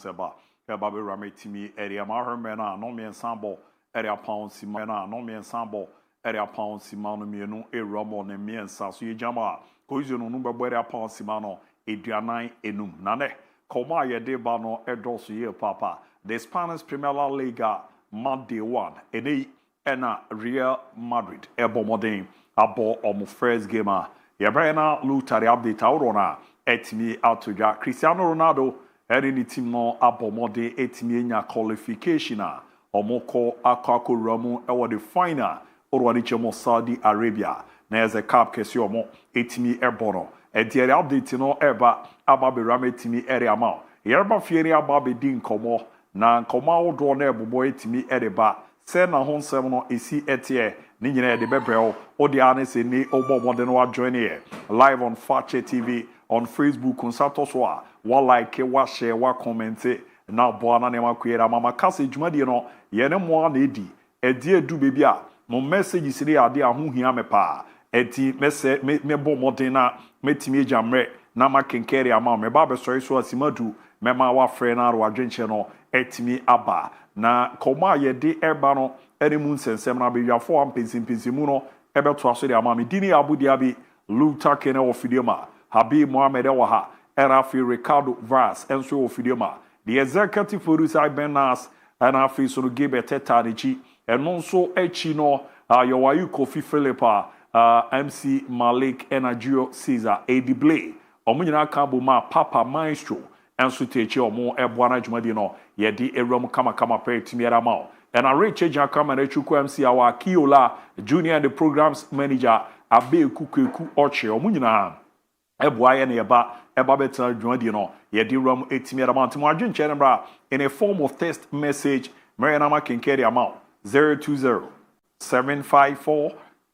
seba eba be rame timi area ma herme na no me ensamble area pound sima na no me ensamble area pound sima no mienu eromo ne me ensa so yejama ko izo no be area pound sima no eduanan enum na ne koma ye de ba no edoso ye papa the Spanish Premier League Monday 1 ena Real Madrid ebo modern abo omo first game ye na lutari update awrona etimi atoja Cristiano Ronaldo any team no abo modern etimi enya qualification omoko akako ramu ewo the final orwani chemo Saudi Arabia na eze cup kesi omo etimi ebono ediere update no eba ababe rame etimi area ma yerba fieri ababe din komo na nkoma wodo na ebobo etimi edeba se na ho nsem no esi etie ni nyina ede bebrel odi ane se ni obo modern wa join here live on Fakye TV on Facebook consato so wa like wa share wa comment na bo na ne makwera mama kase dwumade no ye ne mo na edi edu bebi a mo message sire ade ahohia me pa eti me bo modern na metimi jamre na makenkere ama me ba be so asimadu me ma wa frɛ na ro adwenche no etimi aba na koma ye de eba no ene mu nsensem na bewiafo ampensimpensimu no ebeto aso de ama me dini ABOU DIABY Luta Kene ofidioma Habib Mohamed ewaha Erafi Ricardo Vaz enso ofidioma the executive producer Ben Nas and afi so give teta nichi eno nso echi no yowayu Kofi Philippa MC Malik Enagio Caesar Edible omunyina kabo ma Papa Maestro enso techi omo eboana dwumadi no ye di erom kama pe timiara ma and a rich Jakam and Echuku MC our Kiola Junior and the programs manager ABOU Kuku Oche omunyina eboa ye ne eba better dwumadi no ye di rom etimiara ma ntimo adwen chenembra in a form of text message Mariana Kenkeri amount 020 754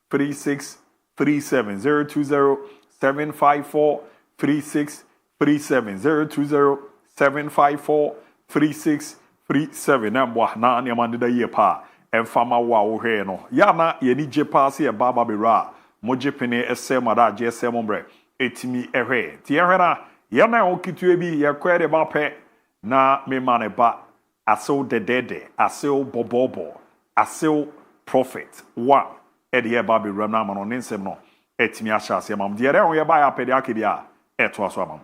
3637 020 754 3637 020 754 3637 nambwa na anyamandida ye pa emfama wa wohwe no ya na ye ni je pa se baba bera moje pene esema da je semombre etimi ehwe ti ehwe na ya na okitu bi ye kwere ba pe na me mane ba aso dedede aso bobobo aso prophet wa edi ye ba bera na ma no nsem no etimi ahya se mam de ere ye ba ya pede akebia eto aso amam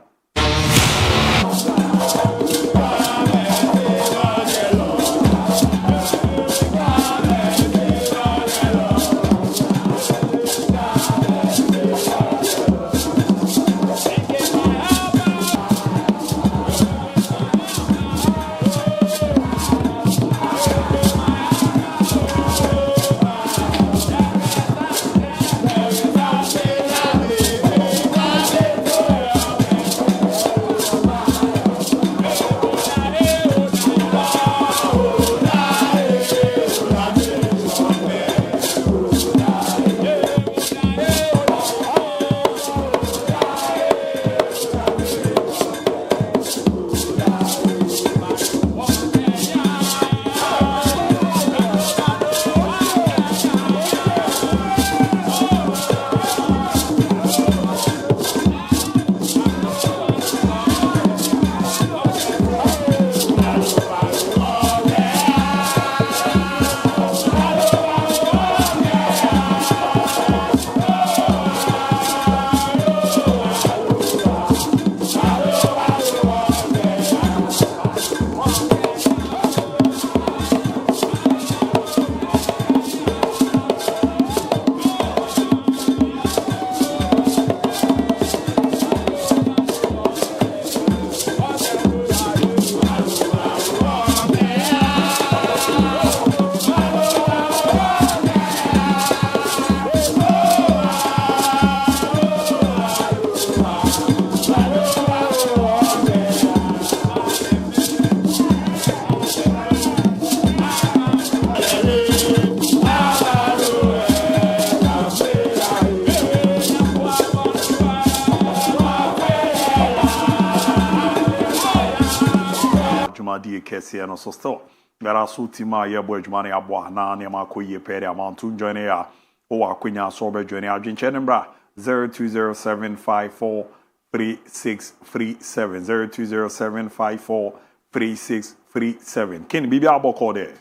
di kesi no so still gara so tima ye bo adwuma na abo na ne ma koye pere amount join ya o akonya so be join adwenche nembra 0207543637 020754 3637. Ken Bibi Aboko there.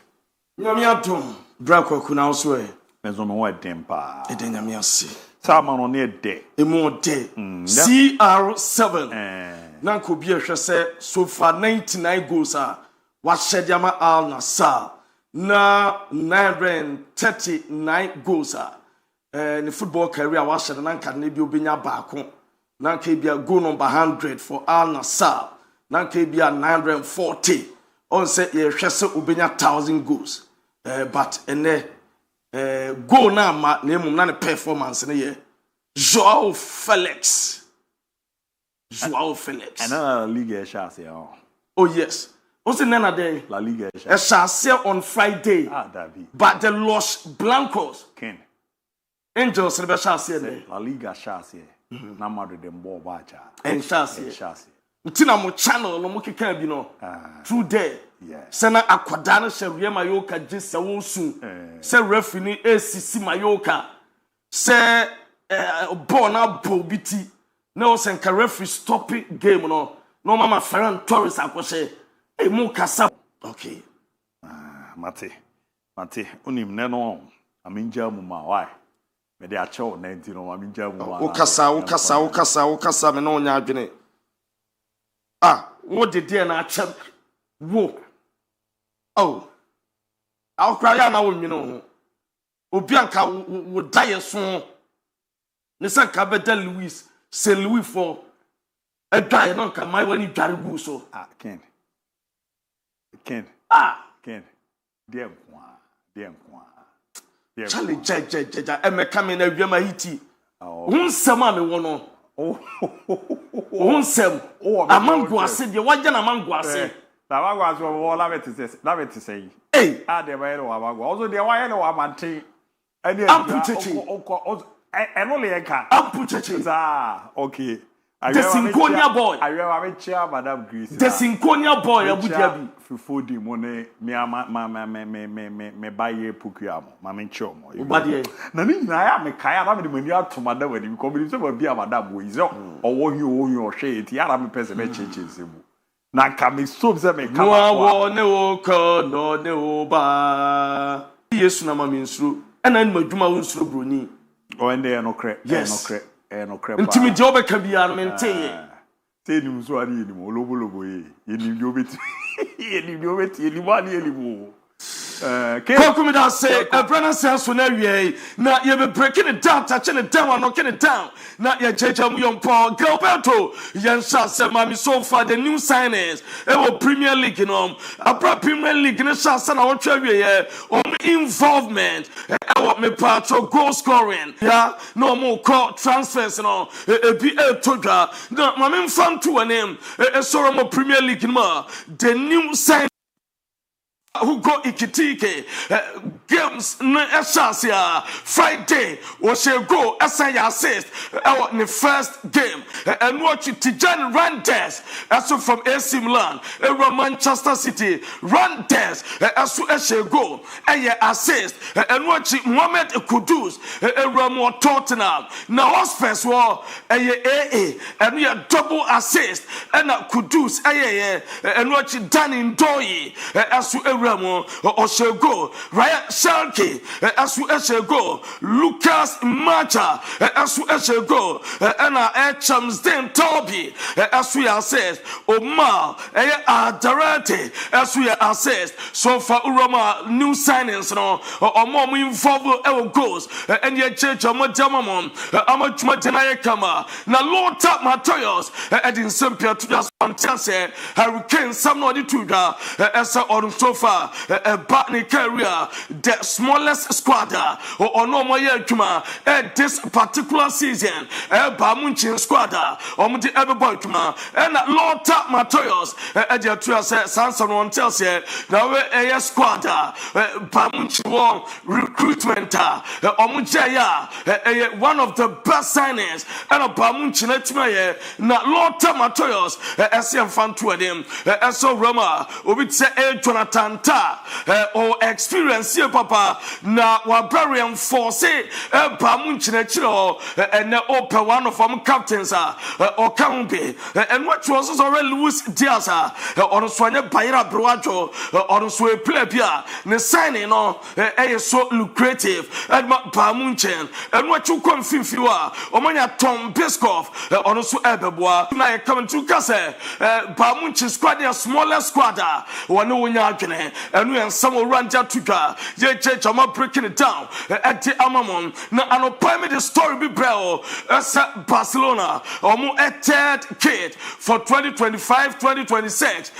Nyamiatum, Branko Kunauswe. Mezono what dempa. Edenyamiasi. Saman on it day. Emo day. CR7. Nanko Bia say so far 99 goals are. What Shediama Al Nassar. Na 939 goals are. The football career was said Nanka Nebio Binya Bako. Nanka be a goal number 100 for Al Nassar. Nanka be a 940. On say ye shese Ubinya 1,000 goals. But goal na ma name na performance na ye. Joao Felix. Joao Felix. And La Liga chassis. Oh yes. What's the name of the La Liga chassis on Friday. DIABY. But the Los Blancos. Ken. Angels the chassis. La Liga chassis. Na Madrid dem bo bacha. And chassis. Tina mo channel no mo keka bi no. Through there. Yes. Sena akwadana hye mayoka gese wo su. Se referee ni ACC mayoka. Se ball na ball biti. Na o sen ka referee stop game no. No mama Ferran Torres akose. Mo kasa. Okay. Mate. Unim ne no. Aminja mu ma why? Me dey acho 19 no aminja mu ma. O kasa me no nya adwene. What did they na acham? Wo. Oh. I'll cry na wo nyino. Obi anka wo die so. Ne san ka beda Louis, c'est Louis for. E die no ka mai wani dware gu so. Ken. Ken. Dem kwa. Charlie ja e me come na wiema hiti. Hunsem a me wo no. Hunsem. Amango ase de waje na mango ase. Na mango ase wo la beti say. Eh. De ba yele wa mango. Also de wa yele wa mante. Ani eno le enka. Ampucheche. Okay. The Synconia boy. I will chair Madame Greece. The Synconia boy, Abu Dhabi. Fufodi money, me buy a pukiamo, Mamma Chomo. Nani, I am a kaya, I'm the money out to Madame when you come to be a Madame Wizo, or what you own your shade, the Arab person changes. Now come so that may come. No, ba. Yes, Nama means through, and then Majuma was through Bruni. Oh, and they are no crack. Yes. No crap. Intimi job can be maintained. Say you so ani ni mo lobo ye ni yobeti ni mani elimo Come down say a brother says so now na you be breaking it down, touching it down, knocking it down. Now you change your Paul Gilberto. Yansha said Mammy so far the new signings. Premier League Premier League in a shot and I want to involvement. Me part of goal scoring. Yeah, no more call transfers be toga. No, my fan to a name. So Premier League the new sign. Who go ikitike games na esasia Friday was a go asaya assist in the first game and watch Tijan Randes as from AC Milan Manchester City Randes as a go assist and watch Mohamed Kudus Ramo Tottenham now Hotspurs war AA and we are double assist and Kudus and watch Danny Ndoye as Ramo Oshego, Ryan Shalke, Asu Eshego, Lucas Macha, Asu Eshego, Anna Echams Den Toby, as we are said, Omar, Adarate, as we are said, so far Urama, new signings, or more involved our goals, and yet church of Madamamon, Amachmatanaya Kama, now Lord Tap Matoyos, and in Sempia to just one chance, Hurricane, some naughty tuga, as on so far. A Batney career, the smallest squad, or no more Yakuma, this particular season, a Bamunchin squad, or the Everboykuma, and Lord Tap Matoyos, at your 2 Sanson on Chelsea, now a squad, Bamunchin recruitment, Omujaya, one of the best signings, and a Bamunchin Etmaye, not Lord Tap Matoyos, as you fan to him, as so Roma, Obitse Jonathan. Or experience here papa na wa bury and force ba mu nchirechiro and open one of them captains or Kambe and what was already Louis Diaz on Swanya Bayra Broajo on Sway Plebia ne signing on so lucrative and Bamunchen and what you come Fifua Omania Tom Biscoff on so Ebeboa na come to Kase Bamunchi squad a smaller squad one no nyagene and we and some ranja tuka ye church am breaking it down at the Amamon na anopime the story be breo as Barcelona omo a third kid for 2025-2026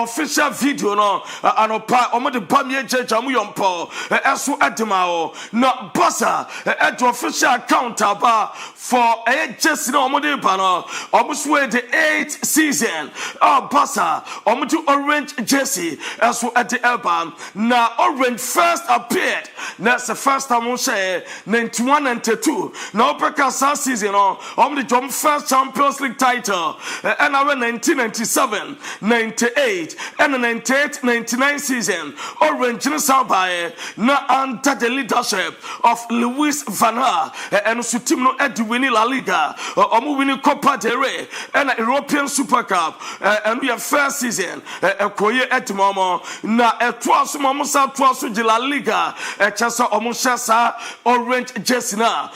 official video no anopa omo the bamie church am yompo eso ademao na basa at the official account aba for just no omo de bano omo swe the 8th season basa omo to orange jersey eso at the album na orange first appeared that's the first time we say 91-92 now Pekasa season on the jump first Champions League title and our 1997 98 and the 98-99 season orange Sabaye na under the leadership of Luis Van Gaal and so team no at winning La Liga winning Copa del Rey and European Super Cup and we have first season koye at mama na etwas mama sa twas de La Liga chasa omushasa orange jersey na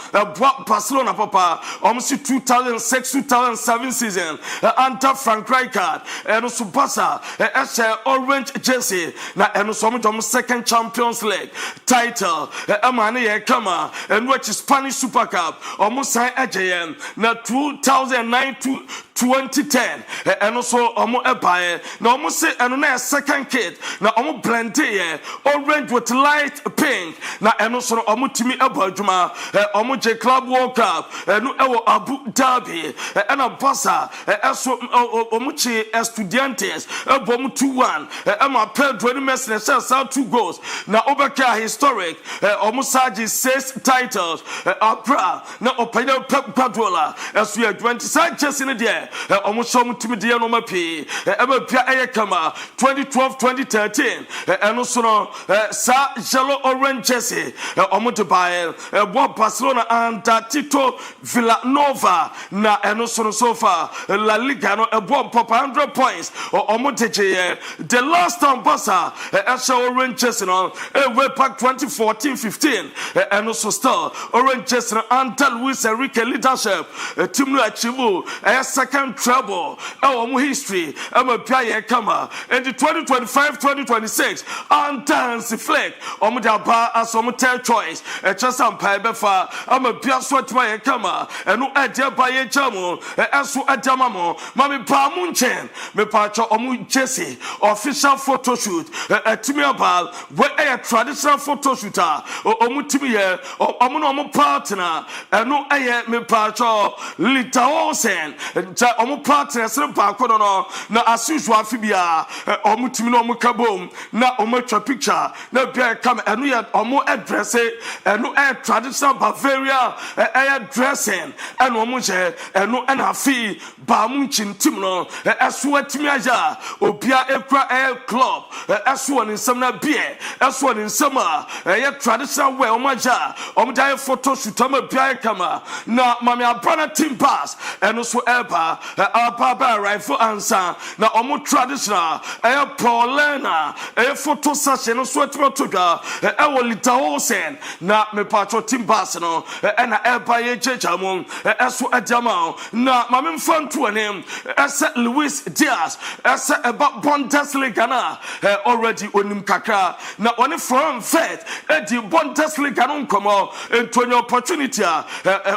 Barcelona papa almost 2006-2007 season under Frank Rijkaard and so Barca orange jersey na and so second Champions League title amane kama and which Spanish Super Cup almost sign AJM na 2009-2010 and also omo ebae na omo say and na second kid na omo blend orange with light pink na and also omo timi abadwuma omo J Club World Cup no ewo Abu Dhabi and a Barca eso omo chi Estudiantes bom 2-1 ma Pedro ni Messi na share 2 goals na obeka historic omo saji 6 titles abra na openya Pep Guardiola eso ya 26 Chelsea ne de omo so mutimi de no mapi pia kama 2012-2013 and also no sa yellow orange jersey omo de buy Barcelona and Tito Villanova na and also so far La Liga no pop 100 points omo teje the last time Barca orange jersey no way back 2014-15 and also still orange jersey under Luis Enrique leadership team no achieve second treble omo history pia kama and the 2025-2026 and Hansi Flick omo de aba as omo third choice chasam pa befa pia so atma kama eno ade ba ye jamu eso adamamo mami pa munchen me pa cho omo jersey official photo shoot atimi aba we traditional photo shoot omo timi ye omo no omo partner eno me pa cho Litaosen omo partner se pa ko no na as usual afibia omo timi no omo kabom na omo twa picture na bia come eno ya omo address eno traditional Bavaria dressing eno omo je eno na afi ba mu chintim no eso atimi aja obia ekra club eso on nsam na bia eso on nsam traditional way omo aja omo dai photo shoot am bia kama na mami abana team pass eno so eba ba rifle answer na omo traditional Paulina photo session no so atimo toga Litaosen na me patro team pass no na eba ye chechamo eso adama na mami mfantu anem ese Luis Diaz ese eba Bundesliga na already onim kakra na oni from faith di Bundesliga no nkomo entonyo opportunity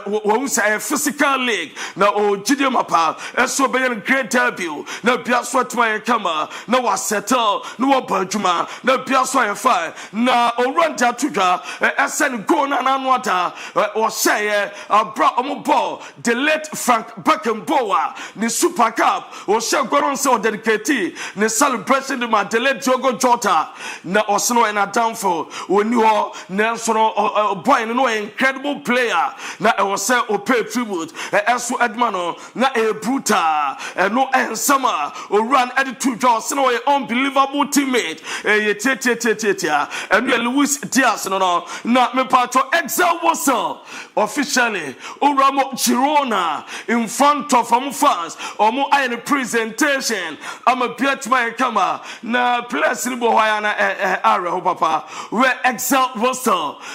wo say physical league na o gide mapa eso be great debut na bia so atma kama na wa settle na wa badwuma na bia so fine na o run that tuga esen go na no ata o say abra omo ball the late Frank Beckenbauer ni Super Cup o say go say o dedicate ni celebration the late Diogo Jota na osno na downfall oni ho na so boy no incredible player na e was say o pay tribute eso Edmano na e brutal no ensama o run at 2 jaws no unbelievable teammate and Luis Diaz no na me patro Excel was officially Uramo Girona in front of fans omo aye presentation I'm a piat my kama na place ni bo na are papa where Excel was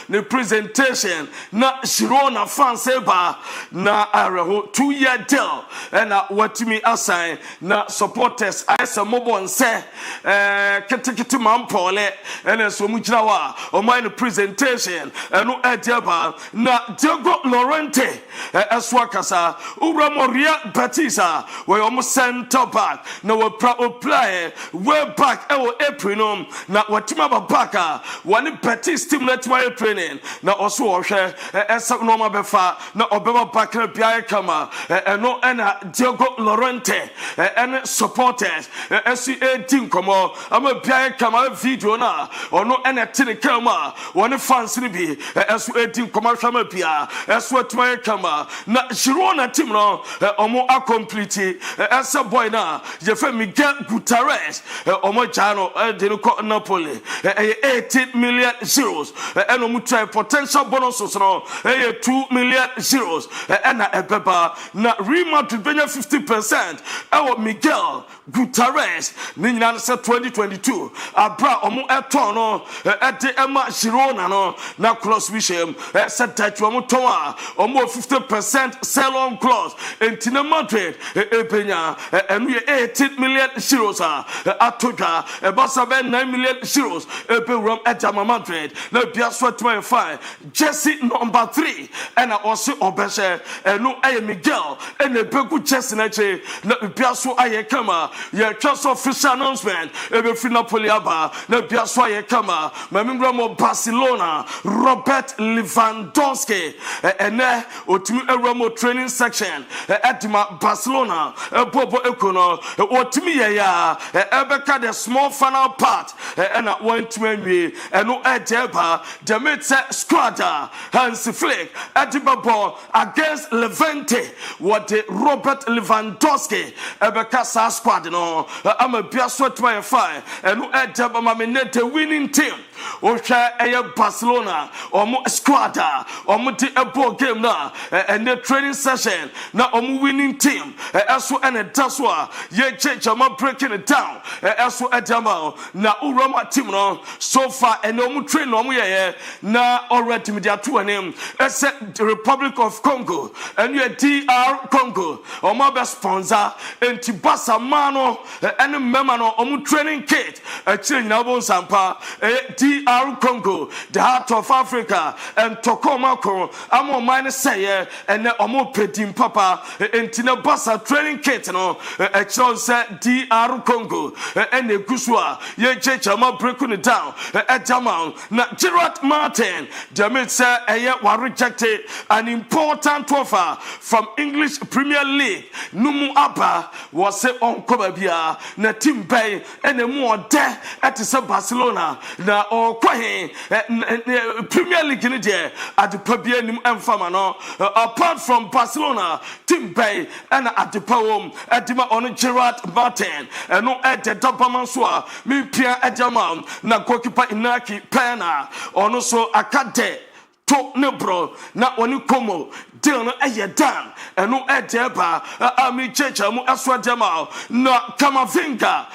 the presentation na Girona fans eba na are 2-year deal and what me assign na supporters I some mobile say ketekete mampole and so mujina wa o my presentation and no ediaba na Diego Lorente Eswakasa Uramoria Batisa we almost center back na we play way back April na watima babaka one Betis team let my training na also ohwe esa no ma befa na obeba back na bia kama no na Diego Lorente and supporters SC18 komo ama bia kama video na ono na tini kama one fans ni bi SC18 komo hwama bia SC18 kama na Girona team no omo complete esa boy na je fe Miguel Gutierrez omo jano de no Napoli 18 million euros and omo try potential bonuses no 2 million euros and na ebeba na Real Madrid benya 50% ewo Miguel Gutierrez ni nyina se 2022 abra omo eton no ede ema Girona no na clause wishem se that omo ton a omo 50% sell on clause entina Madrid ebenya enu 18 million euros atoga ebasa be 9 million euros ebewram ejama Madrid na bia so 25 jersey number 3 and also obese enu aye Miguel and ebegu jersey na che na bia so aye kama ye just official announcement ebe fi Napoli aba na bia so aye kama mamimramo Barcelona Robert Lewandowski ene otimi ewramo training section edima Barcelona bobo ekono otimi ye ya ebeka the small final part na want to enwe eno edeba the mid squad Hans Flick ediba ball against Levante what the Robert Lewandowski ebeka sa squad no ama bia so 25 eno edeba mamenete winning team Osha eye Barcelona omo squad omo di ebo game na and the training session na omo winning team eso ene daswa ye chama breaking it down eso edama na urama team no so far and omo train no omo ye na already media to anem except the Republic of Congo and you DR Congo omo be sponsor enti basa mano ene mema no omo training kit actually na bon sampa DR Congo, the heart of Africa, and Tokomako, Amo mine say, and Omo Pedim Papa, and Tina Bassa training kit, no, actually said DR Congo, and the Guswa, ye Chama breaking it down, at Jamal, not Gerard Martin, Jamit said, were rejected an important offer from English Premier League. Numu Abba was on Kobabia, na Team Bay, and the more there at Barcelona, na or Premier League in there at the Pabianim and Famano apart from Barcelona, Team Bay, and at the poem at the on Gerard Martin, and no at the Dopamanswa, me Pierre Edjaman, na Kokipa Inaki Pena, or also Akade. Top nebro na oni komo deal no eye dan eno edeba ami checha mu aswa jamal na Kamavinga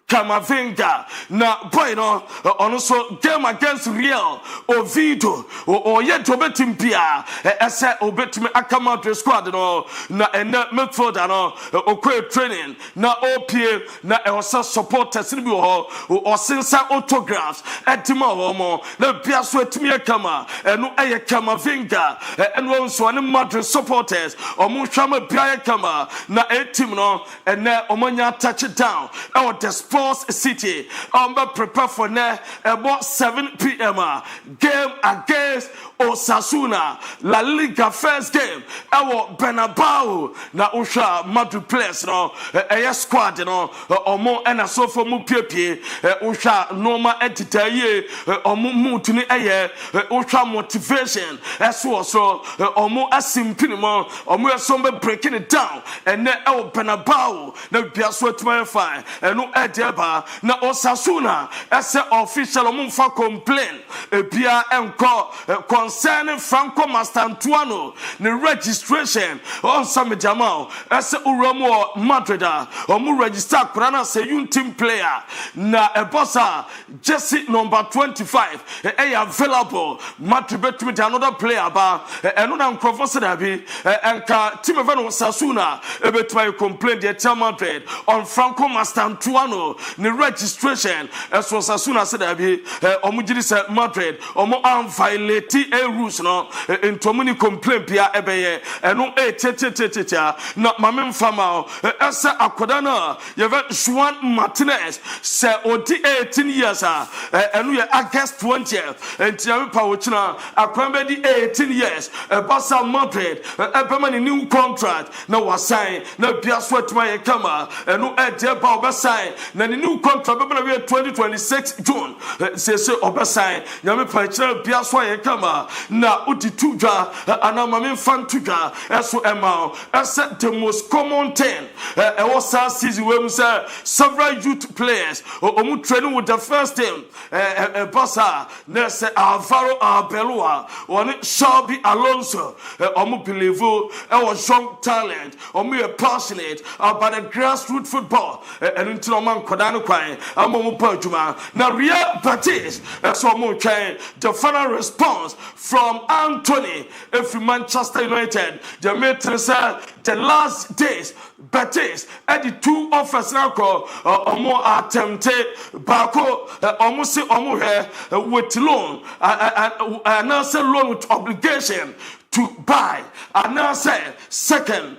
Kamavinga na boy no also game against Real Oviedo o ye to betim pia ese obetimi akama to squad no na ene midfield no okwe training na opie na e was supporters ni bi ho o sensa autographs etima ho mo na bia so etimi akama eno eye Kamavinga eno so ne Madrid supporters o mu hwama bia akama na etim no ene omanya touchdown e o Falls City. Prepare for now about 7 p.m. Game against Osasuna. La Liga first game. Our Bernabeu na Usha Madu Place no. Squad no. Omo ena so for mu piepie. Usha normal editor ye. Omo mu tuni Usha motivation. So omo asimpinimo. Omo sombe breaking it down. And then our Bernabeu na biaso MON-FRI. No edeba na Osasuna. Ese official omo fa complain. Bia enko concerning Franco Mastantuano, the registration on some Jamal, as a Uromo Madrida, or mu register Kurana say team player, na a bossa, Jesse number 25, available, Matribet with another player, another professor Dabi, and Timavano Sasuna, a bit my complaint, the Madrid on Franco Mastantuano, the registration, as was Sasuna said, Omujis Madrid, Omo violate a rules no into many complaint pia ebeye eno na mamem fama esa akodana yeve Juan Martinez se odi 18 years eno ye August 20th enti pa wochina akwamba di 18 years Barca Madrid ebema ni new contract na wasign na bia swetma ye kama eno ba obesign na ni new contract bema na 2026 June se obesign nyame pa kira bia so ye kama na uti tuja ana mame fan tuja eso ema ese the most common thing was season where we say several youth players omu training with the first team Barca na say Alvaro Arbeloa one Xabi Alonso omu believe was young talent omu passionate about the grassroots football and until man kodano kwai amu pajuma na Real Betis so omu try the final response from Anthony from Manchester United. The the last days, Betis at the 2 offers now call more attempted Bako almost with loan and also loan with obligation to buy and now say second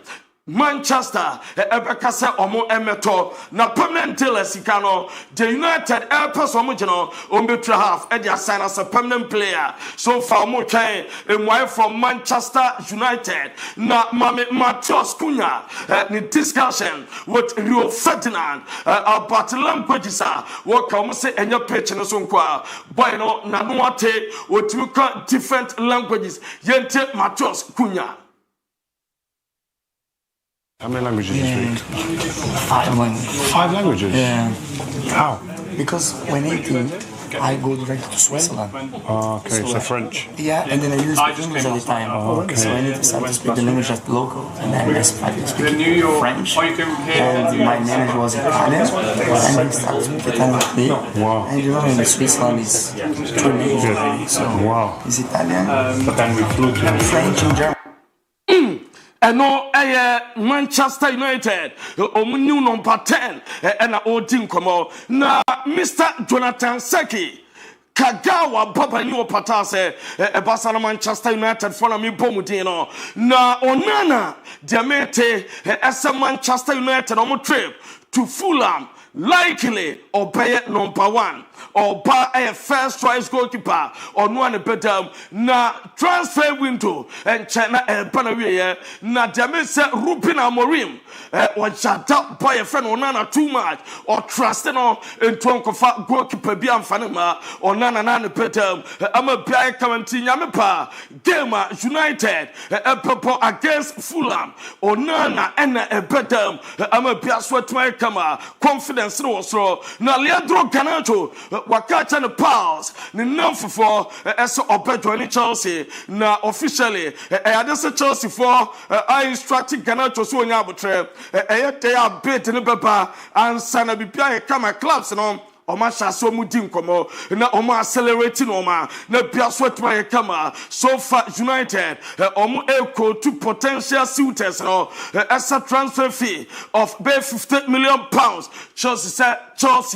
Manchester ebekasa omo emeto na permanent dealer sikano the United airpass omo jeno ombetra half e dey assign as a permanent player so far omo try from Manchester United na mame Matheus Cunha ni discussion with Rio Ferdinand about languages what come say enya pitch no so nkwa boy no na no ate what we call different languages yente Matheus Cunha. How many languages do you speak? 5 languages. 5 languages? Yeah. How? Because when 18, I go directly to Switzerland. Oh, okay, so French. Yeah, and then I use English all the time. Oh, okay. So I need to start to speak the language of the local. And then I started speaking French. And my manager was Italian. And he started speaking Italian with me. Wow. And you know, in Switzerland, it's 2 languages already. So wow. It's Italian, but then we flew to French and German. And no, Manchester United, new number 10, and a old team come out. Now, Mr. Jonathan Seki, Kagawa, Papa New Patase, Barcelona, Manchester United, follow me, Pomudino. Now, Onana, Diamete, as a Manchester United on a trip to Fulham, likely obey number 1. Or buy a first choice goalkeeper or no one better na transfer window and China Panaway na Jamesa Rupin Amorim or shut up by a friend or nana too much or trusting on in Tonkofa goalkeeper Bian Fanima or Nana better I'm a Pia Kamantinyamipa Gamer United a purple against Fulham or Nana and a better I'm a Pia Sweatma confidence no so na Leandro Canacho Wakacha the Pals, the number for as Opejo Chelsea. Now, officially, I just Chelsea for I instructed Ganacho so in Abutre. They are bit in the paper and Sana Bipia come clubs and on Oma shaso mudi nkomo na oma accelerating oma na bia so atma ye kama so far United omo equal to potential suitors no esa transfer fee of be 50 million pounds. Chelsea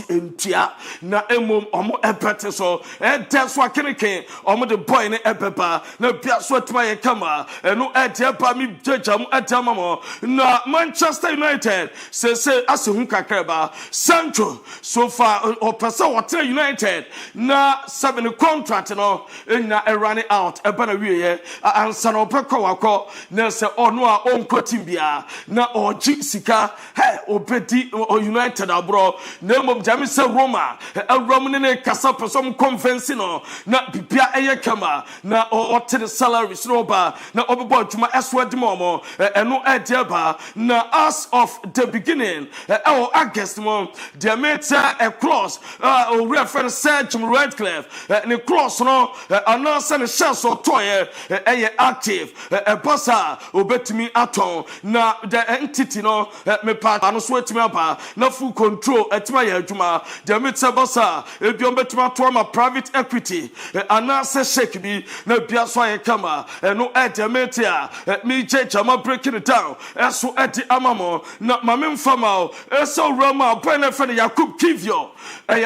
entia na emom omo ebete so so akeneke omo the boy ne ebeba na bia so atma ye kama no edeba mi jejam edama mo na Manchester United say asehu kakreba Sancho so far opesa water United na 7 contract no na running out eba na wiye ansa na opeko wako na se ono a onkotim bia na oji sika obedi United abro na mom jame se Roma Roma ne kasa person conference no na bibia eye kama na ote the salary so ba na obebo adwuma eswede momo eno edeba na as of the beginning August mo they made a clause reference Sir Jim Redcliffe the clause no announce the shares or toy active bossa obetimi aton na the entity no me part no so etimi aba na full control etima ya adwuma they made a bossa ebiom betimi to ma private equity announce shake bi na bia so aye kama no edemetia me jama breaking it down eso edi amamo na mame mfama eso Roma benefit Yakub Kivio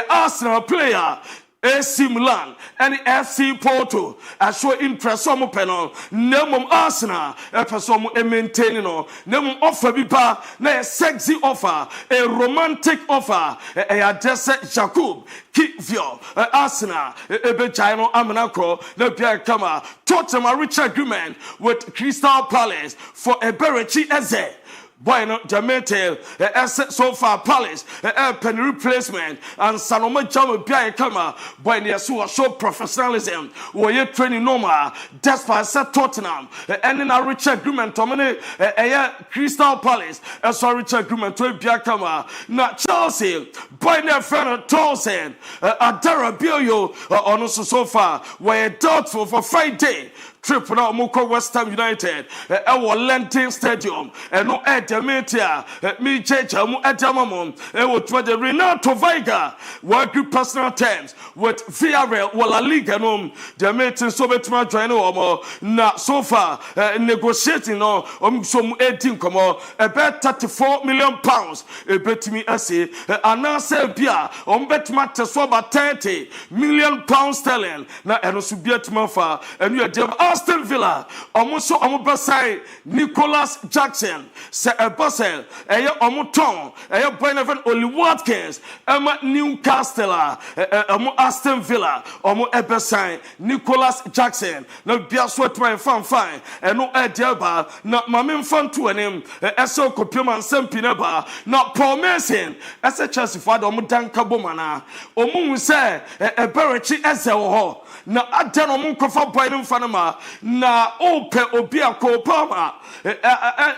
Arsenal player AC Milan and FC Porto show interest on panel nemum Arsenal person maintaining no nemum offer bipa na sexy offer a romantic offer adese Jakub Kivio Arsenal ebejano amenako na bia kama Tottenham reach agreement with Crystal Palace for a Berechi Eze. Boy no Jamaitel so far Palace pen replacement and Sanoma Jam Bia Kama boy near so show professionalism wo ye training normal despite set Tottenham and in a rich agreement to many Crystal Palace so rich agreement to Bia Kama na Chelsea boy near friend Townsend Adara Bio on so far were doubtful for Friday trip now Moko West Ham United our London Stadium and no Demetia me Jamu Edamamon with the Renato Veiga work group personal terms with Villarreal La Liga no Demetia so betma join no na so far negotiating no some 18 come about 34 million pounds betimi ase anase bia betma teso about 30 million pounds sterling na eno so biatma fa enu e Aston Villa omuso omubasai Nicholas Jackson se Basel omuton Boyneven Oli Watkins Emma Newcastle Aston Villa ebasai Nicholas Jackson na bia so try fine eno ediaba na mame mfanto anem eso kopioma nsampi na ba na Paul Mason ese Chelsea fada omudanka bomana omu se Berechi Eze wo ho na adan omunkofa boy no mfanama na ope obi akopama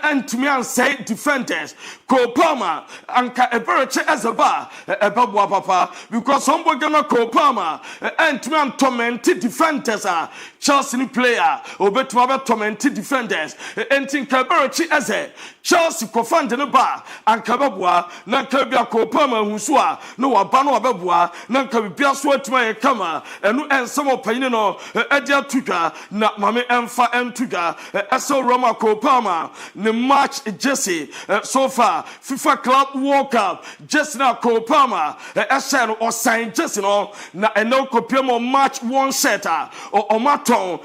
antimi ansay defenders kopama anka Berechi Ezeba ebabwa papa because somebody na kopama antimi antorment defenders Chelsea player obetuma be torment defenders entin Berechi Eze Chelsea kofande no ba anka babwa na nka bia kopama husu a no waba no wababwa na nka bia so atuma ye kama enu ensem opanyine no edia tuga na mame emfa entuga eso Roma kopama ne match Jesse so far FIFA Club World Cup Jesse na kopama eshe no osign Jesse no na eno kopiamo match one setter o omuton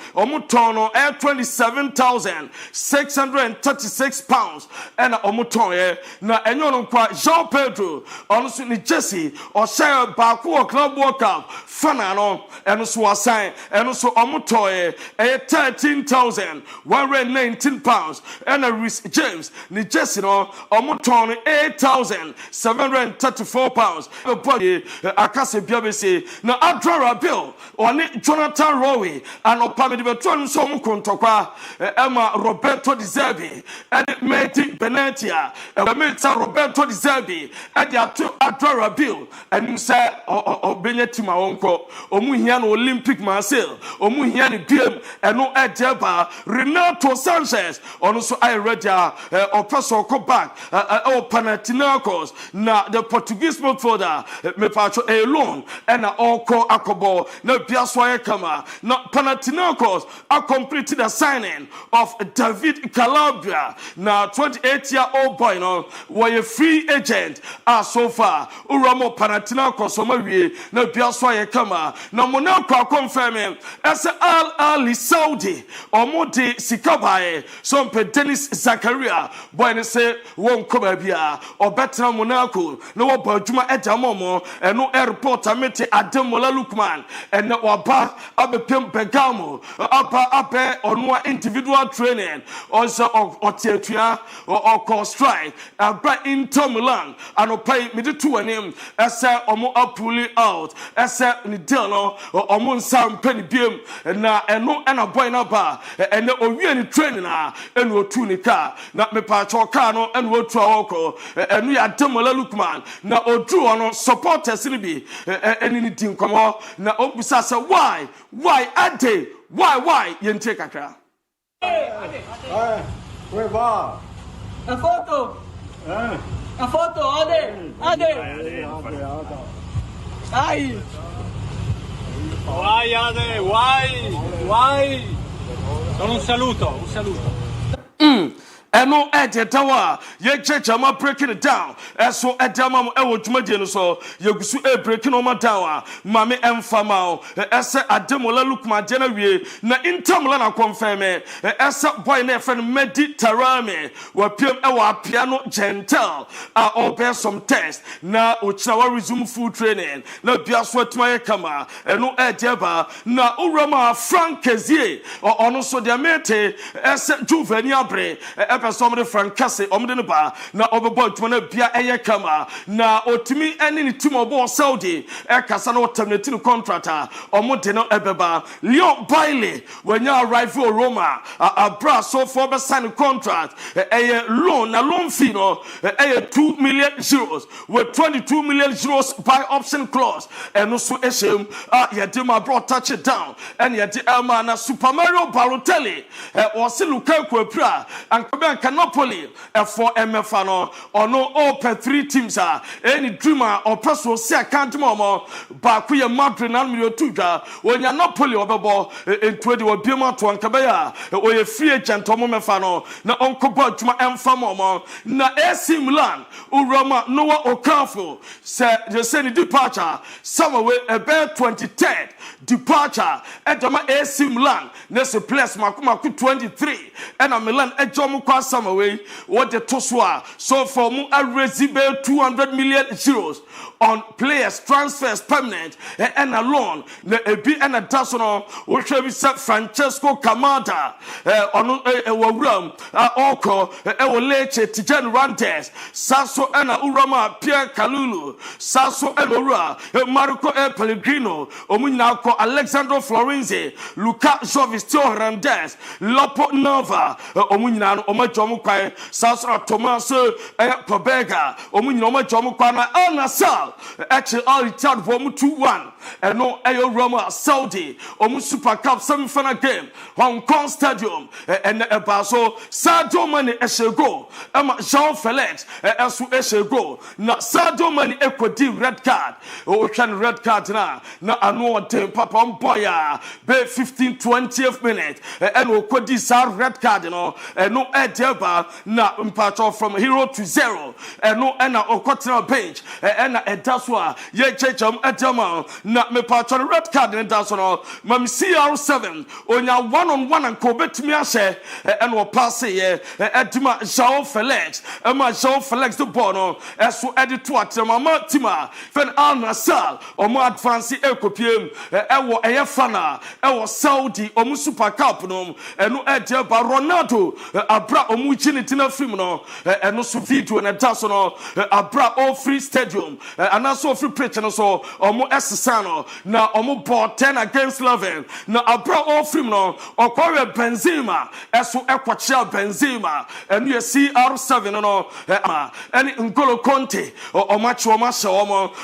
no 27,636 pounds and omuton na enyo no kwa Jean Pedro ono so ni Jesse o share back Club World Cup fana no eno so assign eno so omuton 13,119 pounds and Rhys James ni Jesse no omuton 8,734 pounds akase biabese na Adra Bill oni Jonathan Rowe and opamedi beton so mkontokwa Emma Roberto Di Zerbi and Meti Benetia Meta Roberto Di Zerbi and Adra Bill and say obenye tima onko omu hia no Olympic Marseille omu hia ni BM eno edeba Renato Sanchez ono so I ready opeso ko back o Panathinaikos na the Portuguese midfielder me pacho alone and oko akobo na biaso ayekama na Panathinaikos are completed the signing of David Calabria na 28-year-old boy no were a free agent so far uramo Panathinaikos omawie na biaso ayekama na Monaco confirm as Al Ali Saudi omode sikabae so Dennis Zakaria boy ne say won koba bia obetra Monaco na wo badwuma edamomo eno airport amete Ademola Lukman and waba abepem Bergamo abe onwa individual training also otetua or strike abra Inter Milan anopai mede to anim ese omo apuli out ese ni deal no omo nsam pani biem na eno na boy na ba ene owie ni training na eno otu ni car na me pa cho car no eno otu awoko eno ya Ademola Lukman na odu ono supporters ni bi eni ni din komo na obusa say why ade why yente kakra where va a foto ade ai why ade why solo un saluto eno edetawa ye chechama breaking it down eso edama ewo dwumadie no so yegusu breaking no down mame emfama ese Ademola Lukman jena wie na Inter Milan na confirm ese boy na friend Mediterranean wa piem ewo apia no gentle open some test na ochira resume full training na biaso atuma kama eno edeba na urama Frankezie ono so de mete ese juvenile bre some the Francase omde ne ba na obebo ntuma na bia eye kama na otimi ene ni team obo Saudi kasa na terminate no contract omde no ebeba Leon Bailey when you arrive for Roma abra so for be sign contract loan na loan fee no 2 million euros with 22 million euros by option clause and also eshem yede ma brought touch it down and yede Elma na Super Mario Balotelli was Lukaku apra and Napoli for MFA no ono open 3 teams any dreamer or person say account momo ba ku ye Madrid na million tuja onya Napoli obebo entwedi obiema to ankabaya oye free agent omo mefa no na onkoba adwuma emfa momo na AC Milan urama Noah Okafor say they say the departure somewhere about 23rd departure edama AC Milan nese place makumaku 23 and Milan ejom kwa somewhere what the toswa so for mu a 200 million euros on players transfers permanent and alone na ebi and a dasono which we set Francesco Camada on wawram oko leche Tijan Rantes Sasso and Urama Pierre Kalulu Sasso and Ura Marco Pellegrino Omunako Alexandro Florenzi Luca Jovistio Hernandez Lopo Nova Omunano Omajomu Kai Sasso Tomaso Pobega Omunoma Jomu Kwana El Nassau actually all retired for 2-1 and no Ayo Roma Saudi Omu Super Cup semi-final game Hong Kong Stadium and Baso Sadio Mane Eshego Emma Jean Felix Esu Eshego na Sadio Mane Equity red card can red card na anu tem papa mboya be 15-20th minute and Okodi sa red card no no edeba na mpacho from hero to zero and no na okotena bench and edaswa ye checham edema na me pacho red card in dasono mam CR7 onya one-on-one and kobetimi ahye and wo pass ye edima João Felix ema João Felix the ball no eso edit to atema tima fen Al Nassr omo advance ekopiem ewo eyefana ewo Saudi omo Super Cup no eno edeba Ronaldo abra omuchi ne film no eno so video na da so no abra all free stadium and also free pitch no so omo esesa no na omo ball 10 against 11 na abra all film no okore Benzema eso ekwochia Benzema enu ye CR7 no eni N'Golo Conte omachi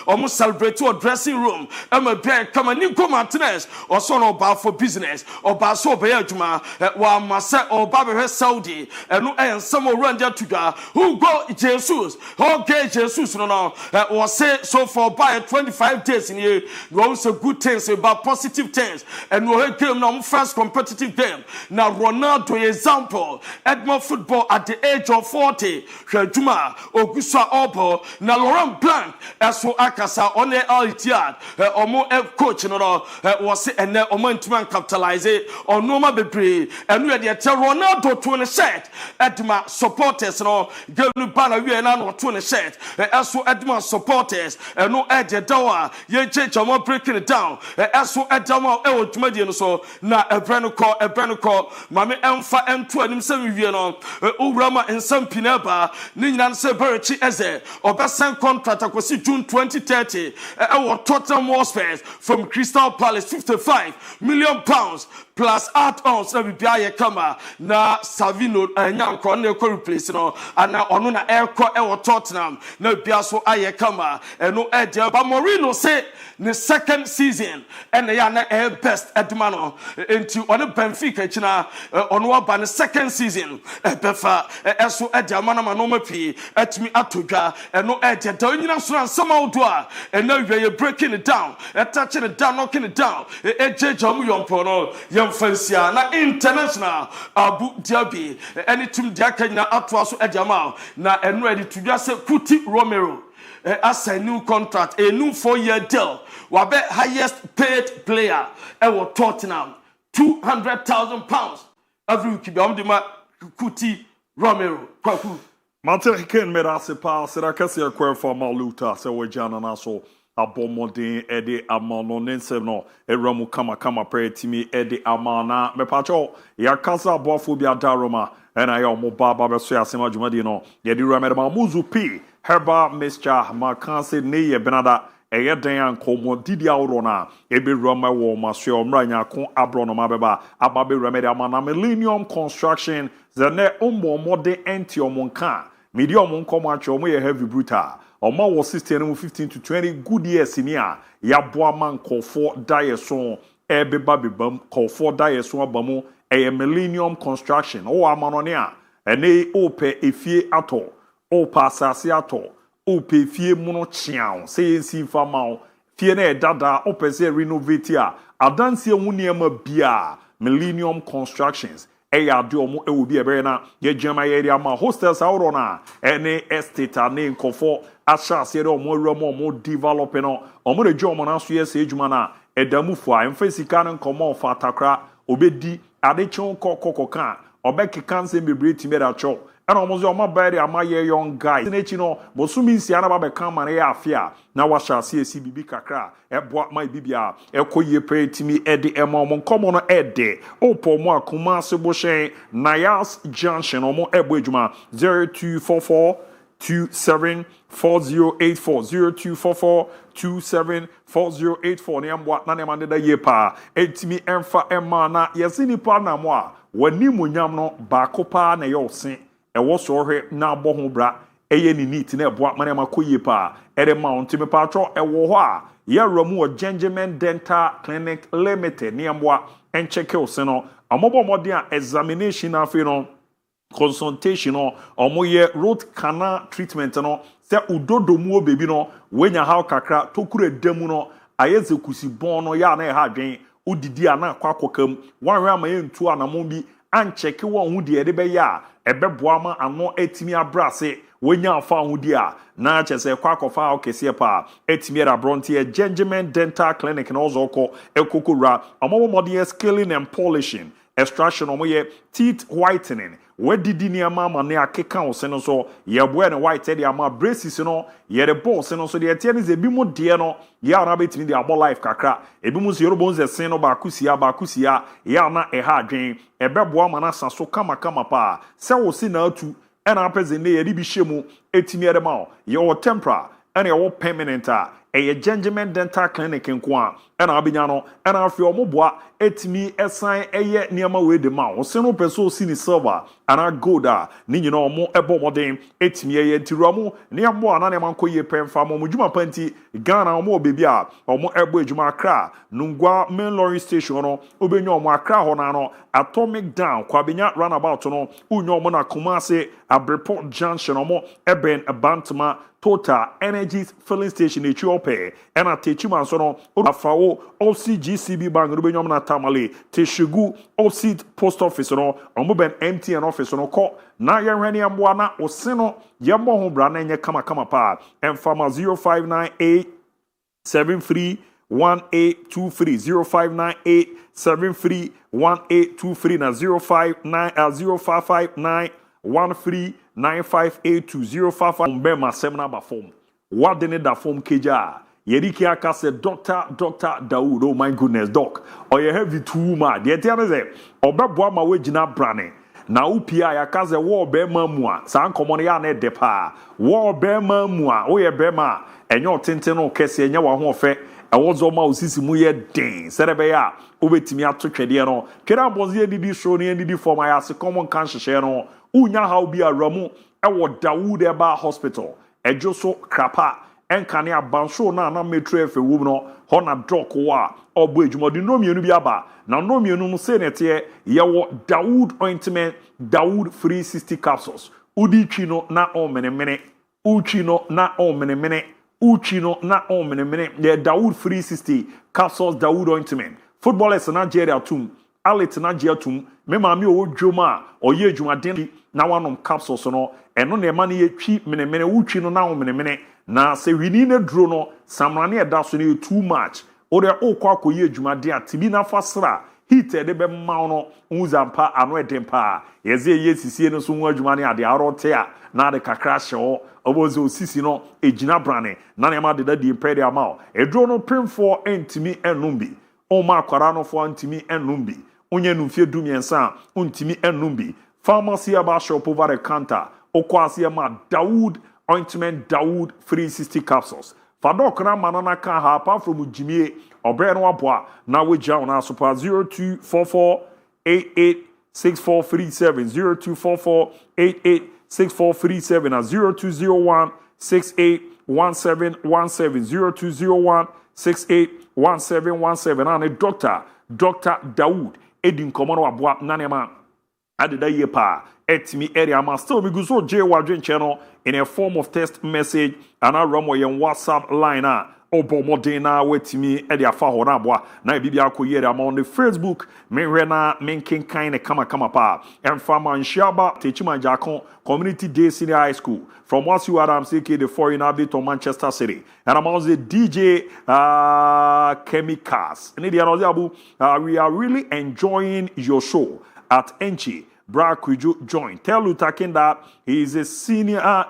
omo celebrate or dressing room ema be kama Nico Martinez also no ba for business or ba so be adwuma wa masa or ba be Saudi enu some ranja tuga who go Jesus okay Jesus no was say so for by 25 days in here we say good things about positive things and we game now first competitive game now Ronaldo example Edmond football at the age of 40 Juma Ogusa Obo na Laurent Blanc eso akasa on the Al-Ittihad omo coach no was say and omo ntman capitalize on normal bebre and we dey tell Ronaldo to the shirt Edma supporters no gelu bana we na no to the shirt eso Edma supporters no ede dawa ye change omo breaking it down eso Edma e otuma no so na ebreno call mame emfa ento anim se wie no owrama ensam pinaba ni nyina se barichi eze obesan contract akosi June 2030 e Tottenham Hotspur from Crystal Palace 55 million pounds plus add-ons na bibia ye kama na Savino nyanko na ko replace no ana ono na ekọ e Tottenham na bibia so aye kama eno ede ba Mourinho say ne second season and ya na best edmano into on Benfica china ono aba ne second season befa eso ede amana ma no mapi atimi atodwa eno ede da nyina so ansama odo a ena we breaking it down touching it down knocking it down ejejam yompo no yemfansia na international Abu Dhabi anything dia kanya atwa so ede ama na eno ede tudwa se Kuti Romero as a new contract, a new 4-year deal. Wabe highest paid player ever Tottenham, £200,000 every week. Kuti Romero. Mante ken merase pa sera kase akwa for Maluta se wajana na so abomodin ede amano nensem no eramu kama pretimi ede amana mepacho yakasa boafo bia daroma ena ya omo baba beso asema dwumadi no ye di ramede ma muzu p herba mixture makanse ne ye benada eye den ankomo didi awro na ebe roma wo maso omranya ko abro no mabeba ababe ramede amana Millennium Construction zene modern anti-omonka medium nkomo acho mo ye heavy brutal Oma was 15 to 20 good years in here. Yaboa man call for Diason, Ebeba bibam, call for Diason Bamo, a Millennium Construction, O Amanonia, and a ope a fie ato, o passasi ato, ope fie mono chiao, say si famao, fiene dada, opese renovatia, adansia muniama bia, Millennium Constructions. Eya do mo e will be a berna ye jama area ma hostels aurona ene estate ane nkofo asha se do mo romo mo develop no omo de jomo na so yes ejuma na edamufo a emfesika no nkomo fa takra obedi ade chon kokoka obeki kanse mebre timera cho ena omo zo omo bari amaye young guy nechi no bosumi nsia na ba be kan ma na ya afia na washa se esi bibi kakra eboa mai bibia ekoye pretimi ede ema omo nkomo no ede opo mo akuma se bo hyen Nayas Junction omo ebo ejuma 0244 274084 0244274084 ne mwa na ne mande da ye pa etimi emfa ema na yesini pa na mo a wani munyam no bakopa na ye osen ewo so hwe na abo ho bra eye ni neat na ebo ma na makoye pa ere mount me patro ewo ho a ye ramu o Gentleman Dental Clinic Limited ne mwa encheke osen no amobo modern examination afi no consultation no omoye root canal treatment no se udodomu obebi no wenya ha kakra tokura demu no ayeze kusibon no ya na ha dwen udidi ana akwakokam wanwe amaye ntu anamon bi ancheke won hu de be ya ebeboa ma ano etimi abrase wenya afa hu de a na chese kwakofa okese pa etimi era bronte Gentleman Dental Clinic na ozoko ekokura omomo modern scaling and polishing extraction omo teeth whitening wadidi nneɛma ama ne akeka wo se no so yɛboa ne white de ama braces no yɛde ball se no so de ɛteɛ ne sɛ ebi mu deɛ no yɛ ana betimi de abɔ life kakra ebi mu so yɛrobɔ nse sen no baako sia yɛ ana ɛha adwen ɛbɛboa ma na sa so kama pa sɛ wo se na atu ɛna apɛze ne yɛde bi hyɛ mu etimi yɛde ma wo yɛwɔ temporary ɛna yɛwɔ permanent a ɛyɛ Gentleman Dental Clinic nko a ɛna abenya no ɛna afei ɔmo boa etimi ɛsan ɛyɛ nneɛma wei de ma wo se no pɛ so si ni silver ana gold a ne nyina ɔmo ɛbɔ modern etimi ɛyɛ ntiro ɔmo nneɛma ana nneɛma nkɔ yie pɛmfa mo dwuma panti Ghana ɔmo obebi a ɔmo ɛbɔ adwuma Accra Nungwa main lorry station no obenya ɔmo Accra hɔ na no Atomic Down kwabenya runabout no unyo ɔmo na Kumasi Abreport Junction ɔmo ɛbɛn Bantama Total Energies filling station Ethiopia and a Techima so no Afao OCGCB Bank Rubenyom na Tamale Teshugu OC Post Office no Omoben MTN office no call na yenhwani amboana oseno yembo ho bra na enye kama pa and farmer 0598 73 1823 0598 73 1823 na 0559 9582 mbe masem na ba form what ne da form keja yeriki aka se Dr. Dawood oh my goodness doc or you heavy too mad de tia ze obeboa ma wagina brane na upia ya ka ze wo be ma mu a san komo ya na de pa wo be ma mu a wo ye be ma enyo tenten no kese enya wa ho ofe ewozo ma osisi mu ye den serebe ya obetimi atotwede no twede abonze didi show ne didi form ya se common kan hye no unya how bi aramu ewo Dawood eba hospital ejo so krapa enkane abansho na metro efe wom no ho na doc wa obo ejumodi no mienu bi aba na no mienu mu se nete yewo Dawood ointment Dawood 360 capsules udi twi no na omenemene uchi no na omenemene uchi no na omenemene the Dawood 360 capsules Dawood ointment footballers na Nigeria tum alit na Nigeria tum me maami o dwoma oye adwumaden na wanom capsules no eno na ema na yetwi menemene uchi no na omenemene na se wini na duro no samrane eda so na too much o de okwa akoye adwumade atibi na fasra heat de be ma no uzampa ano edempa yeze yesisie no so hu adwumane ade arote a na de kakra hye obozo sisi no ejina brane na na ema de da di impede ama eduro no premfo entimi enumbi o ma akwara no fo entimi enumbi onye numfie dumiensa ontimi enumbi pharmacy aba shop over the counter okwase ma Dawood ointment Dawood 360 capsules fadok na manana kan ha apart from jimie obre no aboa na wegya ona so pa 0244886437 0244886437 na 0201681717 0201681717 and Dr. Dawood edin komono aboa nanema adeda ye pa etimi area ma still me guso je wadwen channel in a form of text message and a romo yen WhatsApp line a obomodin na wetimi e dia fa ho na aboa na bibia akoyere am on the Facebook menhwe na menken kan ne kama pa emfama nshaba techima jakon community day senior high school from Wasu Adam CK the foreign update on Manchester City and I'm also the DJ Chemicals and ABOU we are really enjoying your show at Enchi Bra Kuju join. Tell Lutakin that he is a senior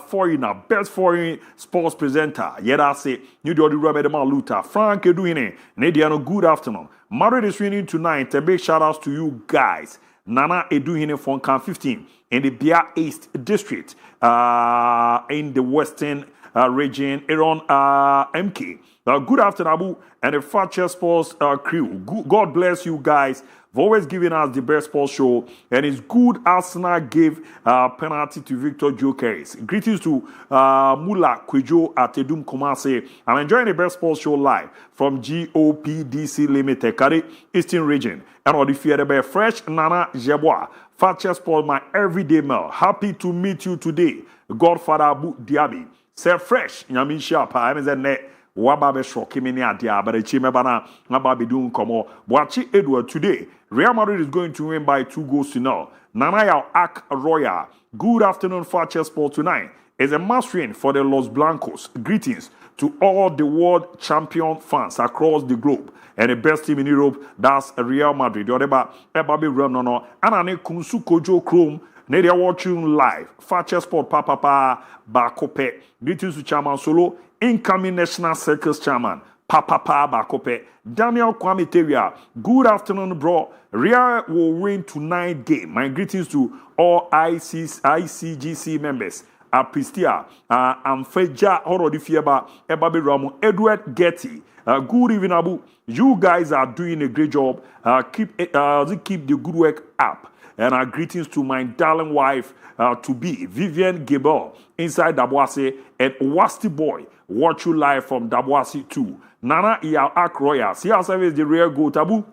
foreigner, best foreign sports presenter. Yet I say, New York Robert Luta, Frank Eduine, Nediano, good afternoon. Married is winning tonight. A big shout out to you guys. Nana Eduine from Camp 15 in the Bia East District in the Western region around MK. Good afternoon, Abu, and the Fakye Sports crew. God bless you guys for always giving us the best sports show. And it's good Arsenal gave penalty to Victor Jokeris. Greetings to Mula Kwejo at Edum Kumase. I'm enjoying the best sports show live from GOPDC Limited, Kari Eastern Region. And all the fear by Fresh Nana Jeboa. Fakye Sports, my everyday meal. Happy to meet you today. Godfather Abu Diaby. Say fresh. Yamin Shapa. I'm in net. Wababe shock him in the idea, but a chimebana, Nababi doing come. Boachi Edward today. Real Madrid is going to win by 2-0. Nanaya Ak Roya. Good afternoon, Fakye Sport tonight. Is a must win for the Los Blancos. Greetings to all the world champion fans across the globe. And the best team in Europe, that's Real Madrid. The other Ebabi Ram no. And ane Kunsu Kojo Chrome. They are watching live. Fakye Sport Papa Bakope. Greetings to Chairman Solo. Incoming National Circus Chairman. Papa Bakope. Daniel Kwame Teria. Good afternoon, bro. Real will win tonight game. My greetings to all ICGC members. Pristia, Amfeja, Horodi Fieba, Ebabi Ramu, Edward Getty. Good evening, Abu. You guys are doing a great job. Keep the good work up. And greetings to my darling wife to be Vivian Gable inside Daboase and Wasti Boy. Watch you live from Daboase too. Nana Iya Akroya. See how service the real go Tabu.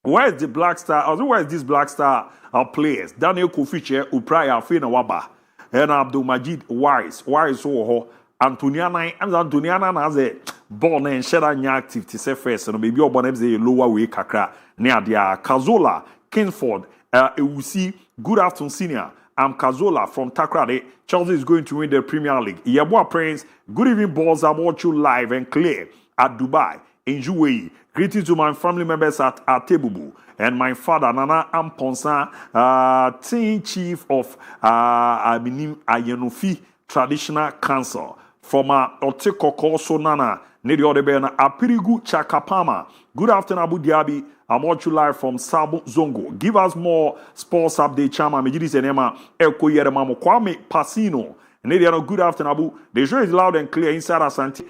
Where is the Black Star? Where is this Black Star players? Daniel Kofiche, Upraya, Fina Waba, and Abdul Majid Wise so Antoniana has a born and share active to say first, and maybe your bonnet a lower way kakra near the Kazola, Kingsford, Ewusi. Good afternoon, senior. I'm Kazola from Takrade. Chelsea is going to win the Premier League. Yabua Prince, good evening, balls. I watch you live and clear at Dubai in UAE. Greetings to my family members at Tebubu and my father Nana Amponsa, team chief of Ayenofi Traditional Council from Otekoko Sonana Nediodebena Apirigu Chakapama. Good afternoon, Abu Dhabi. I'm watching live from Sabo Zongo. Give us more sports update, Chama Mejidis and Emma Elko Yeremamo Kwame Pasino. Nediano, good afternoon, Abu. The show is loud and clear inside Asante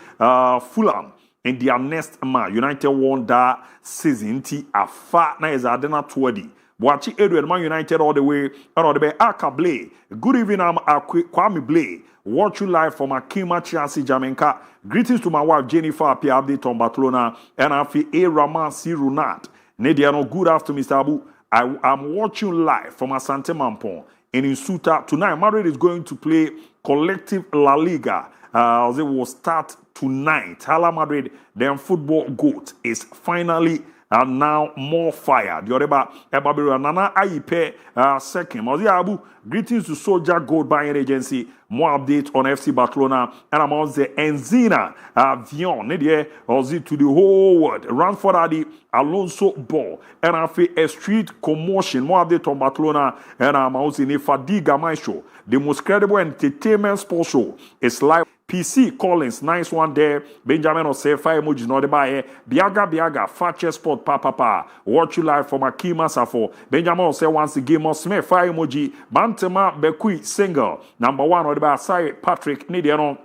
Fulham. In their next match, United won that season. Afa na ezadena 20. Watch Edward Man United all the way. Akable. Good evening, I'm Kwame Blay. Watch you live from Akima Chiansi Jamaica. Greetings to my wife Jennifer. Apia update on Barcelona and Afi A Raman Sirunat. Nediano, good afternoon, Mr. Abu. I'm watching live from Asante Mampon in Insuta tonight. Madrid is going to play collective La Liga. They will start tonight. Hala Madrid, their football goat, is finally now more fire. The other Ebabiru Nana Aipe second. Abu, greetings to Soldier Gold Buying Agency. More updates on FC Barcelona and among the Enzina Vion. Nedie Ozi to the whole world. Ranford Adi Alonso Ball and a street commotion. More updates on Barcelona and among the Fadiga My Show. The most credible entertainment sports show is live. PC Collins, nice one there. Benjamin Ose, fire emoji, not the buyer. Biaga, Fakye Sport, Papa. Watch you live from Akima Safo. Benjamin Ose once again, Mosme, fire emoji. Bantema Bekui, single. Number 1, or the bar, Patrick, Nidiano.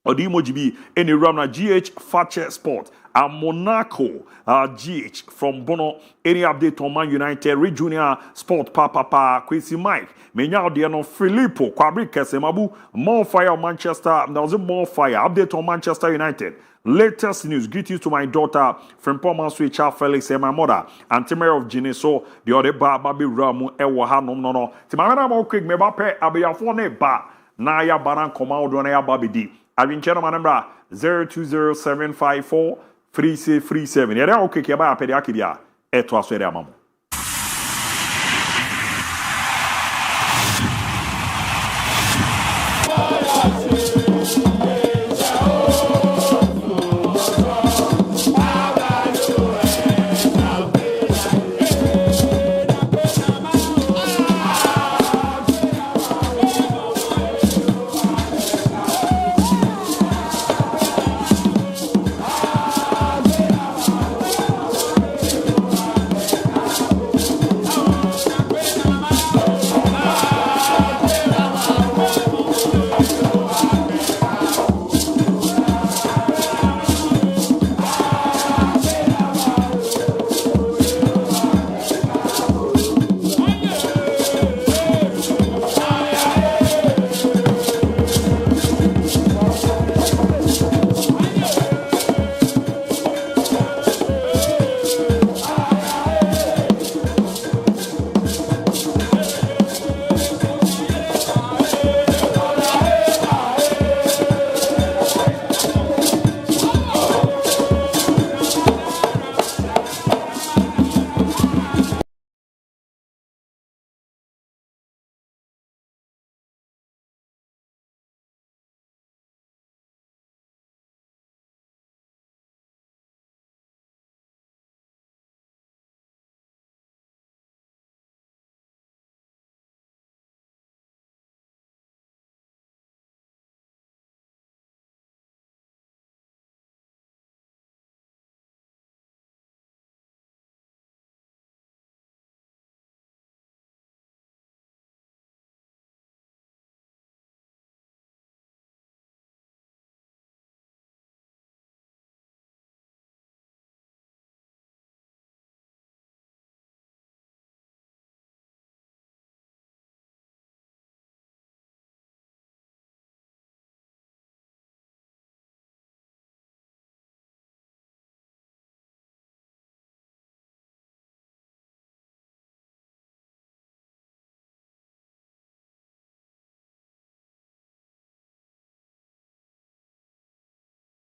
Or the emoji be any runner GH Fakye Sport. A Monaco GH from Bono. Any update on Man United, Red Junior Sport, Papa, Quincy Mike. Menyao Diano Filippo, Kwabri Kesemabu, MON-FRI Manchester. There was a MON-FRI update on Manchester United. Latest news. Greetings to my daughter, from Poman Switch, Felix, and my mother, and Timmer of Geneso, the other Babi Ramu, Ewaha, no. Timana mo quick, me bape, Abiyafone ba, Naya Baran Komao, Donaya Babidi. I've been channel my number 0207543637. Yere okay, Keba Pediakibia, Etwa Swede Amamu.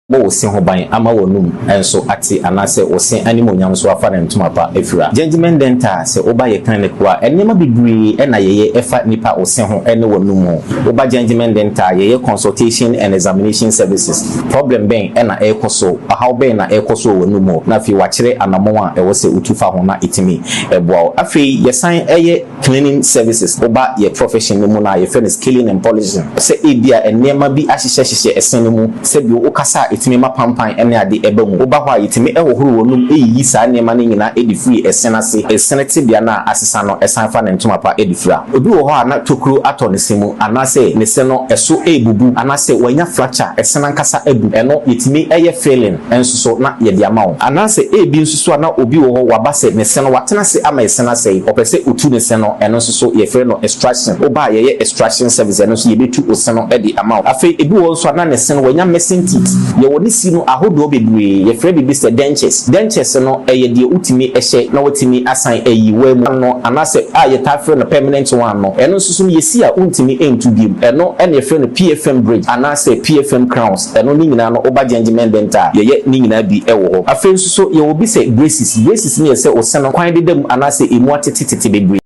bo sin ho ban ama wonum enso ate anase osin animonyam so afa na ntuma pa efira gentleman dental se oba ye clinic wa enema bibiri na ye efa nipa osin ho ene wonum oba gentleman dental ye consultation and examination services problem ben na ekoso how ben na ekoso wonum na fi wa kire anamon a ewo se utufa ho na itimi eboa afi ye san eye cleaning services oba ye profession mu na ye finish cleaning and polishing se ebia enema bi ahihye esen mu se bi okasa itimi mapampan ene ade ebamu oba ho itimi ewohoro wonum eyi saa nema ne nyina edi free esenase esenete bia na asesa no esan fa ne ntoma pa edi fra obi wo ho ana tokuro ato ne semu anase ne se no eso ebubu anase wanya fracture esena nkasa ebu eno itimi eye failing enso so na ye dia mawo anase ebi nso so na obi wo ho wabase ne se no watena se ama esenase opese utu ne se no eno nso so ye frɛ no extraction oba ye extraction service eno so ye betu oseno edi amawo afei ebi wo nso na ne se no wanya missing teeth ye woni si no ahodo bebre ye frɛ bibi se dentures no eye de utimi ehye na wotimi asan eyi we mu no anase ye ta frɛ no permanent one no eno nso so ye si a untimi entu bi eno ene ye frɛ no PFM bridge anase PFM crowns eno ni nyina no oba gentleman dental ye ni nyina bi ewo ho afei nso so ye obi se braces ni ye se oseno kwan de dem anase emu atetete bebre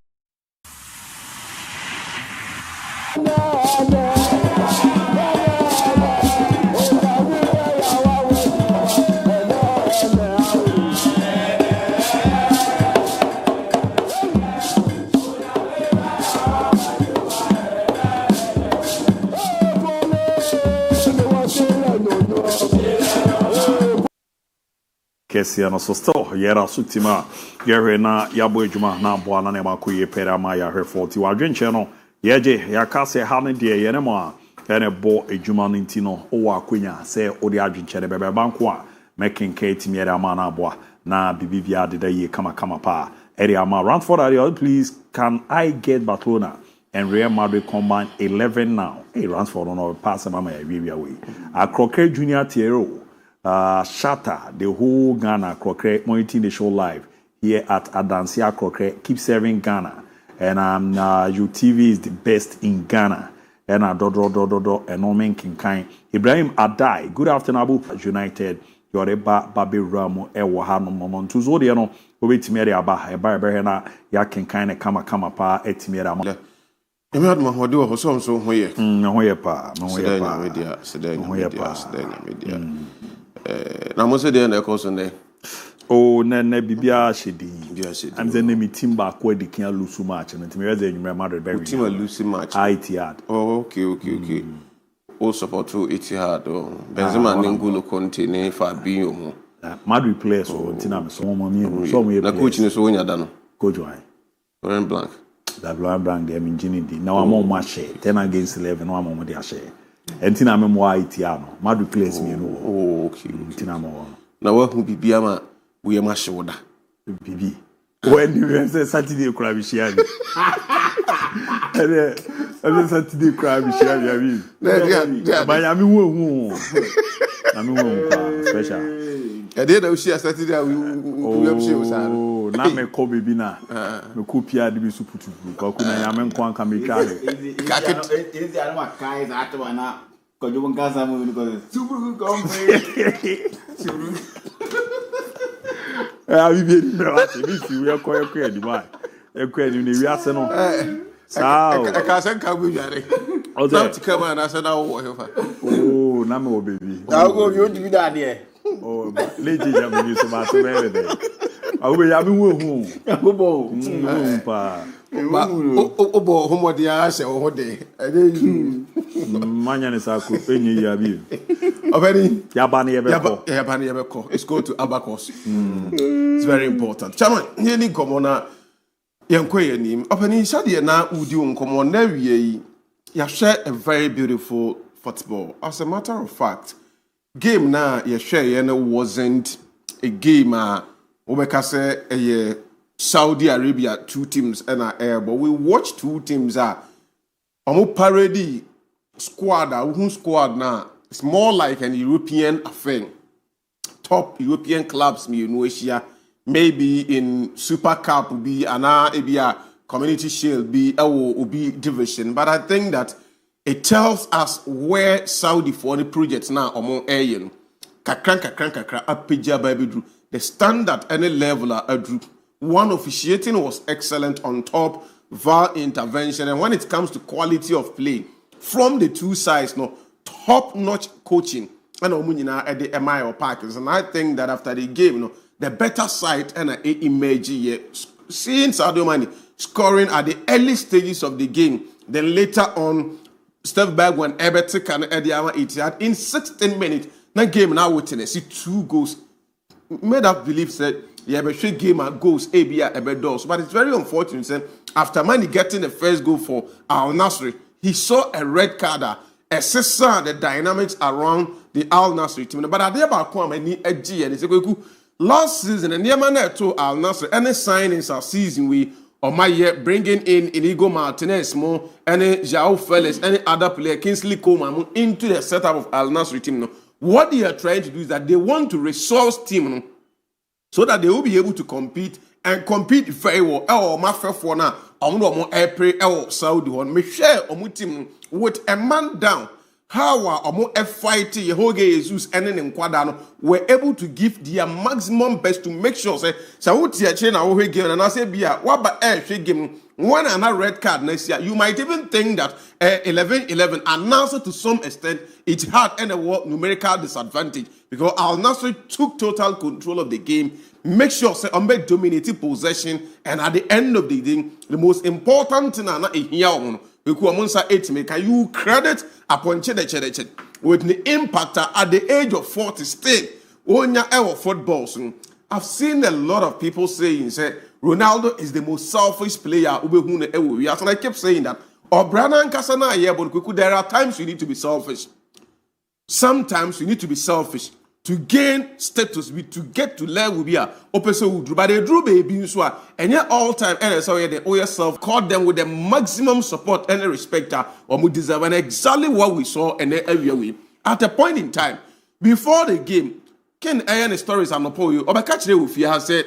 Kesia no so still yera sutima yere na yabo adwuma na aboa na ma koye pera ma ya hwe 40 wadwenche no yeje yakase ha ne de yene mo a ene bo adwuma no ntino o wa akonya se o de adwenche de bebe banko a making kate miera ma na aboa na bibibia de da ye kama pa area ma Randford area. Please can I get Barcelona and Real Madrid combine 11 now? Hey, Randford no pass mama ya wi away Akroke Junior Tiero shatter the whole Ghana Croquet monitoring the show live here at Adansia Croquet. Keep serving Ghana, and UTV is the best in Ghana. And and Omen Kinkain Ibrahim Adai. Good afternoon, ABOU United. Yoreba Babi Ramo Ewahano Momon to Zodiano. We timere aba eba na ya Kinkain kama pa etimere ama. Emi aduma hode wo so hoye. Hoye pa, hoye pa. Media. Na mo se de na ekoso ne. Oh, na bibia shedi. I'm the name team back where they can lose match and me the Real Madrid very. Team lose match. Etihad. Oh, okay. All support to Etihad. Benzema N'Golo Conte ne Fabinho. Madrid players so ntina me so mo me. Na coach ni so nya da no. Coach why? Laurent Blanc. That Laurent Blanc they am engineering. Now I'm on match 10 against 11 no am on dey share. Entina me mo Etihad no. Madrid players me no. Oh, okay. Entina mo. Na wa hu bibia ma we ma shoda. Bibi. When you say Saturday kura bi share ni. Every Saturday kura bi share ya bi. Ba ya mi wo na mi wo special. E dey na we share Saturday we am share us. Oh, na me ko bibi na. Me ko pia de bi suputu. Ko kuna ya me nko anka me twa. Ezi alma kai za atwa na ko jobon kasa mu ni ko super ko we be in the if you are quite clear, why? A credit in the Riasa no. I can't send Kabu Jare. Oh, to come and I said, oh, Namo baby. I'll go you to be that here. Oh, lady, I'm used to my very. I will have you. Obo, whom what the ass or day. Manyan is a cook, any yabi. Already, Yabani ever. It's go to Abacos. It's very important. Chairman, nearly come on. Young name. Opening Shadia now would you come on every year. You share a very beautiful football. As a matter of fact, game now you share wasn't a game. Obekase a Saudi Arabia 2 teams and our air, but we watch 2 teams parody squad. Who squad now? It's more like an European affair. Top European clubs, maybe in Super Cup will be a Community Shield be will be division. But I think that it tells us where Saudi for the projects now among Ayan. kakra apija ba bedru. The standard any level adru. One, officiating was excellent. On top, VAR intervention, and when it comes to quality of play from the two sides, no top-notch coaching and omunina at the MI Parkers. And I think that after the game, no, the better side and a image here, seeing Sadio Mane scoring at the early stages of the game, then later on step back when Everton can Ediama Etihad in 16 minutes. That game now witness see 2 goals. Made up believe said yeah, but she game and goals ABOU does. But it's very unfortunate. Said after Mane getting the first goal for Al Nassr, he saw a red card. Assessing the dynamics around the Al Nassr team. But I did about come and need a G and it's last season and Yamana to Al Nassr any signings our season we or my year bringing in Inigo Martinez more any João Felix any other player Kingsley Coman into the setup of Al Nassr team. No. What they are trying to do is that they want to resource team. No, so that they will be able to compete and compete very well. My first one now, I'm going to April Saudi one. Me share team with a man down. How are fighting Yehoge Jesus and then Quadano were able to give their maximum best to make sure say Saudi chain our game and I say Bia what about game one another red card next year. You might even think that 11-11 announced to some extent it had any numerical disadvantage because Al Nassr took total control of the game, make sure say Umbe dominated possession, and at the end of the day, the most important thing na here can you credit upon Chede with the impact at the age of 40 still onya ever footballs. I've seen a lot of people saying say Ronaldo is the most selfish player. And I kept saying that. There are times you need to be selfish. Sometimes you need to be selfish to gain status, to get to level we are. But they drew baby and yet all time and so they owe yourself caught them with the maximum support and respect or we deserve and exactly what we saw in the area we at a point in time before the game. Ken Ayan stories I'm not for you. Or catch with you has said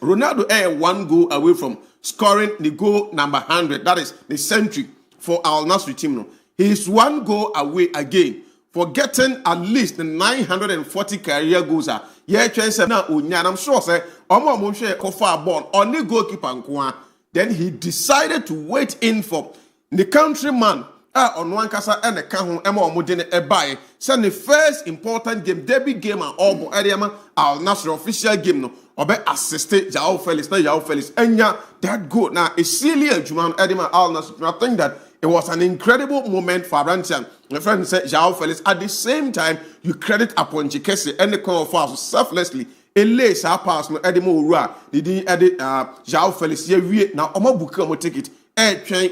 Ronaldo had 1 goal away from scoring the goal number 100. That is the century for Al Nassr team. He is 1 goal away again for getting at least the 940 career goals. Yeah, I'm sure say Kofa born on the goalkeeper. Then he decided to wait in for the countryman. On one casa and the Kahun Emma Modene Ebaye. Send the first important game, debut game and all Al Nassr official game no. Obe assisted João Felix, not João Felix. Enya that good. Now it's silly Juman Edema Al Nassr. I think that it was an incredible moment for Rantian. My friend said João Felix. At the same time, you credit upon Chikese and the call for selflessly. Ele sa pass no Edema Ura. Did edit João Felix. Now Omo Buka mo take it.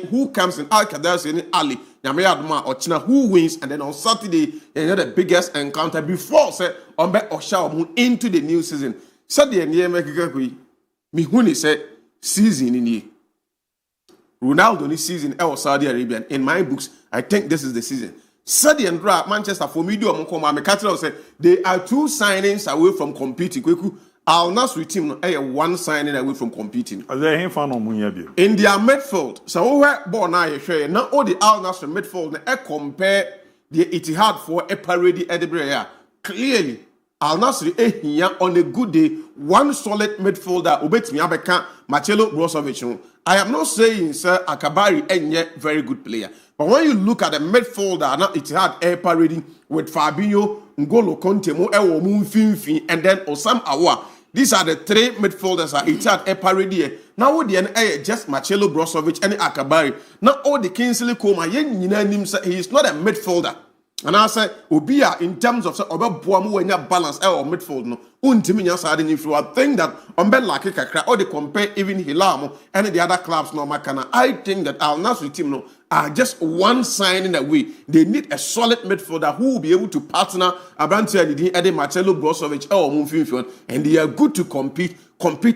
Who comes in Al-Qadar saying Ali, Yamayadma or China, who wins, and then on Saturday, you the biggest encounter before say Ombe Osha into the new season. Saturday and year make Mihuni said season in ye. Ronaldo this season El Saudi Arabian. In my books, I think this is the season. Saturday and Manchester for me do said they are 2 signings away from competing. Al Nassr team no 1 signing away from competing. In their midfield, so we born now all the Al Nassr midfield compare the Etihad for a parody Edinburgh. Clearly, Al Nassr here on a good day, 1 solid midfielder. Ubetmi Abeka, Marcelo Brozovic. I am not saying sir Akabari ain't yet very good player, but when you look at the midfielder, now Etihad air parody with Fabinho, N'Golo Conte, Mo Finfi, and then Osam Awa. These are the 3 midfielders that Etihad parody. Now the end just Marcelo Brozovic and Akabari. Now all the Kingsley Coman, he is not a midfielder. And I say Obia in terms of Oba Buamu when you balance or midfield no. Untiminya side if you think that Ombe Laki Kakra or they compare even Hilamo and the other clubs no Makana. I think that Al Nassr team no are just 1 signing away. They need a solid midfielder who will be able to partner Abrantia Ede Marcelo Brozovic or Mumfinfion, and they are good to compete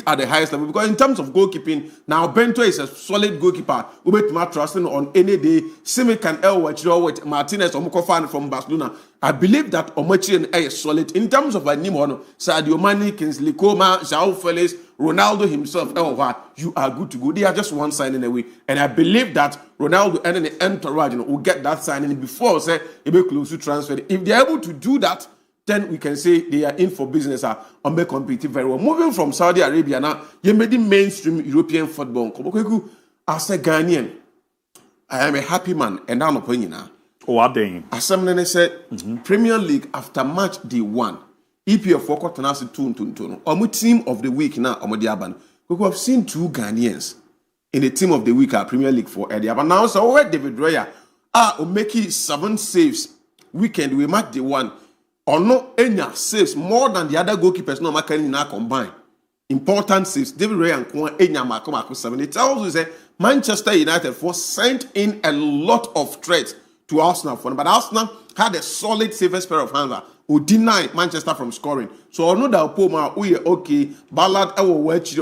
at the highest level. Because in terms of goalkeeping, now Bento is a solid goalkeeper. Ubet trusting on any day. Simi can with Martinez or Mukofan from Barcelona. I believe that Omochi is solid. In terms of a Nimono, Sadio Mane, Kingsley Coman, João Felix, Ronaldo himself, you are good to go. They are just 1 signing away. And I believe that Ronaldo and the entourage will get that signing before say it be close to transfer. If they're able to do that, then we can say they are in for business and be compete very well. Moving from Saudi Arabia now, you made the mainstream European football. As a Ghanaian, I am a happy man, and I'm opinion now. What then? As someone said, Premier League after match day 1, EPF for Kotanasi 2. Team of the week now, Omodiaban. We have seen 2 Ghanaians in the team of the week at Premier League for Eddie. But now, so where David Raya make 7 saves weekend, we match the 1. Or no, any saves more than the other goalkeepers no making now combined. Important saves. David Raya and Kwan Enya Makomako 7. It tells you that Manchester United sent in a lot of threats to Arsenal for them, but Arsenal had a solid safest pair of hands who denied Manchester from scoring. So I know that Poma we okay, Ballard watch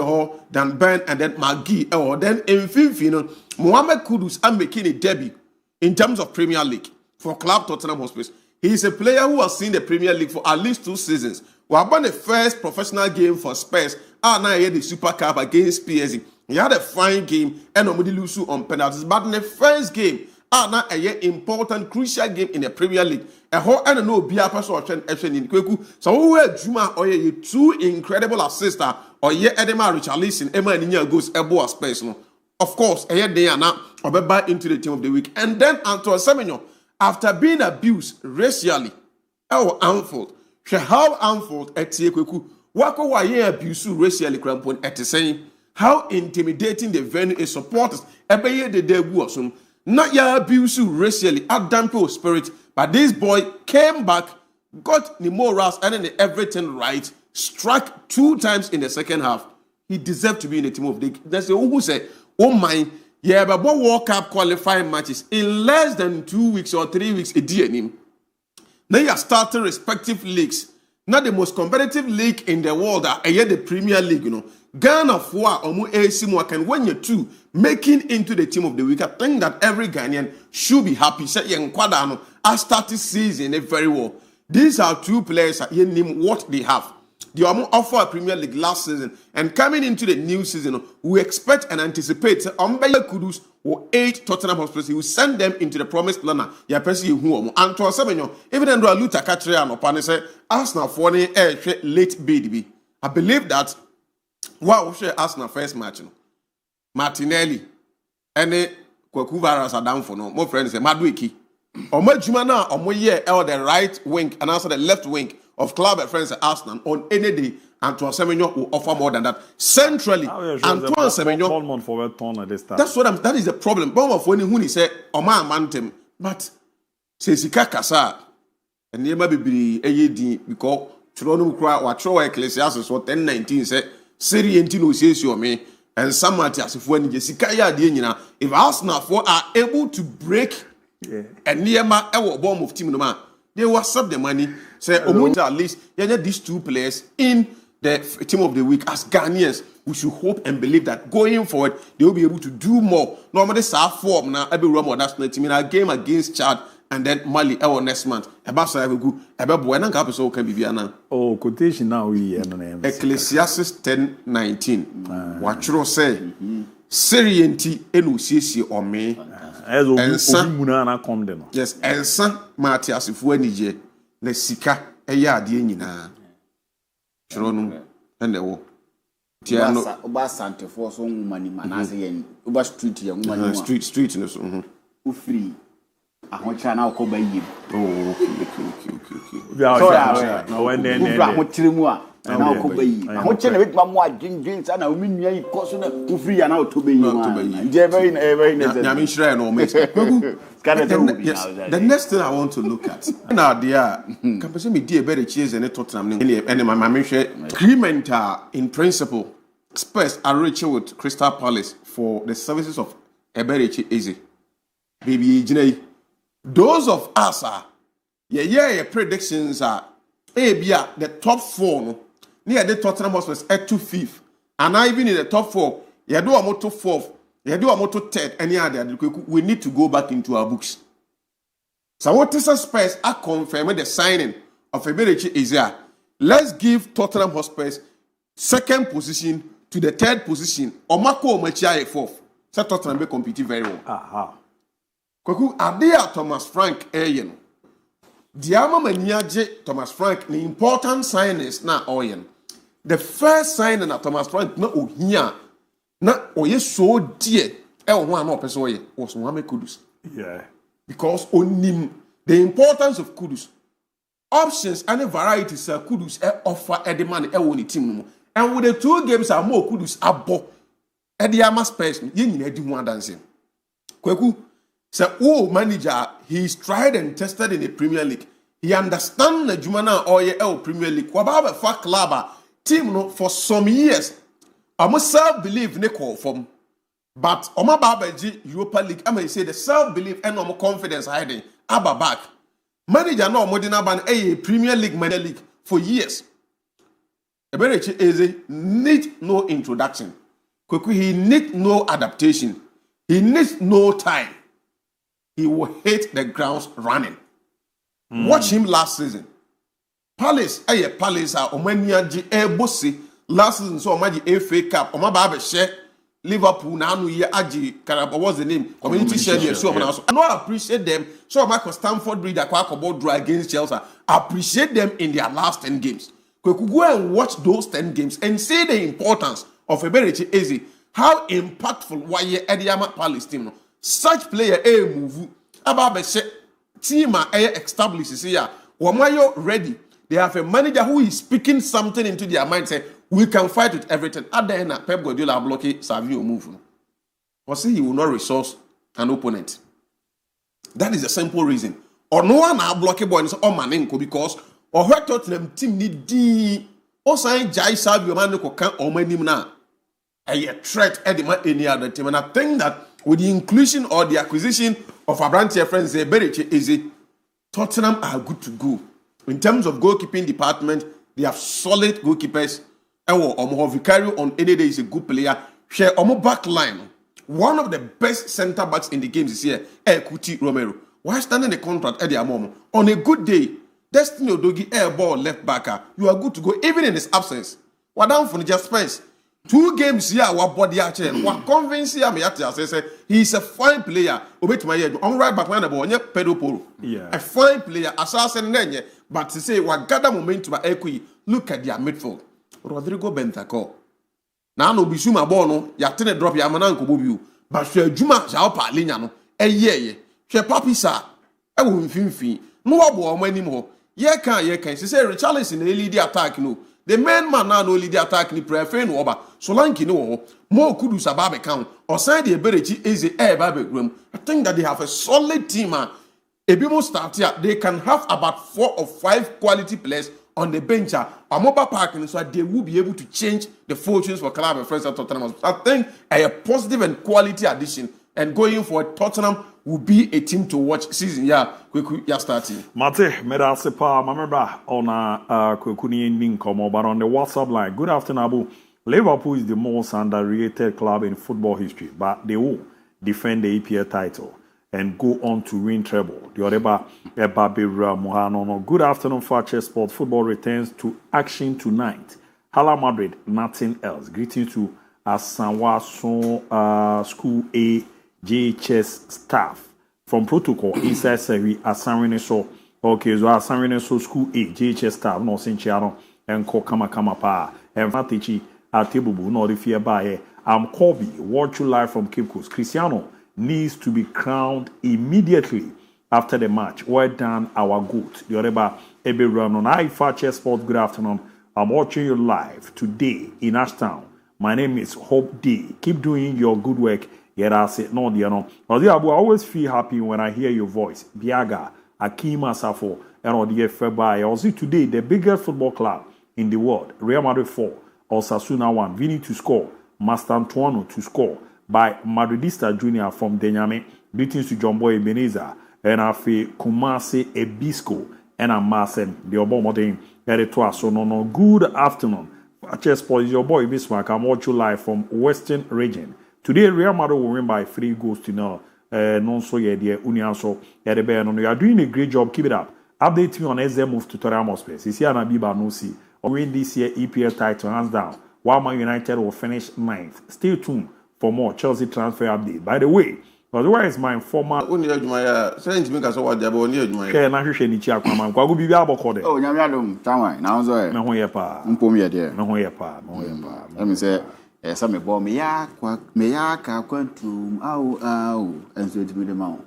then Ben and then Magui then in Finfino, Mohamed Kudus are making a debut in terms of Premier League for club Tottenham Hotspur. He is a player who has seen the Premier League for at least 2 seasons. We have won the first professional game for Spurs. Now he had the Super Cup against PSG. He had a fine game and nobody lose on penalties. But in the first game, now a important, crucial game in the Premier League. A whole and no be a person in Kweku. So who were Juma or ye 2 incredible assists or ye Edema Richarlison, Emma and goes Ebo Spurs. Of course, a year they are now or back into the team of the week. And then Antoine Semenyo, after being abused racially, Anfield, how Anfield at Kweku, Wako wa ye abuse racially crampon at the same. How intimidating the venue is supporters. Ebe ye the day was not ya abuse racially, dampen spirit, but this boy came back, got the morals and then everything right, struck 2 times in the second half. He deserved to be in the team of the. That's the one who said, "Oh my, yeah, but what World Cup qualifying matches in less than 2 weeks or 3 weeks a day him. Now you are starting respective leagues. Not the most competitive league in the world, the Premier League, you know. Ghana for Omu AC can win you 2, making into the team of the week. I think that every Ghanaian should be happy. Say young Kwadano, I started season very well. These are 2 players you name what they have. They are offer a Premier League last season, and coming into the new season, we expect and anticipate Ombaye Kudus or 8 Tottenham Hotspur. He will send them into the promised land. Ya person who Antoine Semenyo, even though Luta Katre and Opane say Arsenal for the late BDB. I believe that what we Arsenal first match, Martinelli and Kwaku Varas are down for no. My friends say Maduiki. Or my Jumana or my year or the right wing and also the left wing of club and friends at Arsenal on any day. Antoine Semenyo will offer more than that. Centrally, Antoine Semenyo. That's what that is the problem. Bournemouth when he said, "Oh man, mantem," but says he kasa and never be AED because Toronto cry or throw Ecclesiastes what 10:19 said. Seri entino says you me and some Matthias if when Jessica Yadina, if Arsenal are able to break and near my bomb of team no man, they will accept the money. Say at least these 2 players in the team of the week as Ghanaians. We should hope and believe that going forward they will be able to do more. Normally, form now every Romo national team in a game against Chad and then Mali next month. Oh, quotation now we Ecclesiastes 10:19. What you say? Serienti enusiesi or me. Yes, and son Matthias if when ye le sika eya de nyina. Chrono and the wo. Tiano oba sante for so money man as yen. Oba street ya money. Street no so. U free. Ahocha na ko bayi. Oh, okay. So when then mu a na ko bayi. Ahocha na betwa mo adwindwin sa na o menua yi ko so na u free ya na o to bayi ma. Je very necessary. Na me share no make. The next thing I want to look at. Now there can person me dey better cheers and Tottenham and my share agreement in principle. Spurs are reaching with Crystal Palace for the services of Eberechi Eze. Baby Jinei. Those of us are predictions are the top 4 no near the Tottenham Hotspur at 5th and even in the top 4 you do a motto 4th you do a motto 3rd any other we need to go back into our books. So what is Spurs are confirming the signing of Eberechi Eze. Let's give Tottenham Hotspur 2nd position to the 3rd position or Marco Machia 4th. So Tottenham be competing very well. Kwaku Adea Thomas Frank Ayen. Diama Maniaje Thomas Frank, the important sign is now Oyen. The first sign na Thomas Frank na ohia na oye so dear one no person was Mohamed Kudus. Yeah. Because onim the importance of Kudus. Options and varieties Kudus offer the man won team. And with the 2 games are more Kudus abo Ediama space you need to one dancing. Kweku say manager he is tried and tested in the Premier League. He understands the Jumana or Premier League. Wababa fa club team no for some years. Almost self-belief ne call from. But Oma Babaji Europa League, I may say the self-belief and no confidence hiding. Abba back. Manager no Modena ban a Premier League manager league for years. Eberechi Eze need no introduction. Kweku he need no adaptation. He needs no time. He will hit the grounds running. Watch him last season. Palace are Omaniaji Bossy last season so Omaji FA Cup Omaba share Liverpool now year Aji Carabao what's the name community share so I know I appreciate them so Michael Stamford Bridge Aquacobo draw against Chelsea. I appreciate them in their last 10 games. We could go and watch those 10 games and see the importance of Eberechi Eze. How impactful why Ediama Palace team such player move about team established here. Wamayo ready. They have a manager who is speaking something into their mind. Say we can fight with everything. At the end, Pep Guardiola blocky Savio move. Or see he will not resource an opponent. That is the simple reason. Or no one are blocking boys or Manenko because or what Tottenham team need D or sign Jai Savio Manenko can or Manimna. A threat at any other team. And I think that with the inclusion or the acquisition of our branch friends, Eberechi Eze, Tottenham are good to go. In terms of goalkeeping department, they have solid goalkeepers. Omo Vicario on any day is a good player. Share Omo back line. One of the best centre backs in the games this year, Kuti Romero. Why standing the contract at the moment? On a good day, Destiny Odogi air ball left backer, you are good to go even in his absence. What down for the just Spence? 2 games here, what body actually, what convince him say he's a fine player. Obey my head. On right back when the ball, pedopolo. Yeah. A fine player, assassin, but to say what gather momentum at Equi, look at their midfield. Rodrigo Bentancur. Now no bisuma bono, ya tene drop ya mananko bobiu. But she Juma Jaupa Lignano, ye. She papi sa, I will fin. No abo anymore. Ye can. She say Richarlison lead the attack no. The main man now no lead the attack ni prefer no oba. So lanky no more Kudus ababe count or side the ability is the air babe room. I think that they have a solid team. Ebimo start here, they can have about 4 or 5 quality players on the bench. A mobile parking so they will be able to change the fortunes for club and friends at Tottenham. I think a positive and quality addition and going for Tottenham will be a team to watch season. Yeah, quick starting. Mate, meda sepa, remember on Kwekuni ending come but on the WhatsApp line. Good afternoon, Abu. Liverpool is the most underrated club in football history, but they will defend the EPL title and go on to win treble. The Oreba Ebabira Mohanono. Good afternoon, Fakye Sport. Football returns to action tonight. Hala Madrid, nothing else. Greetings to Asanwason School A JHS staff from protocol inside Sevi Asanweneso. Okay, so Asanweneso School A JHS staff no Sinchiano and Kama Pa and Fatichi Atebubu no Rifia Baye. I'm Kobe. Watch you live from Cape Coast. Cristiano needs to be crowned immediately after the match. Well done, our goat. The Oreba Ebe Run on Fakye Sport. Good afternoon. I'm watching you live today in Ashtown. My name is Hope D. Keep doing your good work. Yeah, that's it. No, dear, no. I always feel happy when I hear your voice. Biaga, Akima Safo, and Odia February. Also today, the biggest football club in the world. Real Madrid 4, Osasuna 1. Vini to score. Master Antoine to score. By Madridista Junior from Denyame. Greetings to John Boy Ebenezer. And Afe Kumase Ebisco. And I'm Marcel. The Obomodin. So no. Good afternoon. Fakye Sport is your boy Bismarck. I'm watching you live from Western Region. Today, Real Madrid will win by 3 goals to 0. Non so yeah, dear Unianso. You are doing a great job. Keep it up. Update me on SZ move to Toramo Space. It's here and Biba no see. Win this year EPL title hands down. While Man United will finish 9th. Stay tuned for more Chelsea transfer update. By the way, But where is my former? Only Jumaya, saying make us what they are near Jumaya. Care na hwehwe ni chi akwama. Kwa go bibia abokode. Oh, nyame adom, tanwan. Na so e. Me ho ye pa. Mpom ye de. Me ho ye pa. Let me say, some me bomb me ya ka kwantum au and so it me dem out.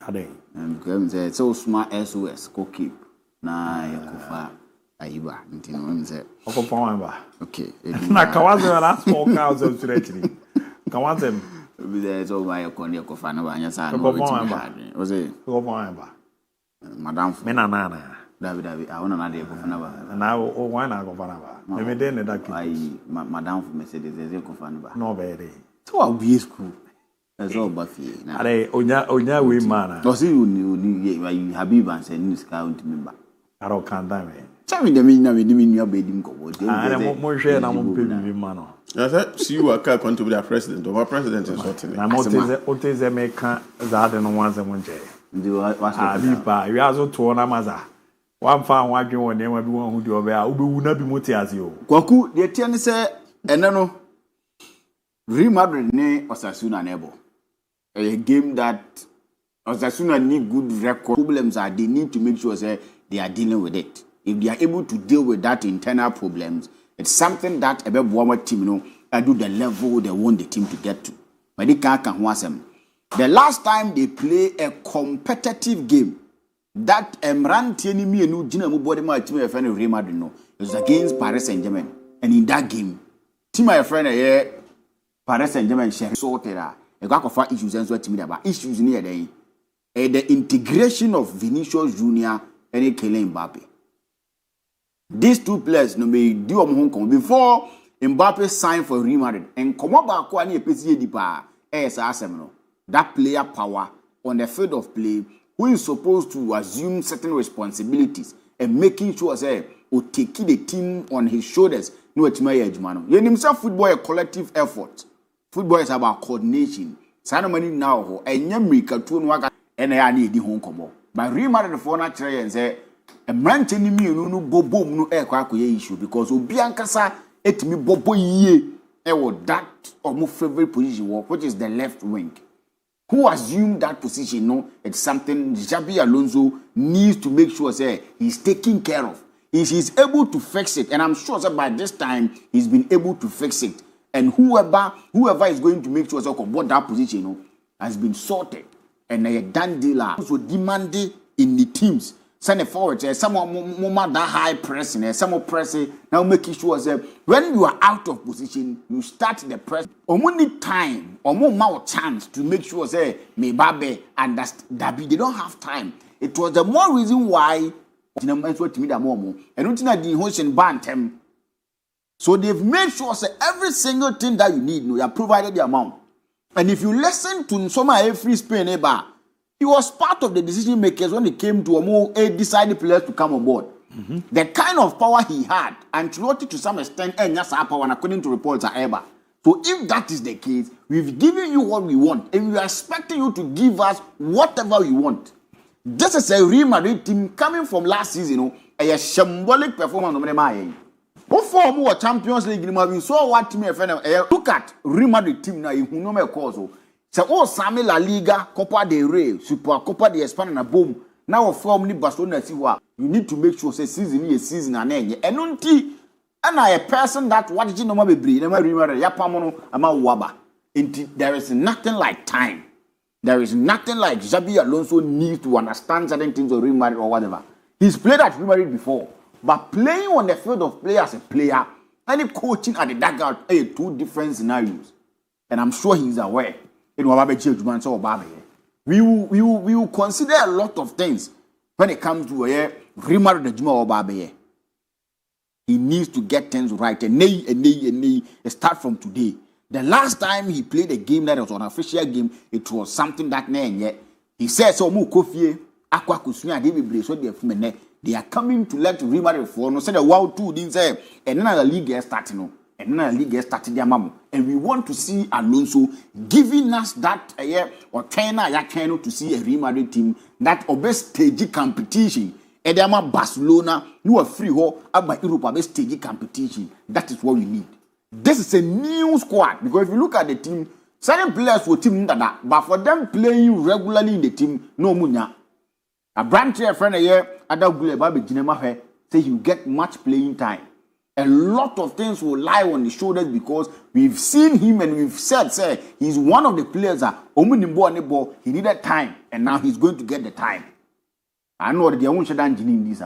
Ade. And come say so smart SOS ko keep na yakufa ayiba ntino me say. Okopon ba. Okay. Na kawaze na small cows of actually. Kawaze be there so my kon yakufa na ba nya sa no. Okopon ba. O say okopon ba. Madam Me na David, I want another Kofanaba. And now, why not Kofanaba? Maybe then that Madame for Mercedes is a Kofanaba. No, very. So I'll be school. That's all Buffy. Are Onya we man. No, see you Habib and send news count member. I don't can't damn it. Tell me the meaning your bedding cover. I'm more sure I'm baby man. I said, see you are going to be the president of our president is sorting. I'm what is a maker that and once a one day. Abipa, you are so to Amaza. One fan wagging one name, everyone who do over, who will not be multi as you. Kwaku, the Tian say, and no Real Madrid ne Osasuna nebo. A game that Osasuna need good record. Problems are they need to make sure say they are dealing with it. If they are able to deal with that internal problems, it's something that a better team, you know, I do the level they want the team to get to. But they can't watch them. The last time they play a competitive game, that Emran Tienimi and Ujina body my team friend Real Madrid no, it was against Paris Saint-Germain. And in that game, team my friend here, Paris Saint-Germain share sorted out. A got of issues and so team about issues near the integration of Vinicius Junior and Kylian Mbappe. These two players no may do Hong Kong before Mbappe signed for Real Madrid and come back when he plays the that player power on the field of play, who is supposed to assume certain responsibilities and making sure say or taking the team on his shoulders. No, it's my age, man. You himself football a collective effort. Football is about coordination. Sanamani now and Yamrika to work and I need the Hong Kong. But Real Madrid for natural and say a man telling me no go boom no aircraft issue because Obiankasa et me bobo ye that or my favorite position which is the left wing. Who assumed that position? No, it's something Xabi Alonso needs to make sure say he's taking care of. He's able to fix it, and I'm sure that by this time he's been able to fix it. And whoever is going to make sure that what that position, you know, has been sorted, and a done deal also demanded in the teams. Send a forward, some more that high pressing, some more pressing. Now making sure that when you are out of position, you start the press. Or more need time, or more chance to make sure say Mbappe and Dabi they don't have time. It was the more reason why. And so they've made sure say every single thing that you need, you have provided the amount. And if you listen to some free Spain, he was part of the decision makers when it came to decided players to come on board. Mm-hmm. The kind of power he had, and to some extent, and yes, power, according to reports, are ever. So if that is the case, we've given you what we want, and we are expecting you to give us whatever we want. This is a Real Madrid team coming from last season, a symbolic performance of the before more Champions League, we saw what team look at Real Madrid team now, who know my cause. So, Samuel La Liga, Copa del Rey, Super Copa de España, and boom. Now, from the Barcelona, you need to make sure say season is season and end. And until and I a person that what did you know, maybe never remember Yapamono, Ama Waba. There is nothing like time. There is nothing like Xabi Alonso needs to understand certain things of Real Madrid or whatever. He's played at Real Madrid before, but playing on the field of play as a player, and coaching at the dugout are two different scenarios. And I'm sure he's aware. We will consider a lot of things when it comes to Real Madrid or Babe. He needs to get things right. And start from today. The last time he played a game that was an official game, it was something that he said so Kofi Aqua Kusunya David so they are coming to let Real Madrid for no say the wow too didn't say and another league is starting and another league is starting their mama. And we want to see Alonso giving us that or trainer to see a Real Madrid team that obey stage competition. Edema Barcelona, you are free ho about Europe obey stage competition. That is what we need. This is a new squad because if you look at the team, Certain players will team that, but for them playing regularly in the team, no munya. A branch here, friend, a year, other good about Jinema, say you get much playing time. A lot of things will lie on his shoulders because we've seen him and we've said, say, he's one of the players that ball, he needed time, and now he's going to get the time. I know that they won't shut down in this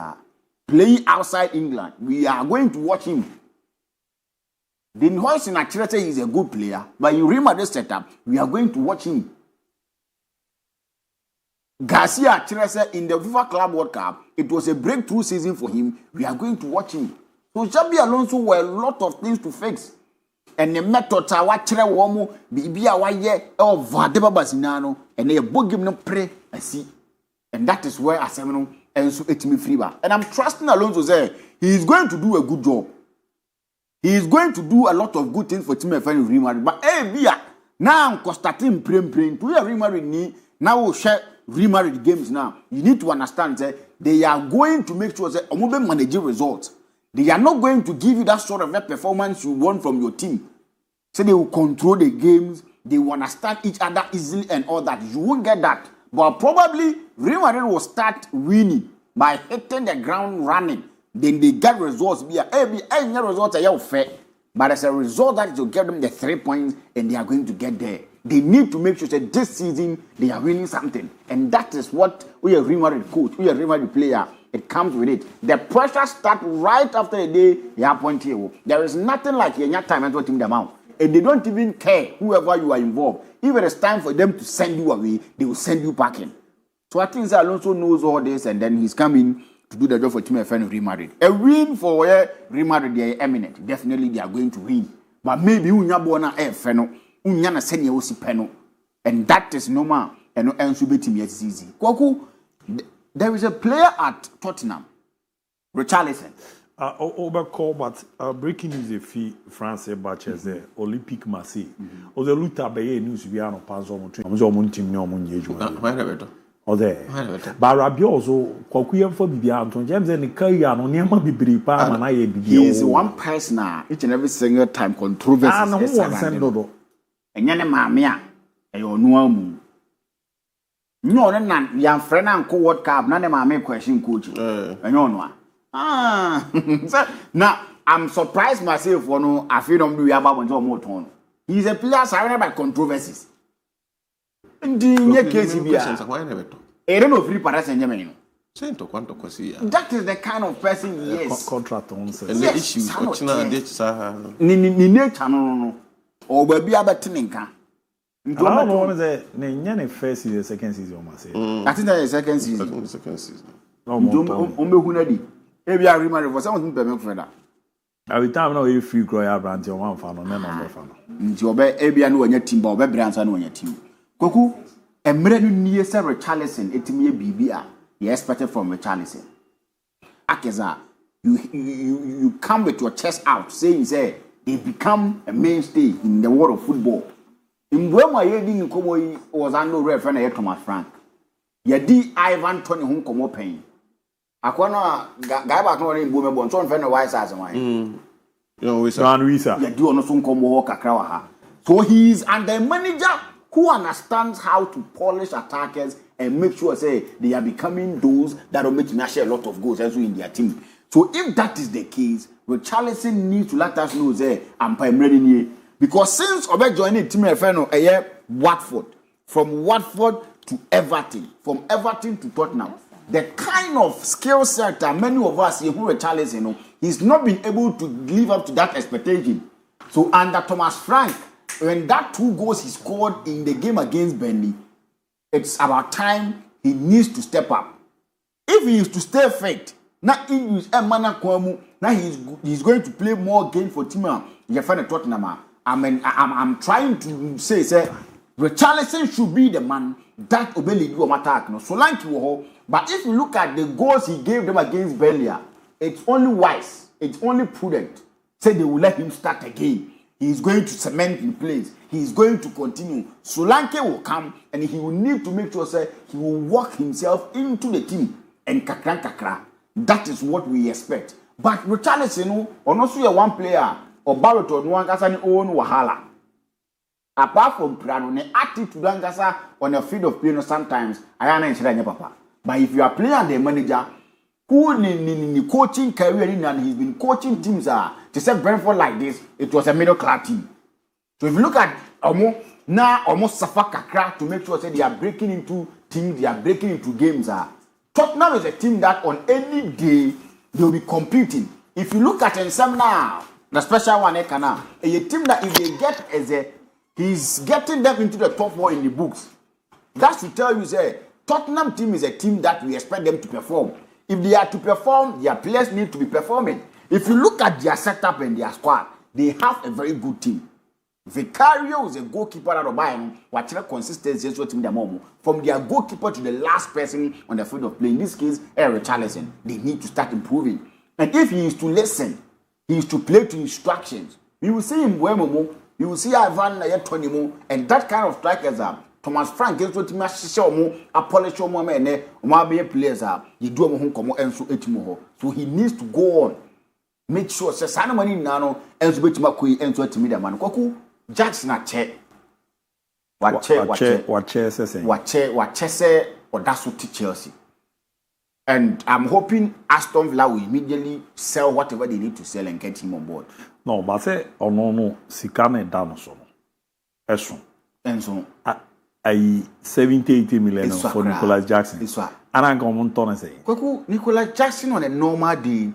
playing outside England. We are going to watch him. The voice in Achille say he's a good player, but you remember this setup, we are going to watch him. Garcia Achille said in the FIFA Club World Cup, it was a breakthrough season for him. We are going to watch him. So Xabi Alonso were a lot of things to fix. And the methods are what Chile Womo, Bibia Waye, or Vadeba Basinano, and they book him no pray, I see. And that is where Asemino and so it's me free. And I'm trusting Alonso say he is going to do a good job. He is going to do a lot of good things for Team FN Real Madrid. But Bia, now Constantine praying to a Real Madrid need now we'll share Real Madrid games now. You need to understand that they are going to make sure that Omobe manage results. They are not going to give you that sort of performance you want from your team. So they will control the games, they will understand each other easily and all that. You won't get that. But probably Real Madrid will start winning by hitting the ground running. Then they get results. Results are fair. But as a result that will give them the 3 points and they are going to get there. They need to make sure that this season they are winning something. And that is what we are Real Madrid coach, we are Real Madrid player. It comes with it. The pressure starts right after the day you have point here. There is nothing like your time and what them out. And they don't even care whoever you are involved. If it is time for them to send you away, they will send you packing. So I think Alonso knows all this and then he's coming to do the job for Team FN Real Madrid. A win for Real Madrid, they are eminent. Definitely they are going to win. But maybe Unyabona Feno, Unyana Senya Osi Peno. And that is normal. And no Ensube team yet is easy. Kwaku, there is a player at Tottenham, Richarlison. Overcall, but breaking news a fee France batches the Olympic Marseille. Or the Luta Baye news we are on Panzo team no engagement. Or there. But Rabbi also, Kwakuya for Bibianton, James and the Kaya no near Bibri Palm and I. He is one person each and every single time controversy. And Yana Mamia, a no. No, young friend and co-world cup, none of my question coach. Now, I'm surprised myself for no, I feel don't do about more tone. He's a player surrounded by controversies. In the case, I don't know free Paris Saint-Germain. That is the kind of person he is. Contract on and the issue, no, or baby Abatinka. I don't know what is the first season, second season, I say. I think that is second season. No, Hunadi. Maybe I remember for someone to be further. Every time now, if you grow up, and your one fan or never fan. Your Abian when your team, but Brands and when your team. Koku, a million near Sarah Richarlison, it may be BBR. You expected from Richarlison. Akeza, you come with your chest out, saying, say, they become a mainstay in the world of football. In Burma, you was under reference to Thomas Frank. Yadi Ivan Tony Hong Komo pain. Aquana Gaba in Burma, but some friend of wise as mine. Yadu on some Komo Kakrawaha. So he is under manager who understands how to polish attackers and make sure say they are becoming those that will make share a lot of goals also in their team. So if that is the case, Richarlison needs to let us know say I'm primarily. Because since Obe joined Team FN a year, Watford, from Watford to Everton, from Everton to Tottenham, the kind of skill set that many of us here who are Richarlison, he's not been able to live up to that expectation. So under Thomas Frank, when that 2 goals he scored in the game against Burnley, it's about time he needs to step up. If he is to stay fit, now he's going to play more games for Team FN Tottenham. I'm trying to say, Richarlison should be the man that obey you attack. No, so like you, but if you look at the goals he gave them against Burnley, it's only wise, it's only prudent. Say they will let him start again. He is going to cement in place. He is going to continue. Solanke will come and he will need to make sure say he will work himself into the team and kakra. That is what we expect. But Richarlison, or not one player. Or Barrett or one has an own wahala. Apart from Prano, the attitude angasa on the field of play, no sometimes I am not papa. But if you are playing the manager who in coaching career and he's been coaching teams to set Brentford like this, it was a middle class team. So if you look at now almost suffer kakra to make sure that they are breaking into teams, they are breaking into games. Tottenham is a team that on any day they will be competing. If you look at Ensem now, the special one a team that if they get he's getting them into the top 4 in the books. That should tell you, say, Tottenham team is a team that we expect them to perform. If they are to perform, their players need to be performing. If you look at their setup and their squad, they have a very good team. Vicario is a goalkeeper out of Bayern, watching consistency from their goalkeeper to the last person on the field of play. In this case, Eric Charlison. They need to start improving. And if he is to listen, he is to play to instructions. You will see him Wemo. You will see Ivan Tonimo and that kind of strikers up. Thomas Frank gets what he show more, a polish or more men, or be a players up. You do a home come and so etimo. So he needs to go on. Make sure Sasana Mani Nano and switch Makui and so to me the man. Koku Jackson at check. What say, or that's what Chelsea. And I'm hoping Aston Villa will immediately sell whatever they need to sell and get him on board. No, but say no sikane danoso. Eso. Enso. I 70-80 million for Nicholas Jackson. It's right. And I'm going to say. Kwaku, Nicholas Jackson on a normal day,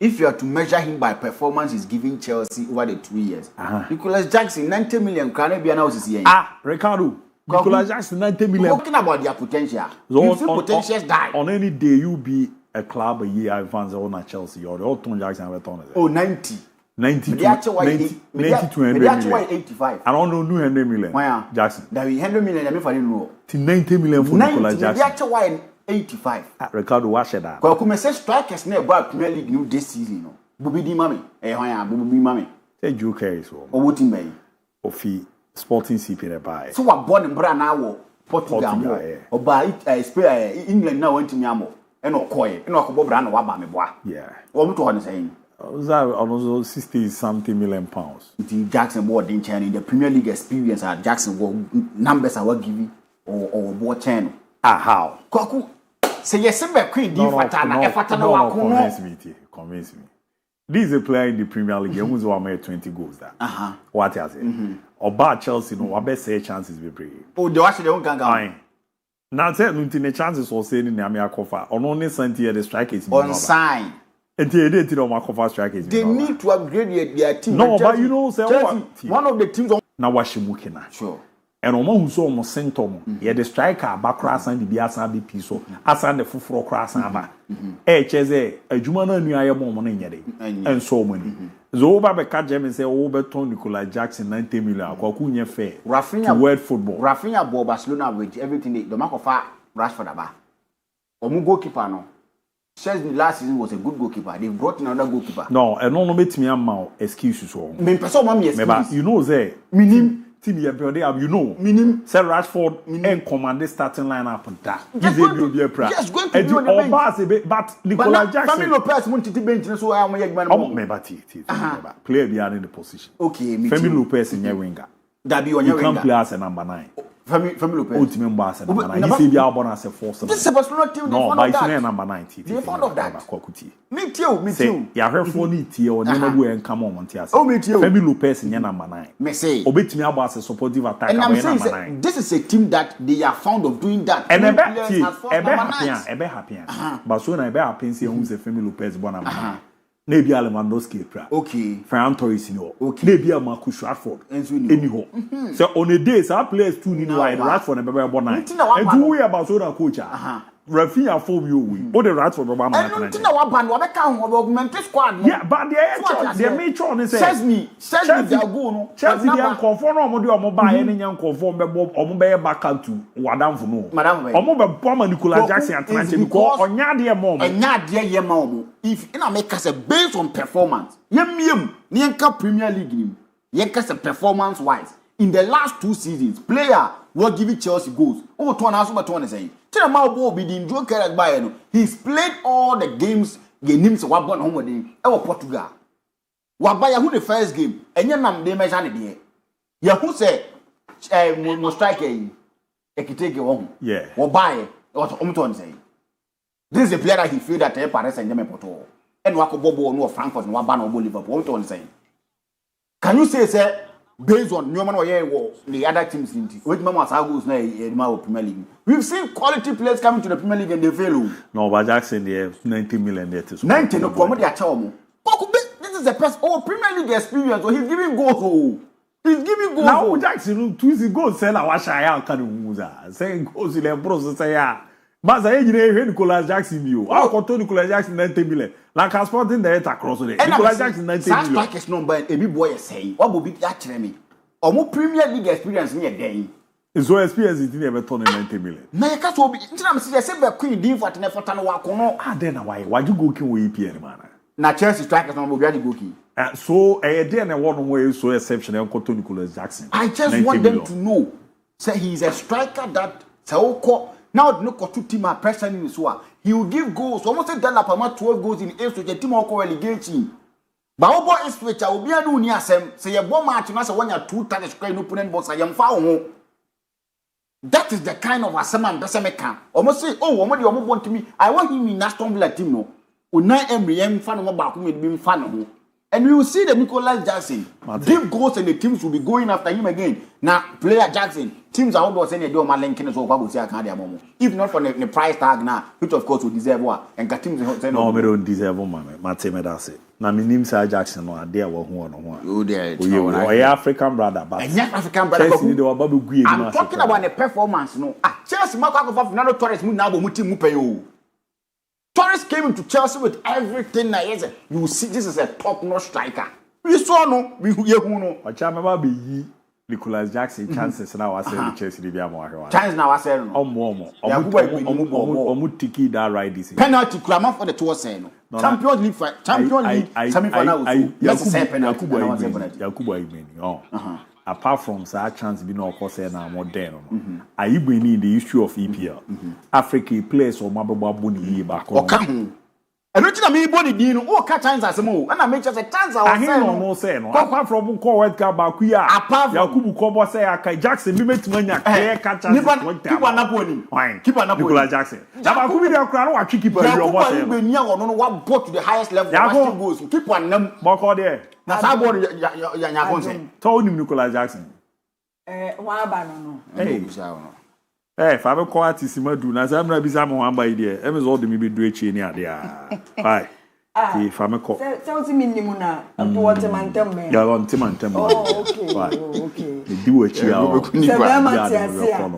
if you are to measure him by performance, he's giving Chelsea over the 2 years. Nicholas Jackson, 90 million Caribbean house is here. Ricardo. Nicholas Jackson, 90 million. We're talking about their potential. You see potentials die. On any day, you be a club a year advance on Chelsea or the Alton Jackson. Oh, 90. 90 to 100 million. 85. I don't know 100 million. Why Jackson? There is 100 million. I'm for no. 90 million for Nicholas Jackson. 85. Ricardo, watch that. Kwa kumese strikers ne about Premier League new this season no. Bubi di mami. Bubi mami. Say Joe Carey so. O woti mbey. Ofi Sporting CP na buy. So wa born mbra na wo Portugal. Oba Spain England na want me amo. E no koye. E no akobọ bra na wa ba me boa. Yeah. Wo muto ho ne saying. That almost 60-something million pounds. The Jackson board in China in the Premier League experience at Jackson numbers are what giving or board channel. How? Kwaku say yes be queen di fatana e fatana wa ko convince me. This is a player in the Premier League who's made 20 goals that. What you say? Oba Chelsea no wa best say chances be pray. Oh, they watch the one ganga. Now say no chances or say ni am akofa. Ono ne santi the strikers on sign. And they need to upgrade their team. No, but you know, say one of the teams now Washimukina. Sure. And Omo who saw almost Sentom. Yeah, the striker back cross and the Biasa BP so asan the full cross and aba. Cheze a Jumana new money and so many. Zoba Beka Jam and say Overton Nicola Jackson 90 million. Kwakunya fair. Rafinha word football. Rafinha ball Barcelona with everything. The mark of Rashford aba. Omu goalkeeper no. Chelsea last season was a good goalkeeper. They brought in another goalkeeper. No, and no bet me am excuses so. Me person want me excuse. You know say minim team you know. Minim say Rashford and command starting lineup and that. Give you be a prayer. Yes, going to be on the bench. But Nicolas Jackson. Family Lopez want to bench so I am a young man. Me but player be in the position. Okay, me Family Lopez in your winger. That be on your winger. You can play as a number 9. Family Lopez. Ultimate boss and number 9. He say be our as a force. This is a Barcelona team. No, but it's not number 9. They fond of that. Me too. Say, ya heard for need here or never go and come on Montias. Oh, me too. Family Lopez in your number 9. Me say. Obey me about a supportive attack. And I'm saying this is a team that they are fond of doing that. And ebe happy. Barcelona ebe happy see who's a Family Lopez born number 9. Maybe Lewandowski pra. Okay. Ferran Torres in okay. Maybe Marcus Rashford. Anyhow. So on a day, some players too need wide Rashford and Baba Bonai. And who we about so that coach? Rafinha form you we. All the Rashford Baba. And you know what band? What can augment squad? Yeah, but they made sure they say. Says me they are go no. Chelsea they are conform no mo dey buy any yan conform be omo be back to Wadam for no. Omo be bomb Nicolas Jackson Atlanta because onya de mom. Onya de ye mom. If in America say based on performance, yem Nianka Premier League nim. Yenka say performance wise in the last 2 seasons, player will give Chelsea goals. Oh, to an but to say. Tell my boy be the Joe Carey by no. He's played all the games. Games what born home with him. Portugal. What by who the first game? And you nam they measure it here. Ya who say mo strike yi ekitege wo yeah wo buy what omton say this is a player that he feel that Paris Saint-Germain poto and wako bobo no Frankfurt no ba no Liverpool omton say can you say based on new man or the other teams in which mama goes na Premier League we've seen quality players coming to the Premier League and they fail no but Jackson there 90 million there to 90 no come dey achawo this is the first Premier League experience so he's giving goals he's giving goals now Jackson two goals sell our shaya kan muza say goals le bros say ya Maza ejire Nicolas Jackson bio akoto Nicolas Jackson 90 million like transporting the head across there Nicolas Jackson 90 million that strike number ebi boy say what go be akire me omo Premier League experience ni e den so experience it never turn 90 million na you can't be ntina me say be queen din for ten for wa kono then why you go kin we EPL man na Chelsea strikers no be go kin so there na one way so exceptional akoto Nicolas Jackson I just want them to know say he is a striker that say now no two team are pressuring him so he will give goals almost a dollar per month 12 goals in Ipswich the team will relegation but obo Ipswich will be anu ni asem say your bomb match na say when you two targets square no opponent box I am fa ho that is the kind of asem and say can almost say oh omo de omo want me I want him in Aston Villa team no Unai Emery em fa no ba ko me be fa no ho and we will see the Nicolas Jackson give goals and the teams will be going after him again. Now, player Jackson, teams are always saying they do my linking so what will say I can't momo. If not for the price tag now, which of course will deserve one. And teams say no, we don't deserve one, Mate Medase. Now, my name is Jackson, no, there were one. Oh, there. Oh, yeah, African brother, but African brother. I'm talking about the performance, no. Chelsea, Marco Fernando Torres, Munabo, Torres came into Chelsea with everything that is. You will see this is a top-notch striker. We saw no, we know. But I remember be Nicolas Jackson chances now. I said Chelsea to be a more. Chance now I said no. Omu tiki that right this. Penalty, Kramer for the two saying. Champions League, semi-final. Yakubu apart from that chance be no cause na more then are you bringing the issue of EPL Africa players or mababa boni back and nothing me body din o ka chance asemo and I make just a chance I no say no apart from call World Cup back here Yakubu Kobo say Akai Jackson be metimanya clear catch chance keep on Napoli keep on Napoli Nicolas Jackson Yakubu dey cry no keep keeper you what say Yakubu be no what go to the highest level goals keep on them boko there na sabon ya konse to him Nicolas Jackson wa ba no hey fa be call artist madu na say amra bi sa mo amba ide e me so de me be do echi ni ade ah bye fa me call say what minimum na to what mantem me ya on mantem oh okay e di wo echi ah say be matiasia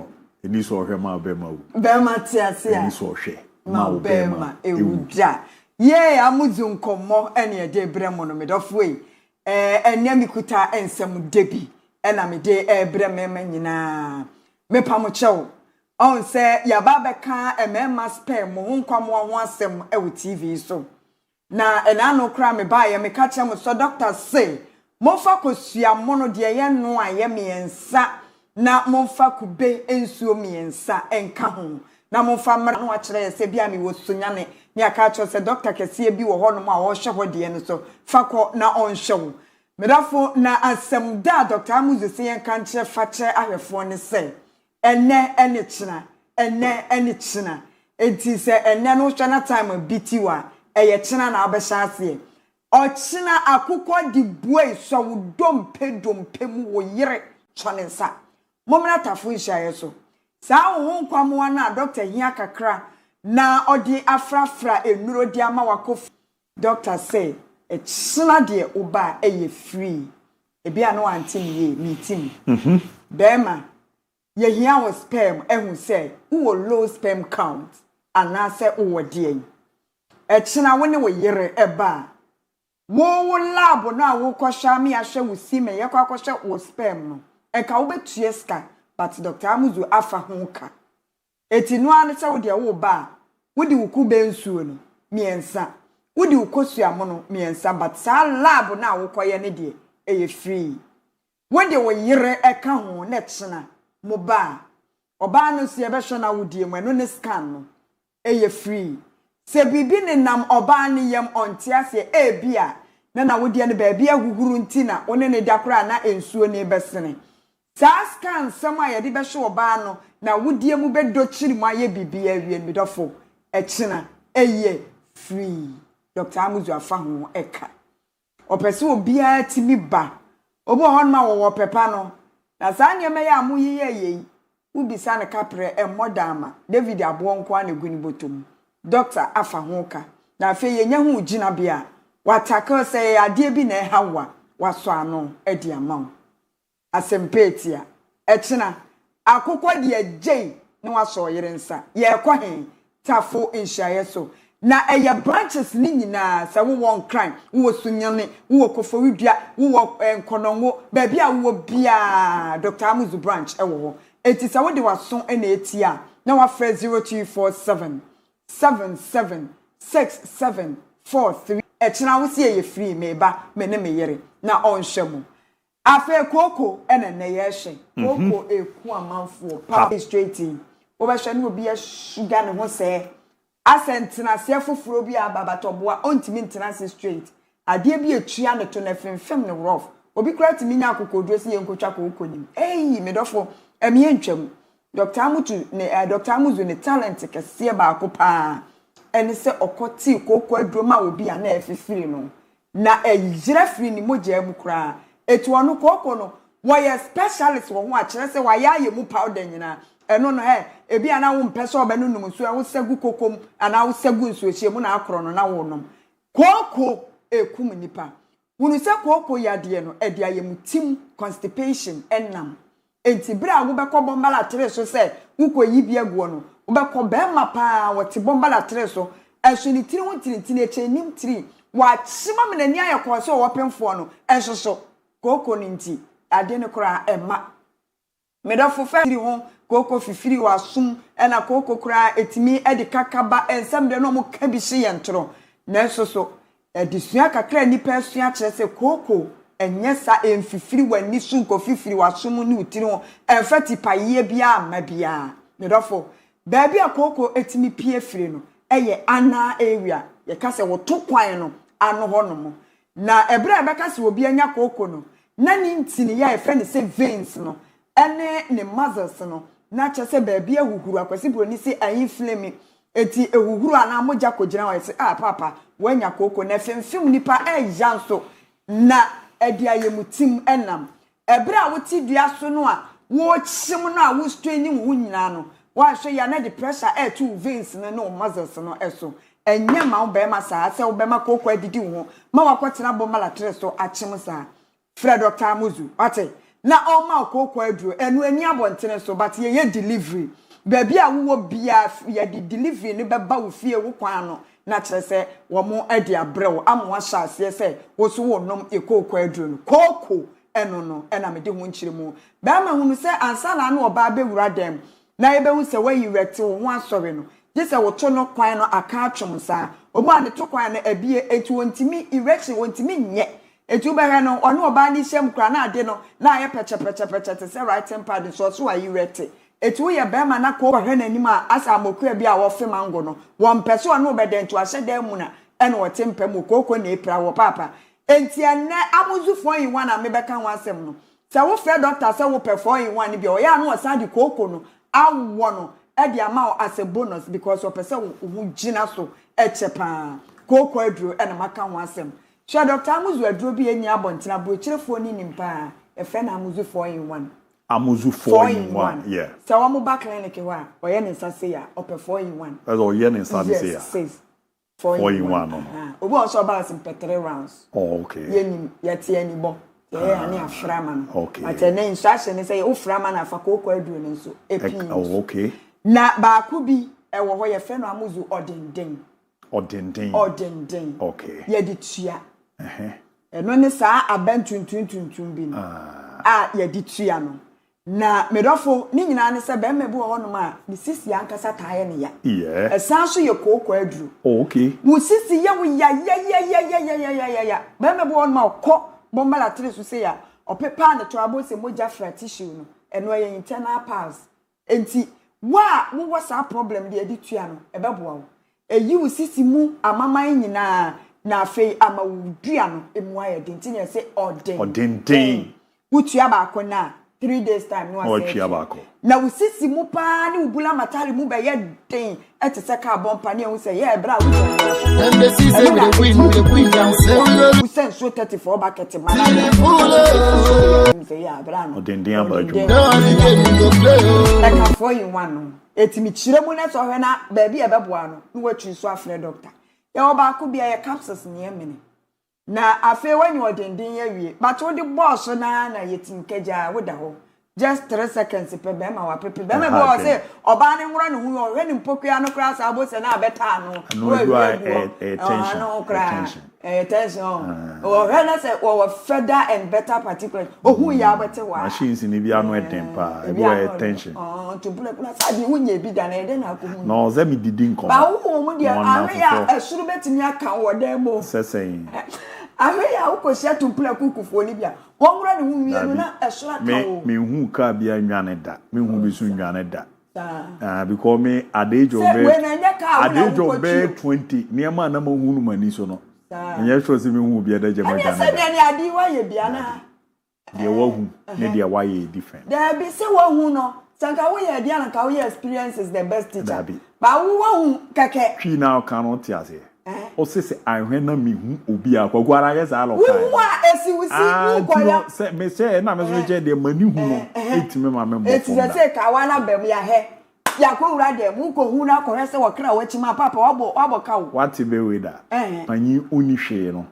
eni so hwe ma be ma wu be matiasia eni so hwe ma be ma ewuda ye amuzu nkomo ene ede bremo no medofo yi enya mikuta ensem debi ena mede ebre mema nyina mepam chew on se ya baba ka emema spam mo nkwamo ho asem e TV so na ena no kra me ba ye me ka chem so doctor say mofa kosua mono de ye no aye miensa na mofa kube ensuo miensa enka ho na mofa mra no akere se bia me wosunyane ni aka cho se doctor kese bi wo ho no ma wo hwe ho de no so fakọ na on hwe medafo na asem da Dr. Amuzu se yen kan kire fache ahwefo ne se ene china enti se ene no hwe na time bitiwa eye china na abehya ase o china akukọ di buai so wo dompe mu wo yire chonensa momna tafo hyaye so saa wo nkwamo na Dr. Hia kakra na odi afrafra enuro di ama wakof doctor say e china de oba eye free e bia no antim ye meeting bema ye hia wo sperm ehun say wo low sperm count ana say wo de e china wo ne wo yere eba wo lab na wo kwhwa me ahwe wo si me ye kwhwa wo sperm no e ka wo betue ska but Dr. Amuzu afa ho ka etinu ane se wo de wo ba wodi ukube nsuo no miensa wodi ukosua mo no miensa but sa lab na wo koye ne de eye free wodi wo yire eka ho na china mo ba oba no se be hwe na wodi mu no ne scan no eye free se bibi ne nam oba ne yam onte ase ebia na wodi ne ba bia guguru nti na one ne dakora na ensuo ne besene scan sama ye de be hwe oba no na wodie mu be do chiri mu aye bibia wie midofo echina eye free Dr. Amuzu afa ho eka opese obi a timi ba obo hon ma wo pepa no na sa nya me ya amuyi ye ubisa ne kapre modama David Abonko aneguni botom Dr. afa ho ka na fe ye nya hu gina bia wataka se ade bi na hawa waso ano edi amaw asempetia echina akokwa de agye na waso yere nsa ye kwahen tafo nhyaye so na eye branches ni nyina sa wo crime wo sunyane wo kofowidua wo nkonongo ba bia wo bia Dr. Amuzu branch ewo eti sa wo de waso na etia na wa frɛ 0247 776743 echina wo sie ye free meba me ne me yere na onhwemu afa koko ene ne ye hye koko eku amanfo pa straight in wo ba hwe ne obi ya sugar ne ho se asentina se foforo bi ababatoboa ontimi ntina se straight ade bi etua ne to na femfem ne rough obi kra timi nya akokodro se ye nkotwa koko nim medofo emiye ntwam Dr. Amuzu ne talent kese ba akopa ene se okoti koko adroma obi a na efifiri no na ejira firi ni moja mu kra etu onu koko no woye specialist wo ho a kire se waya ye mu powder nyina eno no ebi ana wo mpese obenu num so wo segu kokom ana wo segu nsu ehie mu na akro no na wo nom koko ekum nipa wonu se koko yade no ede ayem tim constipation enam enti bra wo bekọ bombala tere so se ukoyi bia guo no wo bekọ be ma pa wote bombala tere so enso ni tiri won tiri eche nim tiri wa chima me nani ayekọ so wo pemfo no enso so koko ni nti ade ne kora ema medafo fa tiri ho koko fifiri wasum ena koko kura etimi edi kakaba ensem de no mo ka bi hye yentro na enso so edisua kakra ni pesua kire se koko enye sa emfifiri wani su nko fifiri wasum ni utiri ho enfati paye bia ma bia medafo baabi akoko etimi pie firi no eye ana area ye ka se wo to kwan no ano ho no mo na ebra be ka se obi anya koko no na ni ntini ya efe ne se veins no ene ne muscles no na chese baabi ehuhuru akwasi broni se ayi flame eti ehuhuru ana moja kogina wa se papa wanya koko na femfem nipa ejanso na edi ayemutim enam ebra woti dua so no a wo chim no a wo straining wo nyina no wa hwe ya na the pressure to veins no muscles no eso enye ma wo be ma saa se wo be ma koko adidi wo ma wakotena bomba la tre so achim saa Fred Dr. Amuzu ate na oma koko aduro enu ani abontene so but ye delivery baabi a wo bia ye delivery ne beba wo fie wo kwan no na kire se wo mo ade abrew amo ahya ase se wo so wo nom ekoko aduro no koko eno no ena me de ho nkyire mu ba ma hunu se ansa na na oba bewura dem na ye be hu se wayi rete wo ho asore no je se wo to no kwan no aka atwom sa obo ade to kwan no abie etu wontimi erection wontimi nye etu be no ono oba ni hyem kra na ade no na aye peche te se right pad so so wayi rete etu ye be ma na ko hwe nanim a asa amokua bi a wo fe mango no wo mpese ono be den to ahye dan mu na ene wo tempem kokoko na epra wo papa enti ene Amuzu 4-in-1 na me be kan wasem no se wo fe doctor se wo pe 4-in-1 bi o ya no osan di kokoko no awo no e di ama as a bonus because o pese wo gina so echepa kokoko aduro ene maka wasem sha Dr. Amuzu aduro bi enya abontina bro kirefo ni nimpa e fe na Amuzu 4-in-1 Amuzu 4-in-1 yeah so wa mo back clinic wa o ye nsa se ya o pe 4-in-1 as o ye nsa se ya 4-in-1 no obi o so balance in 3 rounds oh okay yenim yete ani bo ye ani aframa no okay but na instruction say o frama na fa kokoko aduro no so epi oh okay na ba ku bi e wo ho ye fe no Amuzu odenden okay ye di tua eno ne saa abentuntuntuntum bi no ye di tua no na medofo ni nyina ne se be mebu ho no ma ni sisi ankasa taaye ne ya esanso ye kokoko aduro okay mu sisi ye wo ya be mebu ho no ma ko bomba la tre so se ya opepa ne to abo se moja fra tissue no eno ye internal parts enti wa wo wa sa problem de edi tua no e be boa wo eyi wo sisi mu amaman nyina na afei amawudua no emu aye denti ne se odenden wutua ba ko na 3 days time no o chia ba ko na wo sisi mu pa ni ubula matali mu be ye den e te se ka bompa ni e say ye bra wo and the season we queen down say we send so 34 bucket man say ya bra no den aba ju e ka for you one no etimi chire mu na so hwe na ba bi e beboa no no watwi so afre doctor ye oba ko bia ye capsules ni e mini na afi wanyi odendin ye wie but wo de boss na yetinkeja wo da ho just 3 seconds pe be ma wa pepe be me bo say oba ne nwura ne hu yo hwe ni mpokua no kra sa bo se na abeta no attention o hwe na say o further and better particular o hu ya abete wa machines ni bia no eden pa e bo attention to bule kula sa di hu nye bi da na ede na ko hu no ze mi didi nko ba hu mu dia are ya esuru betimi aka wo dem mo sesen ahwe ya ukosia tumpula kukufu ni bia wonwura ne hu wie no na eso aka wo me hu ka bia nwane da me hu bi su nwane da because me at the age of 20 niema na ma hu no mani so no enye so se me hu bia da jema jana se de ne adi wa ye bia na de wa hu ne de wa ye different there be se wa hu no sanka wo ye dia na ka wo ye experience is the best teacher ba wo wa hu keke twi na ka no ti ase o se ahwe na mi hu obi akwagwara ye za alokai wo esi wo si wo koya se me se na me so je de mani hu no etime ma me mo eti se ka wa na bem ya he ya ko wura de mu ko hu na ko he se wo kra wa chi ma papa wabo ka wo what be we da panyi oni hwe no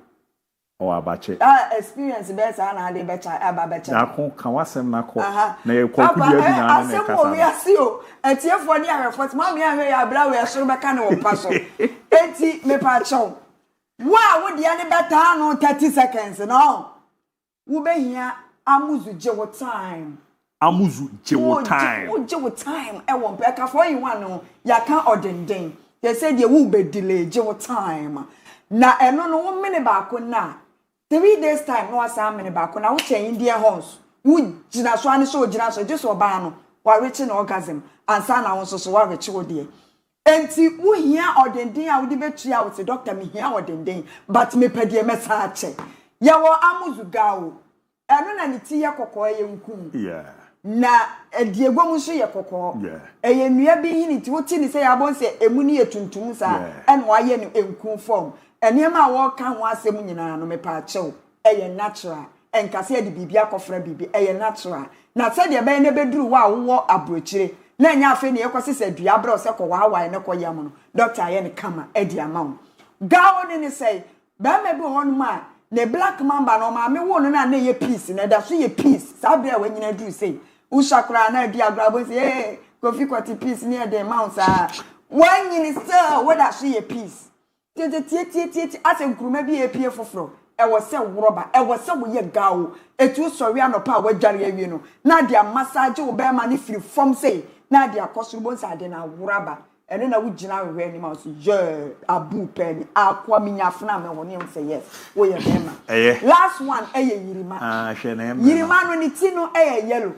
o abache experience be sa na de becha aba becha na ko kan wasem na ko na ye kwaku dia bi na na kasa asem wo ya si o etiefo ni ahwefo ma me ahwe ya bra we so be ka na wo paso enti me pa chow wa wo dia ne beta no 30 seconds no wo be hia amuzu je wo time e won pe ka for you one no ya kan odenden they say they will be delay je wo time na eno no wo mene ba ko na 3 days time no asa mene ba ko na wo chen Indian horse wo gina so ani so gina so je so ba no wa reach na orgasm ansa na won so wa reach wo de enti wo hia odenden a wo de betua wo se doctor me hia odenden but me pedie mesa ache ya wo amuzu gawo eno na ni ti ye kokko ye nkum na ediegwom so ye kokko eye nua bi hini ti wo ti ni se ya bon se emu ni etuntum sa eno wa ye no enkum form enema a wo ka ho asem nyina no me pa achew eye natural enkase de bibia kofra bibi eye natural na se de be ne beduru wa wo abrochire na nya afi ne yekwose se dua bra se ko wa ne ko yam no doctor ye ne kama edi amawo gawo ne say ba me bi hon ma ne black mamba no ma me wo no na ye peace na da so ye peace sa bra wa nyina duru say ushakra na di agrabo say kofi kwati peace near the mountains one nyini still what da so ye peace tie ase nkruma bi epie foforo e wo se woroba e wo se wo ye gawo etu sori anopa wa dware awie no na dia massage wo be ma ne free from say na dia kosubo nsade na woraba ene na wo gina we ni ma so je abu pen akwa minyafna me woni em say yes wo ye be ma last one yirima hwe na yirima no ni ti no yellow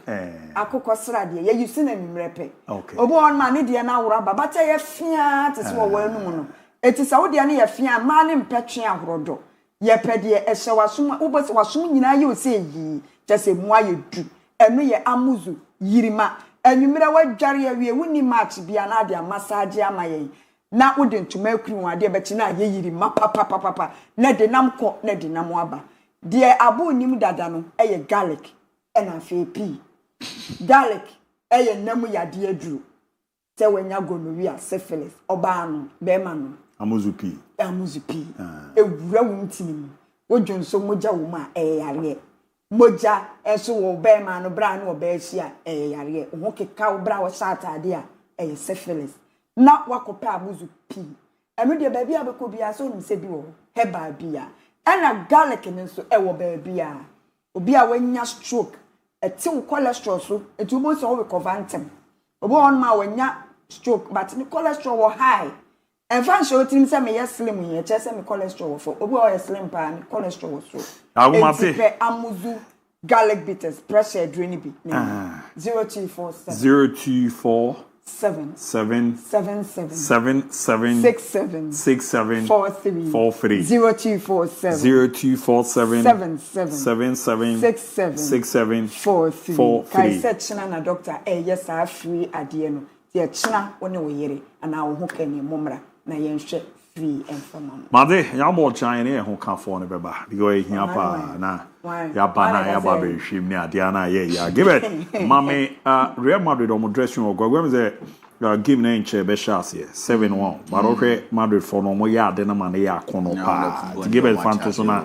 akoko sra de ye yusi na nimrepe obo on ma ne de na woraba bata ye fia te so wo anu no eti saudi ani ye fia ma ne mpetwe ahorodo ye pede ye ehye wasom ubose wasom nyina ye oseyi jese mu aye du enu ye amuzu yirima enwumere wadware ye wie wuni match bia na de massage amaye na wode ntuma akuru wade be na ye yirima papa na de nam ko na de nam aba de abo nim dada no eye garlic na fe pi garlic eye nam yade aduru se wanya gonorrhea syphilis oba no be ma no amuzu pi ewura wuntini wodwonso moja wo ma yare moja eso wo be ma no bra no be hia yare ho keka wo bra wo satade a syphilis na wakopa amuzu pi eno de ba bia beko bia so nim se bi wo heba bia na garlic nso wo ba bia obi a wanya stroke eti wo cholesterol so eti wo so wo covantem obo on ma wanya stroke but the cholesterol was high. And fan show team say me yes slim here, just say me cholesterol for. Obo o slim pa and cholesterol was so. Amuzu garlic bitters pressure drain bi. 0247 7 7 7 7 7 6 7 6 7 4 3 4 3 0247 0247 7 7 7 7 6 7 6 7 4 3 4 kai 3 section na doctor yes a free ade no ye chena wo ne wo yere ana wo ho kani momra na ye nhwe free enfama Made ya mo chan ne ho ka fo ne beba because hia pa na ya ba na ya ba be hwim ne ade na ye ya give it mame Real Madrid on dressing room go we say game na nche be chance 7-1 but okay Madrid for no mo ya ade na ma ne ya kono pa to give it fantasy na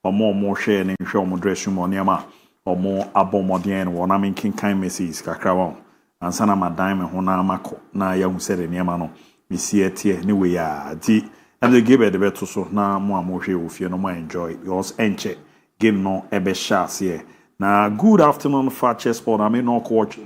omo hwe ne hwe on dressing room ne ma omo abomodien wo na men kan messages kakra won ansa na madan me ho na amako na ya hu se de ne ma no misi etie ne we ya di and the game the better so na mo amohwe ofie no mo enjoy because enche game no ebe chance here na good afternoon Fakye Sport I may not watch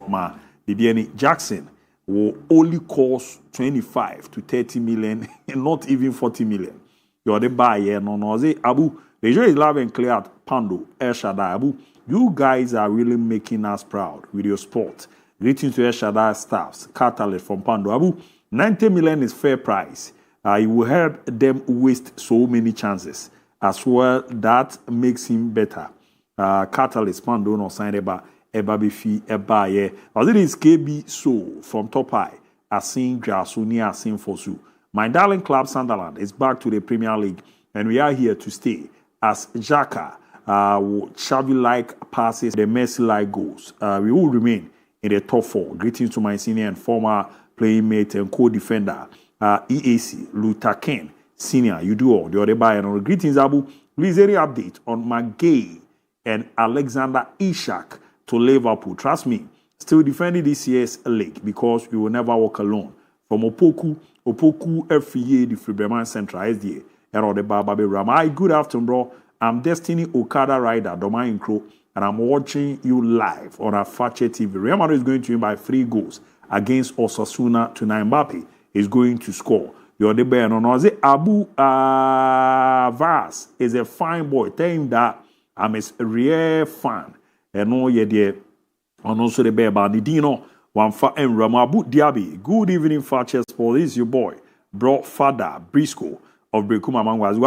ma Bibiani Jackson will only cost 25 to 30 million not even 40 million you're the buyer no say Abu the joy is loud and clear at Pando El Shaddai Abu you guys are really making us proud with your sport. Greetings to El Shaddai staffs Catalyst from Pando Abu 90 million is fair price. You will help them waste so many chances as well. That makes him better. Catalyst Pando no sign eba bifi eba ye. As it is KB so from Top High. Asin Grasuni Asin Fosu. My darling club Sunderland is back to the Premier League and we are here to stay. As Xhaka Xavi-like passes, the Messi-like goals. We will remain in the top 4. Greetings to my senior and former playmate and co-defender, EAC, Luther Ken, Senior, you do all, the other buyer. Greetings, Abu. Please, any update on Magay and Alexander Isak to Liverpool. Trust me, still defending this year's league because you will never walk alone. From Opoku, FEA, the Freeberman Central, SDA, and all the Bababe Ramai. Good afternoon, bro. I'm Destiny Okada Rider, Domain Crow, and I'm watching you live on our Fakye TV. Real Madrid is going to win by 3 goals against Osasuna tonight. Mbappe is going to score. You're the bear. No, say Abu Vaz is a fine boy. Tell him that I'm a real fan. And no, yeah, there. And also the bear, but the Dino, one for Rama Abu DIABY. Good evening, Fakye Sport. This is your boy, bro, Father Briscoe of Brekuma Mangwas.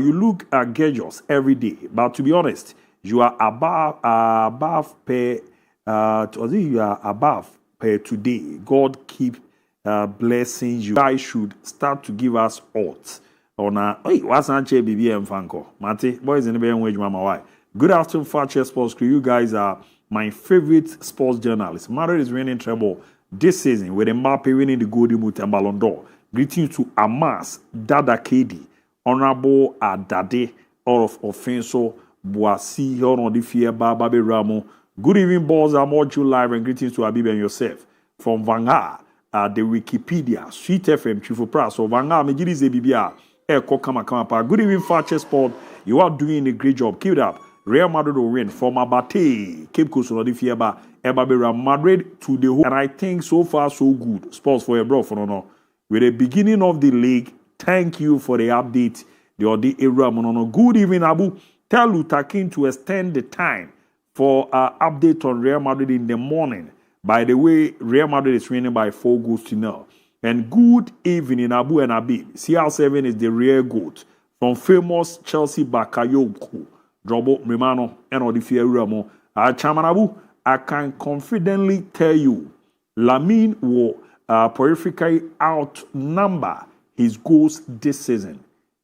You look gorgeous every day, but to be honest, you are above pay. You are above pay today. God keep blessing you. Guys should start to give us odds on what's not BBM Fanko. Mate, boys in the BM wage mama why. Good afternoon, Fakye Sports Crew. You guys are my favorite sports journalists. Madrid is winning treble this season with Mbappe winning the Golden Boot and Ballon d'Or. Greetings to Amas, Dada KD, Honorable Adade, all of Offenso, Boasi, Honorable Difia, Babe Ramo. Good evening, balls. I'm watching you live and greetings to Abib and yourself. From Vanga, the Wikipedia, Sweet FM, Chifu Pras. So Vanga, Megidi Zebibia, Eko Kama. Good evening, Fakye Sport. You are doing a great job. Keep it up. Real Madrid will win from Abate, Cape Coast, Nodifieba, Ebabera, Madrid to the whole. And I think so far so good. Sports for your bro for no. With the beginning of the league, thank you for the update. The Odi Era Monono. Good evening, Abu. Tell Luther King to extend the time for update on Real Madrid in the morning. By the way, Real Madrid is winning by 4 goals to 0. And good evening, Abu and Abib. CR7 is the real goat from famous Chelsea Bakayoko. Drobo Mrimano and Odifia Ramo. Chairman Abu, I can confidently tell you, Lamine will peripherally outnumber his goals this season.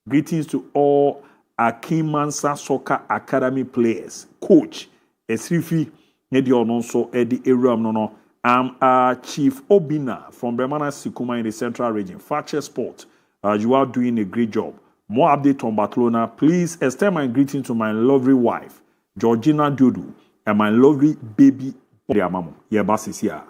Greetings to all Akim Mansa Soccer Academy players. Coach, Esrifi, Nedi Ononso, Eddie Eram Nono. I'm Chief Obina from Bremana Sikuma in the Central Region. Fakye Sport, you are doing a great job. More update on Barcelona. Please extend my greeting to my lovely wife, Georgina Dodu, and my lovely baby, Mamo. Yebasisia.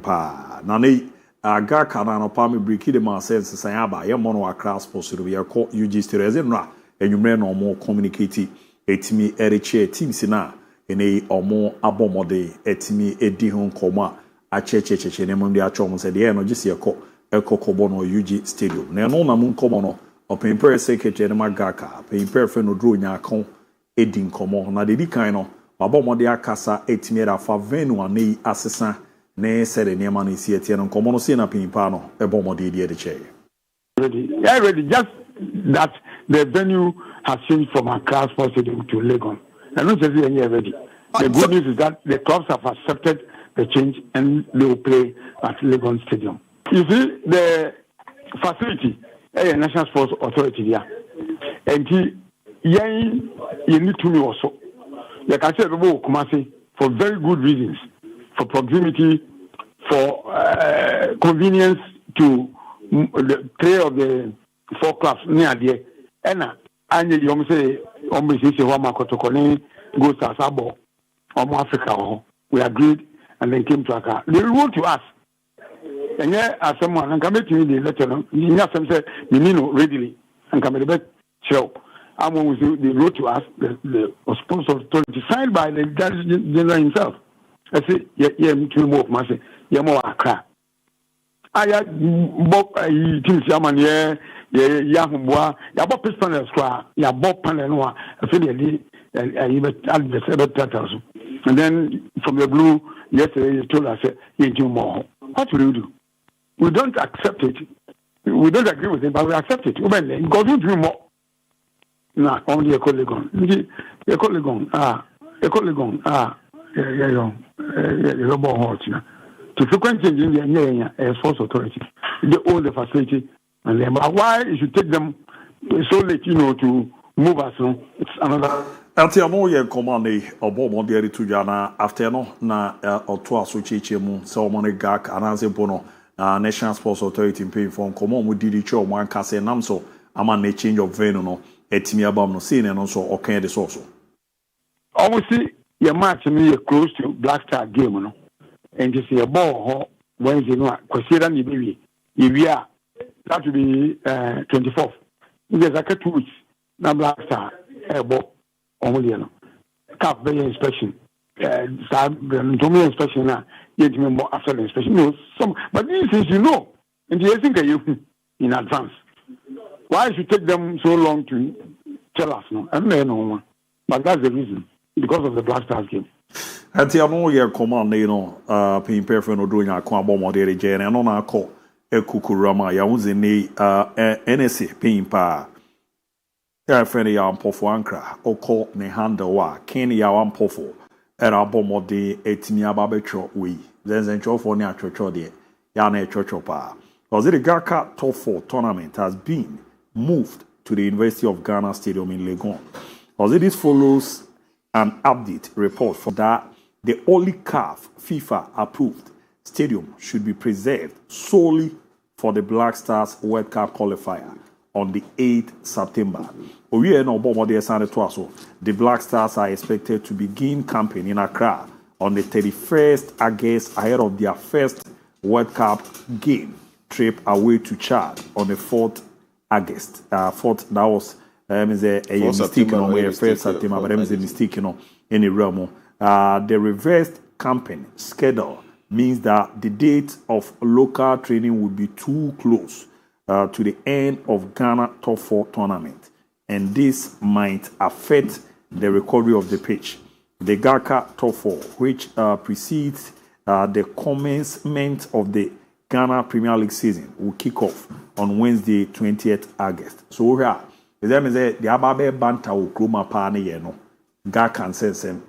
pa na ne aga kana no pa me break the man sense san aba ye mono akra sports ro ye call UG Stereo no enwumre no mo communicate etimi ereche teams na ene omo abomode etimi edi ho nkoma a cheche ne mo ndi achom se de no gise ekokobo no UG Stadium na no na mo nkomo no opemper secretary ne magaka opemper fe no dro nya akon edi nkomo na de di kan no abomode akasa etimi era fa venu anei asesa ne sere ne ma no isi etie no nkomo no se na pimpa no ebomode de che ready just that the venue has changed from Accra Sports Stadium to Legon. And not just ready. The good news is that the clubs have accepted the change and they will play at Legon Stadium. You see, the facility, National Sports Authority there, and you need to know also. Like I said, Kumasi, for very good reasons, for proximity, for convenience to the play of the 4 clubs near there. And you say, go to Sabo, Africa. We agreed and then came to Accra. They wrote to us. And yeah, as someone, and come to me, the letter, you have some say, readily, and come to the bed show. And when they wrote to us, the sponsor authority signed by the general himself. I say, yeah, to move, Master, yeah, more Accra. I had things, Yaman, yeah, boy, ya bought panels, ya bought panel, affiliate, and then from the blue, yesterday you told us, you do more. What will you do? We don't accept it. We don't agree with it, but we accept it. Go do more. Nah, only a colleague. A colleague, you're more hot. To frequent changing the Air Force Authority, they own the facility. And then, why you should take them so late, to move us? It's another. Until no ye command obo mo de to jana after no na oto asocheche mu so mo ne gak ananse bono National Sports Authority pay for komo mu didi cho mo anka se nam so ama na change of venue no etimi abam no see no so okan de so almost see your match me close to Black Star game no and just see a ball Wednesday no consider ni be we are that will be 24th. There's like 2 weeks. Now Black Star ball only cap inspection. Inspection now. Yet more after the inspection. No, some but these things and you think you in advance. Why should take them so long to tell us? No, I don't know. But that's the reason because of the Black Stars game. Until no year command, paying perfect no doing a combo model again and on our call. Ekukurama ya unze ni NSA paying pa ya friend ya ampofo ankra oko ne handle wa ken ya ampofo era bomode etimi ababetro we zenzen chofo ne atwotwo de ya na etwotwo pa because the Gaka Top 4 tournament has been moved to the University of Ghana Stadium in Legon. Because this follows an update report for that the only CAF FIFA approved stadium should be preserved solely for the Black Stars World Cup qualifier on the 8th September. The Black Stars are expected to begin camping in Accra on the 31st August ahead of their first World Cup game trip away to Chad on the 4th August. That was a mistake on where 1st September, but there was a mistake in the realm. The reversed camping schedule means that the date of local training would be too close to the end of Ghana Top 4 tournament, and this might affect the recovery of the pitch. The Ghana Top 4, which precedes the commencement of the Ghana Premier League season, will kick off on Wednesday, 20th August. So here, that means the Ababe Banta will Kroma Pane Yeno, Ghana Sensem,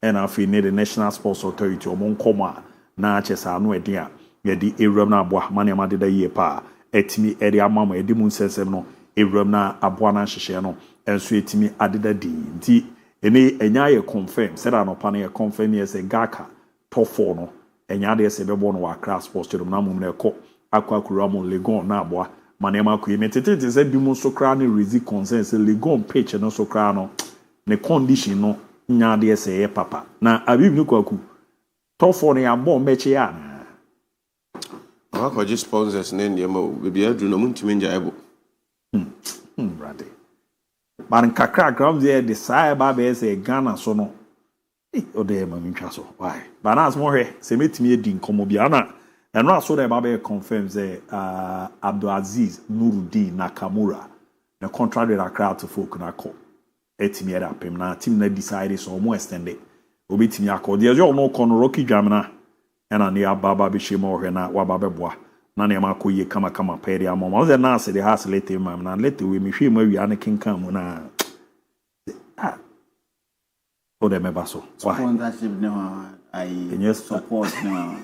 and I feel the National Sports Authority or Monkoma. Na chesa no edia ye di ewram na aboa mane amade da ye pa etimi ede amamo ede mu nsensem no ewram na aboa na hyehyɛ no enso etimi adeda di nti ene enya ye confirm said anopa na ye confirm ye say Gaka Top 4 no enya de se bebo no wa Accra Sports Stadium na mum na ekɔ akwa mo Legon na aboa mane ma ku metete se bi mu so kra na rezi concern se Legon pitch no so kra no ne condition no nya de se ye papa na abibi ni kwaku Top 4 ne yambo meche ya I could just sponsors and then maybe I do no moon able. Brady. But in Kakra ground there, the side baby is a Ghana so no. O de mami so. Why? But as more here, say meet me din komobiana. And now so the baby confirms Abdulaziz Nuruddin Nakamura. The contract with Accra to folk na call. Etimi era pem na team na decide so mo extended. Obi timi akọ. There's your no kono Rocky Jamina. And an ya baba be shemo he na wa baba boa. Na ne ma koye kama pere amoma. O ze na se the house later mam na later we me hwe ma wi ane kenkan mu na. O de me baso. Sponsorship no I support no.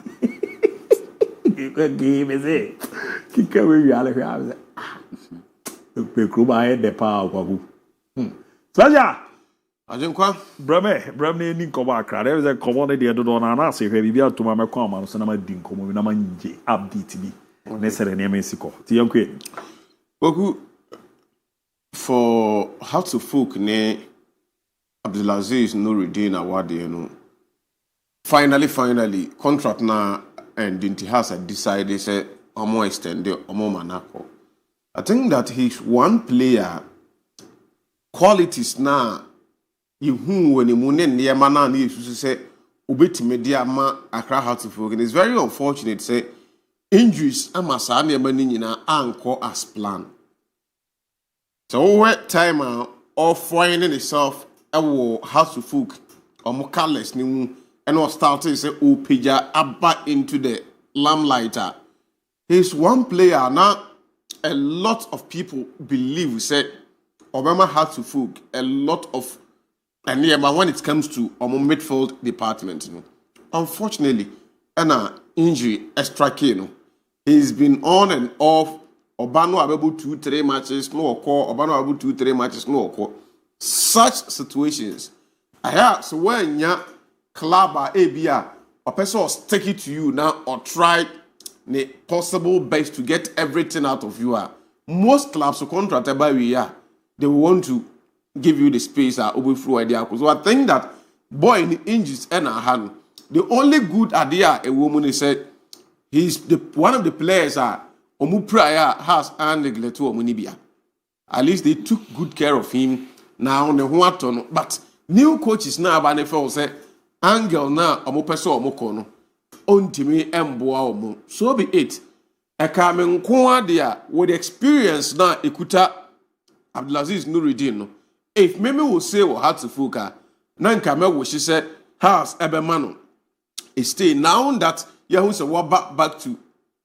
Give me say. Kika we ale hwe a. Pe kruba he de pa akwagu. Saja. Ajenkwa. Brame ni nkoba akra. There is a common dey do na na say hwe bibia to ma mekọ ama no so na ma di nkomo na ma nje update bi. Necessary na mesiko. Ti yankwe. Boku for how to folk ne Abdulaziz Nuruddin award you know. Finally contract na and Dinty has decided say omo extend omo manako. I think that he's one player qualities na you who when you mune near mana ni say obetime dia ma Accra Heartful. And it's very unfortunate say injuries amasa na ma ni nyina anko as planned. So what time of finding itself ewo Heartful omo careless ni mu and was started say Opija abba into the limelight. He's one player now. A lot of people believe we said Obama had to fug a lot of and when it comes to midfield department, you know. Unfortunately, an injury extra key, you know. He's been on and off. Obano able 2-3 matches, no call. Obano able 2-3 matches, no call. Such situations. So when ya club or ABOU, a person will stick it to you now or try the possible best to get everything out of you. Most clubs who contracted by we are, they want to give you the space overflow idea. So I think that boy in the injuries and a hand, the only good idea a woman is said he's one of the players Omu prior has and neglected Omunibia. At least they took good care of him now on the Huaton. But new coaches now by the NFL say Angel now Omu Peso Omokono. Ontimi emboa omo. So be it. Ekame nkoa dia with experience na ekuta Abdulaziz Nuruddin no. If Meme will say what had to fuka, na nka me wo she said house ebema no. Stay now that Yahoo say back to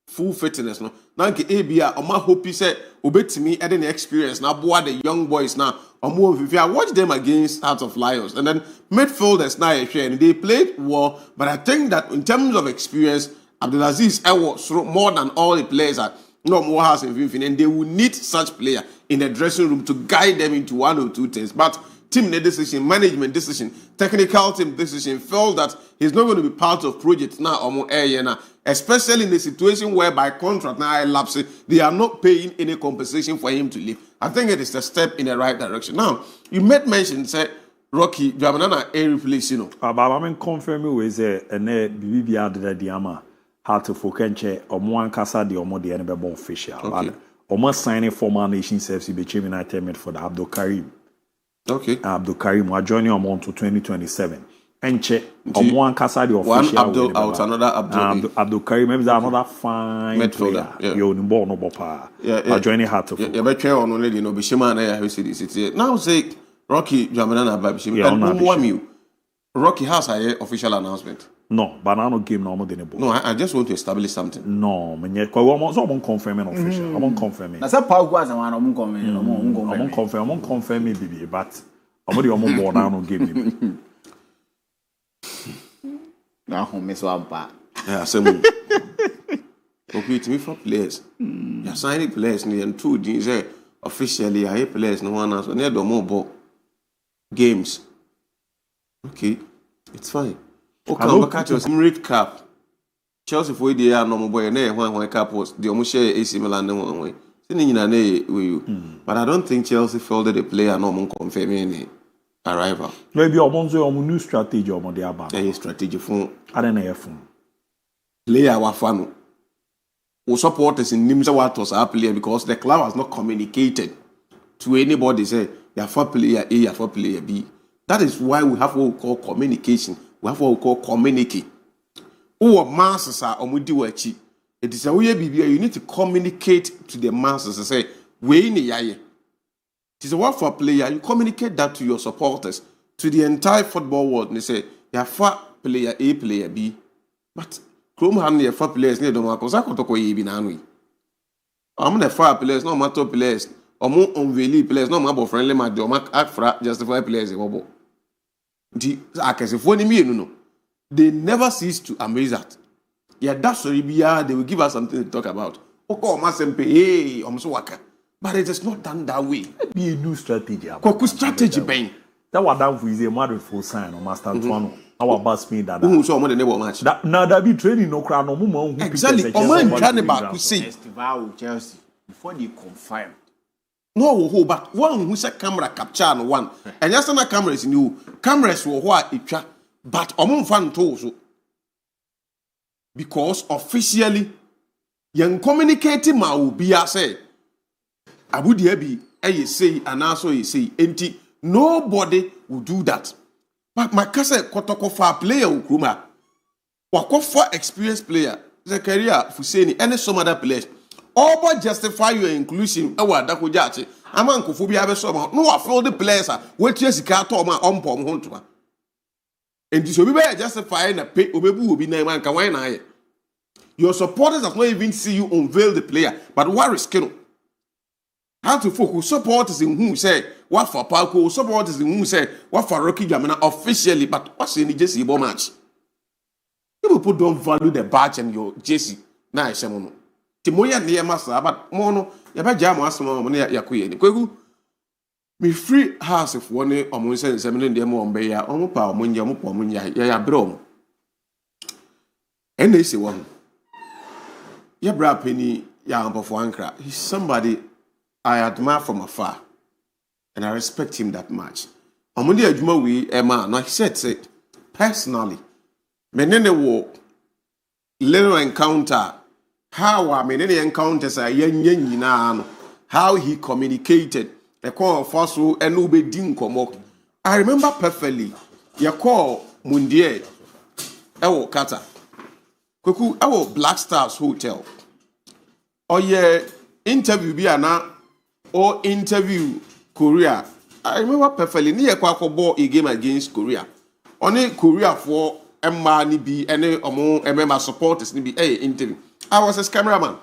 full fitness no. Na nke ABOU oma hope say obetimi e the experience na boa the young boys now. Omo if I watch them against Heart of Lions and then midfielders now and they played well, but I think that in terms of experience, Abdulaziz was more than all the players that no more has in Vinfin, and they will need such player in the dressing room to guide them into one or two things. But team decision, management decision, technical team decision felt that he's not going to be part of projects now or more area now, especially in the situation where by contract now elapsing, they are not paying any compensation for him to leave. I think it is a step in the right direction. Now, you made mention, say, Rocky, Jamanana, a replace, you know. But I'm confirming with a BBB the Diama, how to focus on one casa the Omo the NBB official. Almost signing former nation service be United for the Abdul Karim. Okay. Abdul Karim will join you on to 2027. And check on one casa the official. One Abdul out, another Abdul Karim, maybe another fine midfielder. Yeah. You're in born no bopa. Yeah. Joining her to. Yeah, but care on only no be Shima na ya see this. Now say Rocky Jamanana Babi and Rocky has a official announcement. No, banana game no more than a ball. No, I just want to establish something. No, man, yeah, because I'm confirming official. I'm confirming. That's a power was one I'm confirming baby, but I'm already board down game. Now home is one bad. Yeah, same. Okay, to me for players. You're signing players and two things officially I players no one else. Near the mobile games. Okay, it's fine. Okay, look at your recap. Chelsea for the year no boy na when cap was the almost share AC Milan one way. But I don't think Chelsea felt that the player no confirming any arrival. Maybe a new strategy or the strategy for I don't know. Player wa fanu. supporters in Nimsa what was our player because the club has not communicated to anybody say you are for player A, you are for player B. That is why we have what we call communication. We have what we call communicate. Who masses are on with it is a way you need to communicate to the masses and say, we in the it is a word for a player, you communicate that to your supporters, to the entire football world, and they say, you are for player A, player B. But Chrome have four players near the Marcos. I could talk with you now. I'm the 5 players, no matter players, or more unveiling players, no matter friendly match, or act justify players. They never cease to amaze that. Yeah, that's what they will give us something to talk about. Hey, I'm so waka. But it is not done that way. Be a new strategy. Koku strategy, Ben. That was done with a mother full sign or master one. Our boss me that. Who saw more than never match? Now that be training no crown no more. Exactly. Oman Cannibal could say festival Chelsea before they confirm. No, but one who said camera capture on one. And yes, na cameras new cameras were what it but Oman fan told because officially young communicating ma will be a say Abu Dhabi say and also you say empty nobody will do that. But my cousin Kotoko for player Ukruma Wako for experienced player Zakaria Fuseni and some other players all but justify your inclusion our Dakujachi Amanko Phobia Besoma no I feel the players what Jessica Toma on Pom Huntuma and this will be justifying a pay Obebu will be named Kawaii. Your supporters have not even see you unveil the player, but what is Keno? How to focus supporters in whom say what for Palco, supporters in whom say what for Rocky Jamina officially, but what's in the Jesse Bo match? People don't value the badge and your Jesse. Nice, Mono. Timoya near Master, but Mono, Yabaja Master, near Yakuya. Kwegu, me free house if one or more sense, 7 demo on Baya, Omopa, Munya, ya bro. And they say one. Yeah, bra penny, yeah, for Ankara. He's somebody I admire from afar, and I respect him that much. Amundi Ajuma we Emma, now he said personally, menene wo little encounter, how I many encounters are yen how he communicated, a call fossil and ube dinko. I remember perfectly, ya call Mundier, Ewo Kata. Kuku, our Black Stars Hotel. Oh yeah, interview Biana or interview Korea. I remember perfectly. Near Kwako a game against Korea. Only Korea for Emma Nibi and among Emma supporters Nibi interview. I was a cameraman.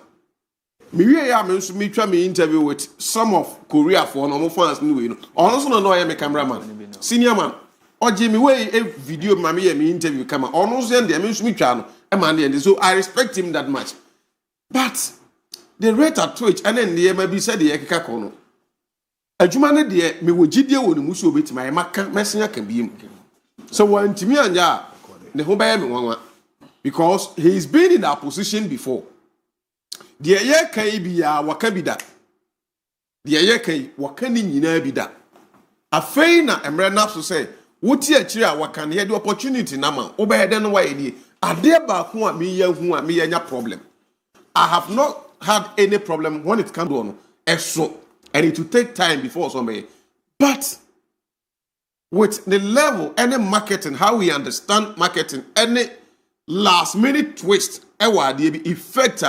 Me interview with some of Korea for normal fans new. Also no I am a cameraman. Senior man. Or Jimmy way a video mammy me interview camera. Almost then they me channel. So I respect him that much. But the rate at Twitch and then the maybe said the Ekaka Kono. A Jumane dear, me would Gidia when Musu bit my Maka messenger can be him. So when Timmy and Ya, the home because he's been in that position before. The Ayaka be ya Wakabida. The Ayaka Wakani Yinabida. A faina and Renaps to say, what year Wakan had the opportunity nama, obey then why. I thereby who are me any problem. I have not had any problem when it comes to extra, and it will take time before somebody. But with the level, any marketing, how we understand marketing, any last minute twist, the effect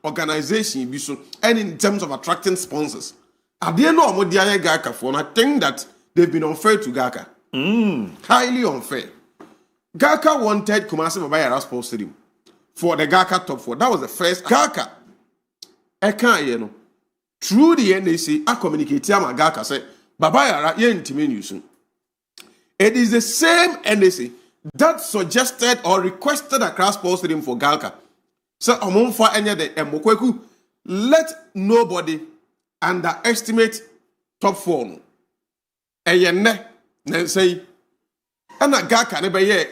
organization, and in terms of attracting sponsors. I didn't know what the Gaka for, and I think that they've been unfair to Gaka. Highly unfair. Gaka wanted Kumasi Babayara Sports Stadium for the Gaka top 4. That was the first Gaka. I can't, you know. Through the NAC, I communicated with Gaka say, Babayara, you're in. It is the same NAC that suggested or requested a Cross Sports Stadium for Gaka. So, MON-FRI any the Mokweku, let nobody underestimate top 4. Ayenne, then say, and a Gaka never yet.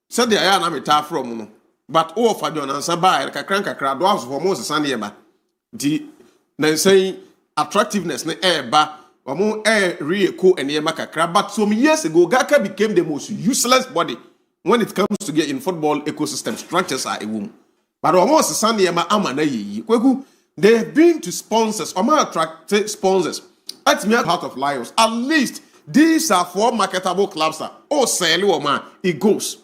Said the Ayana meta from but all for John and Sabai, Kakranka crowd was for Moses Sandiema. The then saying attractiveness, ne air ba, or more air re co and Yamaka crab. But some years ago, Gaka became the most useless body when it comes to get in football ecosystem structures are a womb. but almost Sunday ama na yi. Kweku, they have been to sponsors, attract sponsors. That's me part of Lions. At least these are 4 marketable clubs. It goes.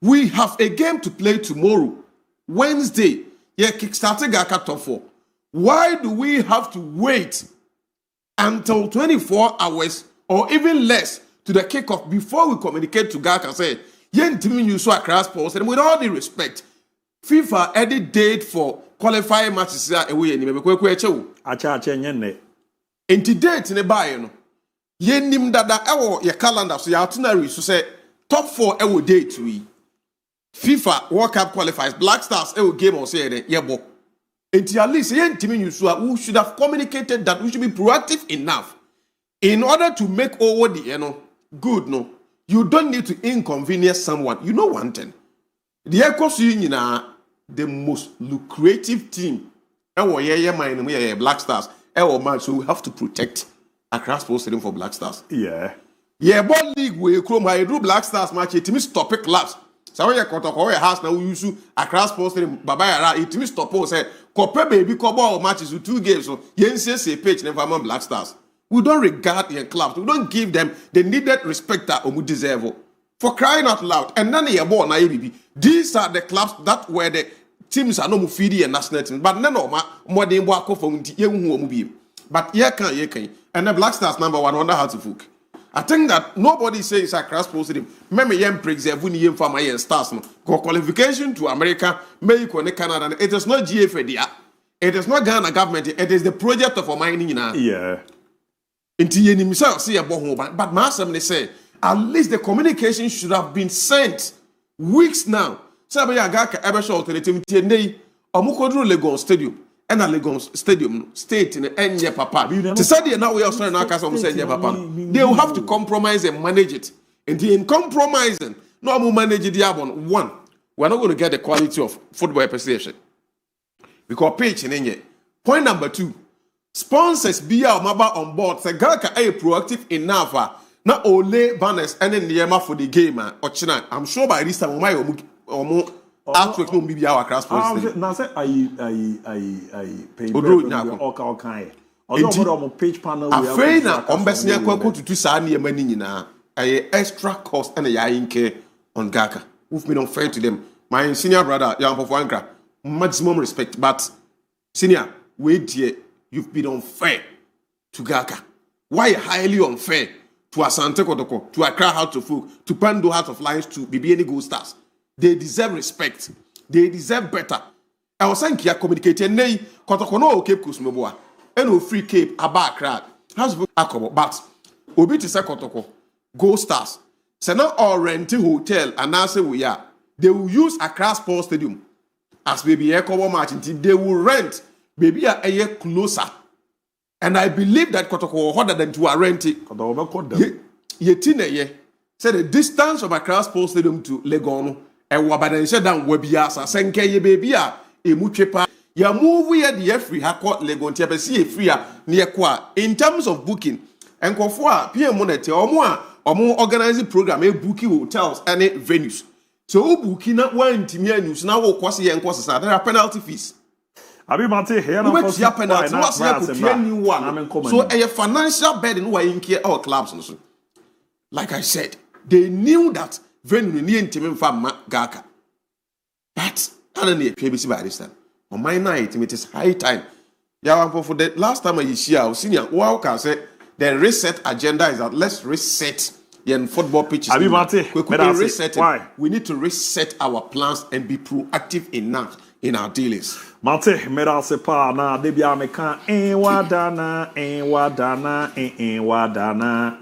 We have a game to play tomorrow, Wednesday. Yeah, kickstarting Gaka top 4. Why do we have to wait until 24 hours or even less to the kickoff before we communicate to Gaka and say, yen team you saw a crash post, and with all the respect, FIFA added date for qualifying matches away and enti date ne buy no yen nim dada ewo your calendar so your itinerary so say top 4 ewo date we FIFA World Cup qualifies Black Stars ewo game or say yebo enti at least yen team you so we should have communicated that we should be proactive enough in order to make over the good no you don't need to inconvenience someone. You know one thing, the Ecos the most lucrative team Black Stars man, so we have to protect Accra Sports Stadium for Black Stars. Ball league we do Black Stars match it stop it collapse. So when you cut off house now we use Accra Sports Stadium Baba it stop say Kope baby Kobo matches with 2 games so say page never man Black Stars. We don't regard your clubs. We don't give them the needed respect that we deserve. For crying out loud. And then you're born ABB. These are the clubs that were the teams are no mufidi and national teams. But none of more than work for but yeah can. And the Black Stars number 1 wonder how to book. I think that nobody says Accra Sports Stadium. Remember yen preserve when you for my stars go qualification to America, Mexico and Canada. It is not GFA. It is not Ghana government. It is the project of mining now. But Master say at least the communication should have been sent weeks now. Alternative Legon Stadium and a Legon Stadium state in the papa. To say now we are saying papa. They will have to compromise and manage it. And in compromising, no more manage the album. 1, we're not going to get the quality of football appreciation because page in point number 2. Sponsors be our mobile on board. Say Gaka are proactive enough. Not only banners and then the for the game or China. I'm sure by this time my artwork will be our class. Now say I pay page panel. Afraid na ombesnya kwako tutu saa ne mani nyina. Ay extra cost and a inke on Gaka. We've been unfair to them. My senior brother, Jan Pofuankra, maximum respect, but senior, wait here. You've been unfair to Gaka. Why highly unfair to Asante Kotoko, to Accra House of Folk, to Pando House of Lions, to BBN Gold Stars? They deserve respect. They deserve better. I was saying here communicating nay Kotoko no Cape Kusmoboa. No free Cape Aba Accra. House of Akobo. But Obi to say Kotoko Gold Stars. So now all renting hotel and now say we are. They will use Accra Sports Stadium as baby Akobo match until they will rent. Maybe a year closer. And I believe that Kotoko harder than to rent it. Ye said the distance of Accra Sports Stadium to Legon and Wabadan said down Webiasa, Senke ye baby a muchepa. Ya move here the free Hakot Legon Tiapesi free near Qua in terms of booking and Kofua, PM Monete or more organizing program, booking hotels and venues. So booking not one Timia news now Kwasi and Kwasa. There are penalty fees. Abi mate here na first penalty was here new one. So a financial burden were in care our clubs. Like I said, they knew that venue ni intimate from Gaka. But I don't need PBC by this time. On my night, it is high time. Yeah, for the last time I see senior Walker said the reset agenda is that let's reset the football pitches. Abi mate, we need to reset our plans and be proactive enough in our dealings. Mate, mera se pa na debia meka wadana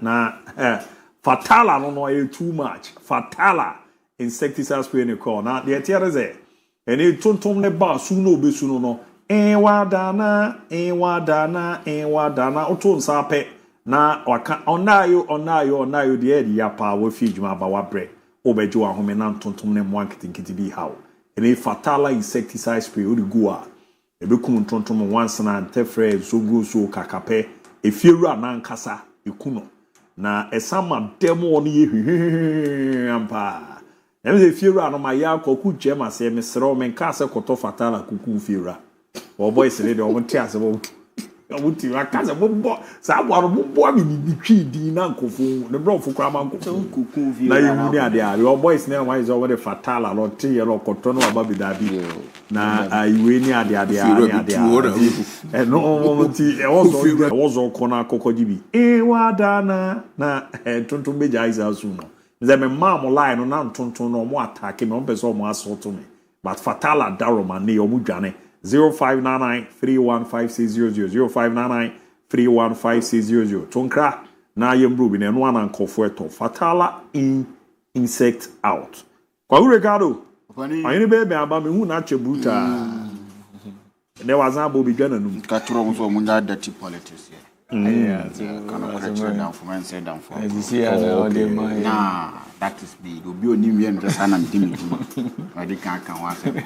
na fatala no too much. Fatala insecticide spray ne call na the tiare ze. Eni tontom ne ba su no obesu no wadana oton sa pe na waka onayo de ya pa wo fi djuma ba wa bre obejo ahome na tontom ne mo ankitikiti bi hawo. Any fatala insecticide spray or the goa. A become tontom once and tefre so go so kakape. If you run an kasa, you kuno. Na a summer demo on ye ampa. Emi de fiera no ma ya koku jema se me sro me nka se koto fatala kuku fiera. O boys le de o mte ase bo. O muti wa ka se bo sa bo ro bo mi ni twi di na nkofo. Ne bro fo kra ma nkofo kuku fiera. Na yemu ni ade are. O boys na wa is over fatala lo te ye lo koto no aba bi da bi. Na iwe ni ade are. E no ti e wozo kona kokoji bi. Wadana na tonton beja isa su no. Nze me mam line no na ntonton no mo attack me on person mo assault me but fatala daroma ne o mu dwane 0599315600 0599315600 tonkra na yembru bi na no ana nkofo eto fatala insect out kwa Ricardo ayini be aba me hu na chebuta ne wazan bo bi dwana num ka turo mo so mo da dirty politics here. Yeah, down for man said down for. Nah, that is me. You'll be on him and just an antimate. I can't watch it.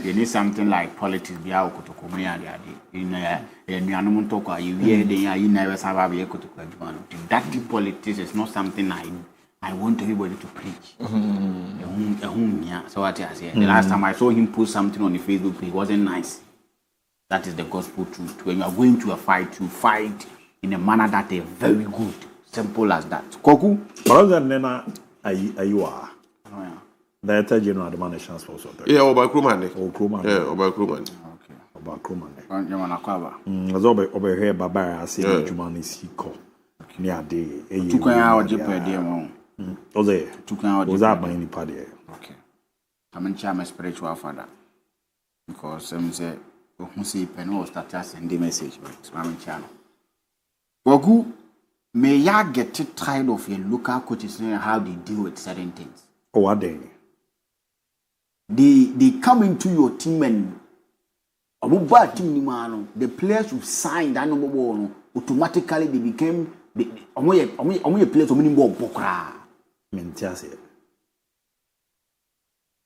You need something like politics. Be out to come in a animal talk. You hear you never have a to that politics is not something I want everybody to preach. So what I say, the last time I saw him post something on the Facebook page, it wasn't nice. That is the gospel truth. When you are going to a fight, you fight in a manner that is very good. Simple as that. Koku? Brother Nena, you are. Oh, yeah. The Ether General demand a chance for so. Yeah, Oba Kruman. Oh, Kruman. Yeah, Oba Kruman. Okay. Oba Kruman. Yamana Kwaba. As over here, Baba, I see Juman is he called. Near day. Took an hour, dear. Was there? Took an hour. Was that by any party? Okay. I'm in charm, a spiritual father. Because some say, who see Peno start send the message, but I'm channel. Wagu, may ya get tired of your local coaches and how they deal with certain things? Oh, what they? They come into your team and the players who signed that number automatically they became only players who mean more bokra. Mentiase.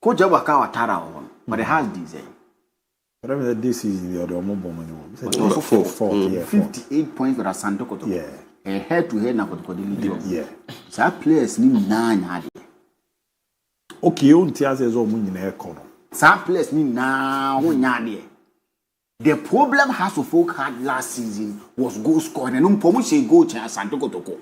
Coach Abaka Tara on, but it has this. Whatever this is the other mobile money. 58 points for Santo Koto. Yeah. A head to head now for the yeah. So players need 9. Okay, you don't tell us all in the corner. Some players need now. The problem Hasselhoff had last season was goal scoring and unpromoted goal chance Santo Koto.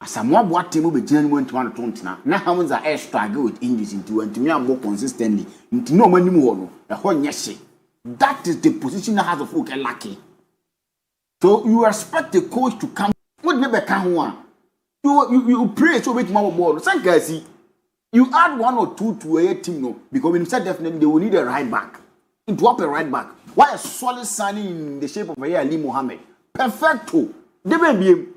As a more what team will be genuine to 120 now. Now, how are extra good with injuries into and to me more consistently into no money more. The whole yes. That is the position that has a folk lucky. So you expect the coach to come. What never can one? You pray so much more ball. Some guys see you add 1 or 2 to a team no because when you said definitely they will need a right back. Into up a right back. Why a solid signing in the shape of a Ali Mohammed? Perfecto. They may be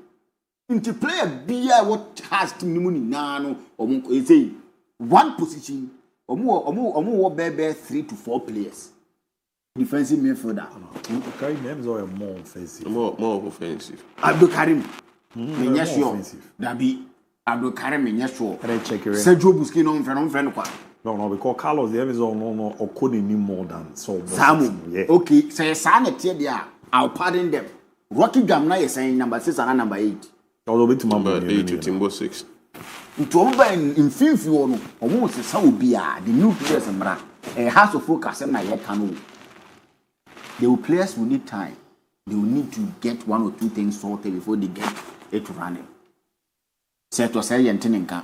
into play a beer what has team money now or say one position or more baby 3 to 4 players. Defensive midfielder. Karim names are more offensive. More offensive. Abdul Karim. Yes, sure. Dabi Abdul Karim. Yes, sure. Sergio Busquets no friend. No, because Carlos the is no or couldn't need more than so. Samu. Yeah. Okay. Say Sanet there. I'll pardon them. Rocky Gamna is saying number 6 and number 8. Although bit number 8 to Timbo 6. Into in Finfio, almost so be the new players and a house of focus and I canoe. The players will need time. They will need to get 1 or 2 things sorted before they get it running. Say to say Yantinka.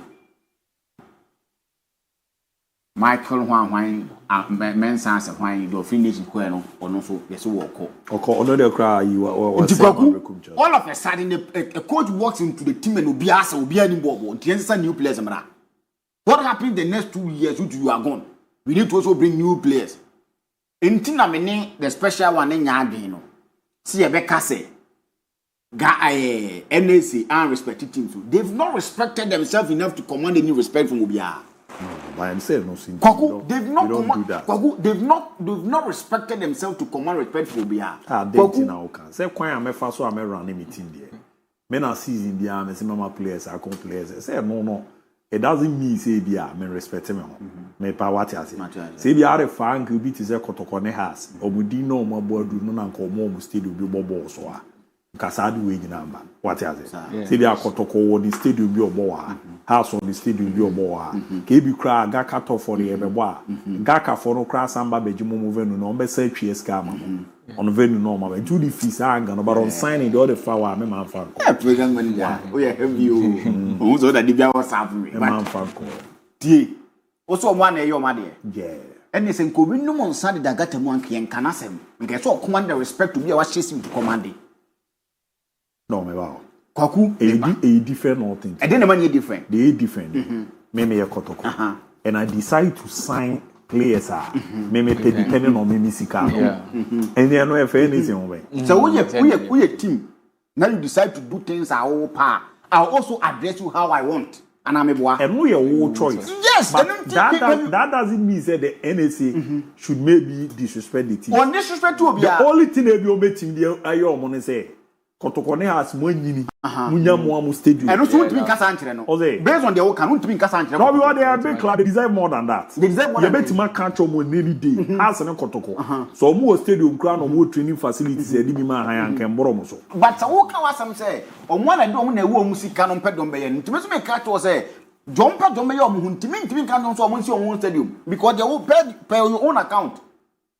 Michael Wang men's answer why you finish in Queno or no so yes walk. Okay, another cry you are all of a sudden a coach walks into the team and will be asked will be any more. New players. What happened the next 2 years which you are gone? We need to also bring new players. Intina mene the special one in Yadino. See a Becca say NAC and respected teams. They've not respected themselves enough to command any respect from Ubia. No, by himself, no. They've not respected themselves to command respect for Ubia. They now can say quite a mefa so I'm running meeting there. Men are seizing the arm and some mama players are players. Say no. It doesn't mean say be a men respect me. Me pa what I say. Say be a fan could be to say kotokone has. Obudi no more board do no nko more stay do be bobo so. Kasadi we number. What is it? See, they are Kotoko the stadium be oboa. House on the stadium be oboa. KB cry Gaka to for the Ebeboa. Gaka for no crass and Babejumo moving no be say scam. On venue normal. Judy fees are gonna but on signing the other flower, I'm a fan. Program when we are heavy. Who's all that the was happening? Man Franco. T. Also, 1 year, my dear. Yeah. And it's in Kobe no one Sunday that got a monkey and canasem. Because so command the respect to be our chasing to command. No, me wow. Kwaku, a different nothing. I didn't money different. They different. Maybe a Kotoko. And I decide to sign players maybe depending on me sika. And they are no anything on me. So we a team. Now you decide to do things our own power. I'll also address you how I want. And I'm a boy. And we are all choice. Yes, but that doesn't mean that the NSA should maybe disrespect the team. On disrespect to the only thing they be omitting the ayo money say. Kotokone has more yini. Munya mo stadium. And also to be Casantre no. Based on the whole can't be Casantre. No, we are they are big club. They deserve more than that. They deserve more. You bet man can't show more any day. As an Kotoko. So more stadium ground or more training facilities. They be man high and can borrow so. But so can some say. On one I don't know music canon pedom bayan. To me catch was say. Jumper don't be your to can't so once your own stadium because they will pay your own account.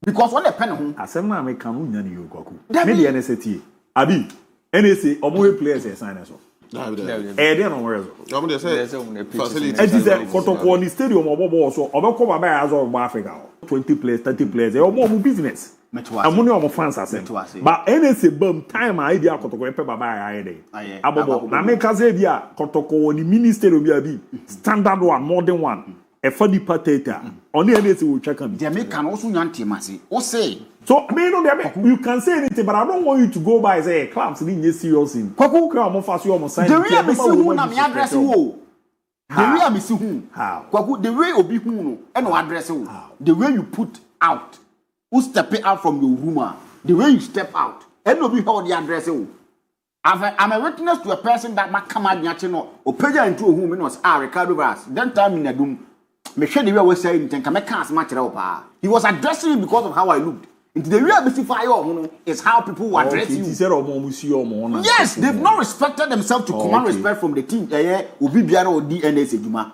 Because when they pen home. As a man may come on you go. Maybe NSA. Abi. NSA omo players e sign so. Eh dey no worry. Omo dey say facility. It is a Kotoko ni stadium obobo so obekọ baba ya zo Ogbo Africa. 20 players, 30 players. E omo business. Amuni omo fans asem. But NSA bam time I dey Kotoko pe baba ya dey. Abobo na me ka say bia Kotoko ni mini stadium bia bi standard one, modern one. A funny potato. Only NSA will check on. They can also yanti masi. O say so, I mean, you can say anything, but I don't want you to go by say clubs in serious in. Kwaku kra mo fast you mo sign. The way I be see who na me address you. The way I be see who. How? Kwaku the way obi who no, e no address you. The way you put out, who step out from your room, the way you step out, e no be how the address you. I'm a witness to a person that ma come out nyache no, o peja into a room no Ricardo Vaz. Then time in a doom. Me share the way we say anything, can make cast match pa. He was addressing me because of how I looked. Into the real fire is how people will address you. Yes, they've not respected themselves to command respect from the team. Obibiara or DNS Ejuma.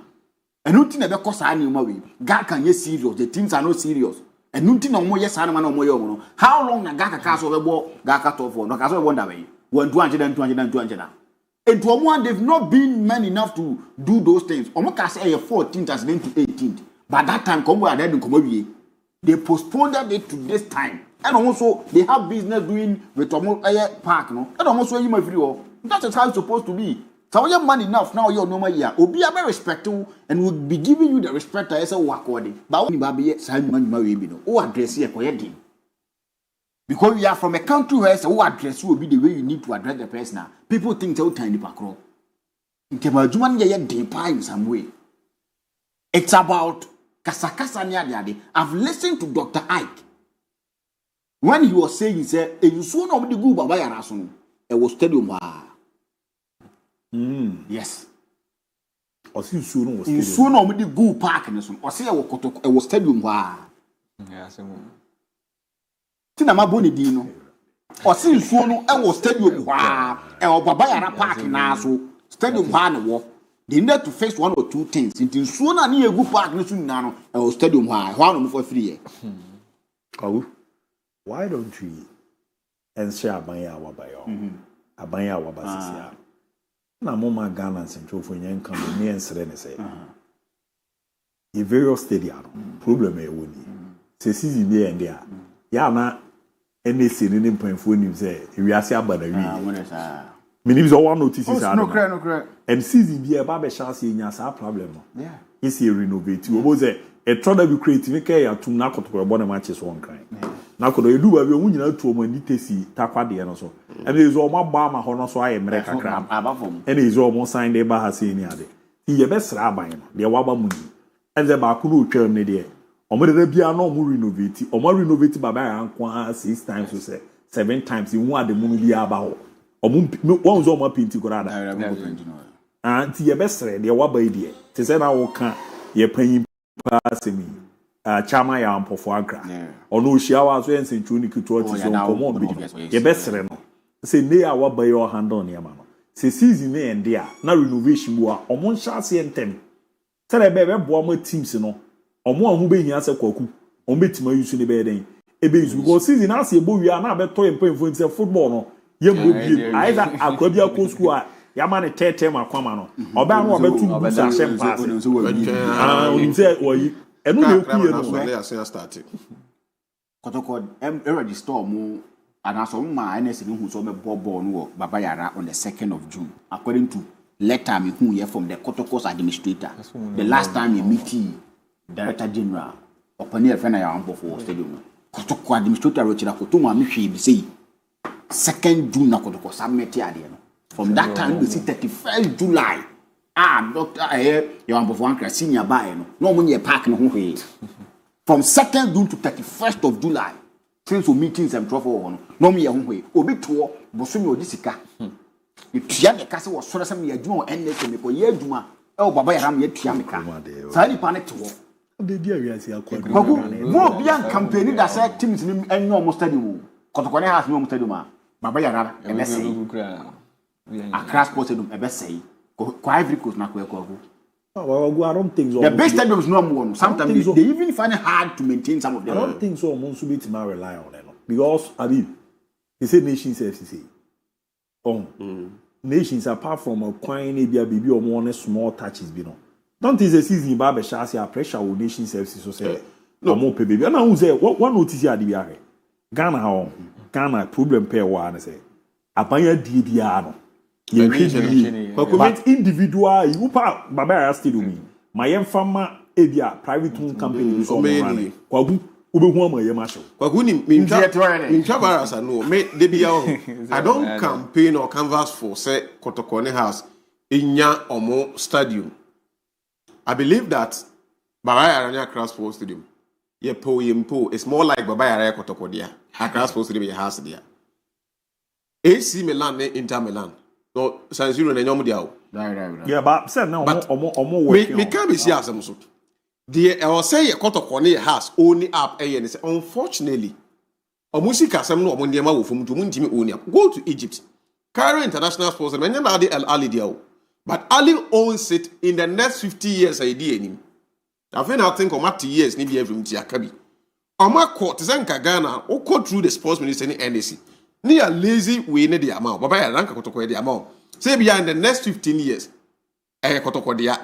And nothing ever cost any way. God can get serious. The teams are not serious. And nothing no more yes and no more. How long na Gaka castle over Gaka top for no castle wonder way. 200 and 200 and 200. And to one they've not been men enough to do those things. Omoka say 14th as then to 18th. By that time, come where they come over. They postponed it to this time. And also, they have business doing with Omo Park, no? And also, you might free. That is how it's supposed to be. So, you have money enough now, you're no more here. Obi are very respectful and would be giving you the respect as a work order. But when you baby, Simon Maribino, or address here, because you are from a country where who address you will be the way you need to address the person now. People think they'll tiny background. In Kemajuman, you deep in some way. It's about Kasakasa Nyadi. I've listened to Dr. Ike. When he was saying, he said, you saw nobody go by Yarasun. It was stadium. Yes. Or see soon was soon nobody go park in this one. Or see I was stadium. Yes. Tina Maboni Dino. Or see soon I was stadium. Or Babayara Park in Aso. Stadium war. They need to face one or two things. Until sooner near good park no soon now. Or stadium one for 3 years. Why don't we share Abanya Wabayo? Abanya Wabasisia. Na Moma Ghana and for Yankan, me and Serene say. A various stadium problem a woni. Se season there and there. Yana any sitting point for him say, we are saying about the Minimum all notices are no crack. And season there, Baba chance in your problem. Yeah. Is he renovate? You was a try to be creative care to knock out to a bonnet matches one kind. Now, could you do a woman to Monitesi, Taquadi and so? And it is all my Bama Honor, so I am American crab. And it is almost signed a Bahasini. He a best rabbi, the Wabamuni. And the Bakuru churn there. Or whether be a no more renovated, or more renovated by Anqua 6 times, to say 7 times in one the Muni about. Or one's all my pinty corada. And the best the Wabba idea. To say now can't ye paying passing me. Chama ya ampo for agra. Ono hia wa so ense ntuni kitwa ti so komo bi. Ye besere no. say ne a wa buy your hand on ya mano say season ne end there na renovation bu a omo nhyase entem tell be bo mo teams no omo ahu be hia se kwaku omo betima use ne be den ebe use because season as e bo wi na be to empemfo say football no ye mo bi either akwa bi akọ school a ya ma ne tete makwama no oba no obetu bu sa shem pass onu say oyi enu na eku ye no Kotoko register mo and as on my NS who saw me ball no Baba Yara on the 2nd of June according to letter me who here from the Kotoko's administrator. The last time you meet Director General upon your friend I am for stadium. Kotoko administrator wrote na Kotoma me hwe be say 2nd June na Kotoko submit here. From that time we see 31st July. Doctor you am for one senior buy no money park no ho. From 2nd June to 31st of July, since we meetings and trophy no me way. Obi tour, Bosumi Odisika. If Tiame Castle was sort of some year, Juno and Neko Ye Juma, oh Baba Ram yet Tiamica. Sally Panic to walk. The dear is here. More beyond campaigning that said teams and no stadium. Kotokone has no stadium. Baba Yara, a message. A crash posted a message. Quite could not go. Well, I don't think so. The best stadiums no more. Sometimes they even find it hard to maintain some of them. I don't think so. Most of it might rely on them because I mean, they say nations FCC. Nations apart from a coin, maybe a baby or more small touches, you know. Don't think the season Baba Shasi pressure with nations FCC so say no more baby. And now say what notice here the Ghana problem pair one say abaya DBR. But individual, you pa Baba still me. My farmer, Abia, private owned company, so many. Kwagu, Ubehuama Yamasho. Kwaguni, Minchabaras, I know, made the I don't campaign or canvass for, say, Kotokone House in Ya Omo Stadium. I believe that Baba Aranya Cross Sports Stadium. Ye po yimpo, it's more like Baba Araya Kotokodia. A Cross Sports Stadium, house there. AC Milan, Inter Milan. No, San Siro na nyomu dia o. Yeah, but said now omo working. Me can be see asem so. The I was say ye Kotoko ne house only up say unfortunately. Omo sika asem no omo ndema wo fom to omo ntimi only up. Go to Egypt. Cairo International Sports and na dey Al Ali dia o. But Ali owns it in the next 50 years idea nim. I think omo 2 years ni be every mti akabi. Omo court zenka Ghana o go through the sports minister ni NDC. Ni a lazy way ne the amount. Baba ya ranka Kotoko the amount. Say behind the next 15 years, Kotoko dia,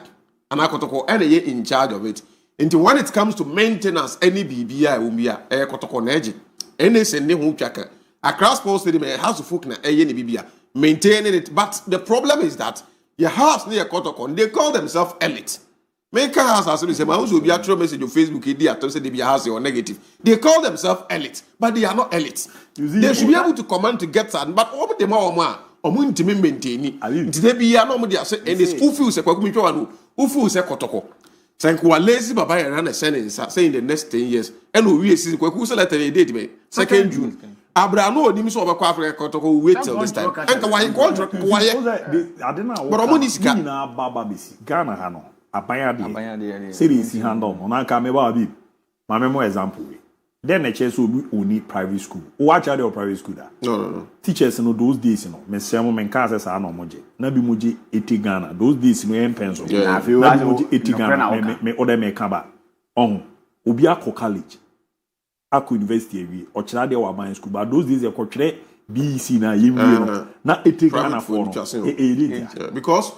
and Kotoko any in charge of it. Until when it comes to maintenance, any BBI umbia, Kotoko neji, any send who chaka. A cross post the house of folk na any BBI, maintaining it. But the problem is that your house near Kotoko, they call themselves elite. Make a house as say my house will be a true message on Facebook, idiot, to say they be a house or negative. They call themselves elite, but they are not elite. They should be able to command to get that, but over the more. Omu ntimi maintain ntide bia na omu dia say and this ufu se kwaku mitwa no ufu se Kotoko sanku wa lazy Baba Yara na say in the next 10 years and we see kwaku se letter date me 2nd June abra no onim so obekwa Africa Kotoko wait till this time and why contract why but omu ni sika na baba besi Ghana ha no abaya de series handle no na ka me ba bi ma me mo example we then the church will be only private school. Watch out your private school that. No. Teachers no those days, you know. Me say mo men can't say no moje. Na bi moje 80 Ghana. Those days no em pencil. Na bi moje 80 Ghana. Me order me kaba. Obi akọ college. Akọ university ewi. O chira de wa man school. But those days e ko chire BC na yemi no. Na 80 Ghana for no. Because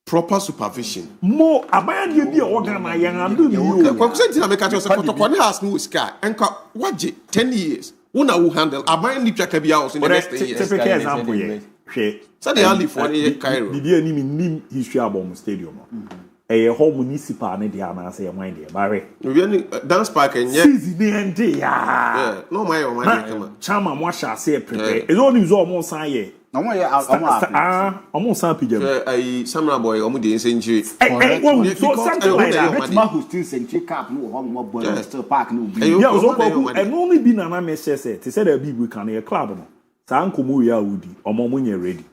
proper supervision. More abaya de bi o Ghana yan ando ni o. Kwa kusenti na make at yourself Kotoko ne house no sky. Enka waje 10 years. Una will handle abaya ni twaka bia house in the next 10 years. Typical example here. Hwe. So they only for Cairo. Bibi ani nim history about stadium no. Home municipal ne dia na say wan dia bare. We any dance park and yeah. Season end ya. Yeah, no my o man come. Chama mo sha say prepare. E no news o mo san ye. Almost happy. I Samurai boy, almost the century. So something like that. Man who still century cap, no home more boy, still park, no. Yeah, so and only been an MSS. They said a big we can a club. Sankumu ya woody, or Momunya ready.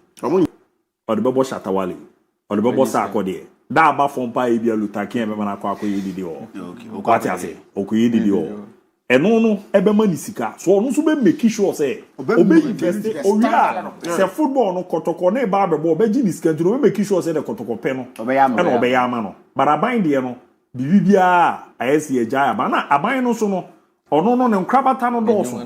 Or the Bobo Shatawali, or the Bobo Sako there. That about from Pai Bia Lutaki and Manako, you did all. Okay, what I say, okay, you did all. eno no ebe mani sika so ono so be make sure say obe invest oria say football no kotoko na ba be obe gi ni sika nti no be make sure say the kotoko pe no obe ya ma no but aban de no bibia ayesi eja aba na aban no so no ono no ne nkrabata no do so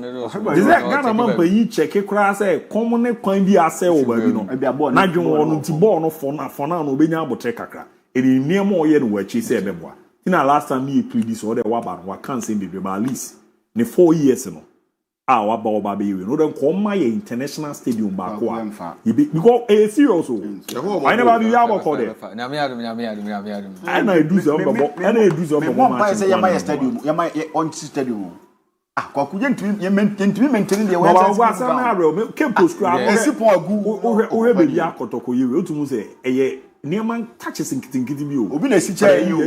is that Ghana man pa yi check kura say common kwan bi ase o ba bi no na dwon ono nti ball no for na no obenya abotre kakra eni niam o ye no wachi say ebeboa ina last time me play this or the waba no can say be at least ne 4 years no waba oba be we no dem come my international stadium back wa because serious o I never be able call there na me adum I na do some bobo I na do some bobo match say yama stadium yama on stadium kwakuye ntimi maintain the way wa sa na real campus crowd esipon agu o he be bi akotoko yewe otumu say eye neman touches nkitikiti bi o obi na si chair yi o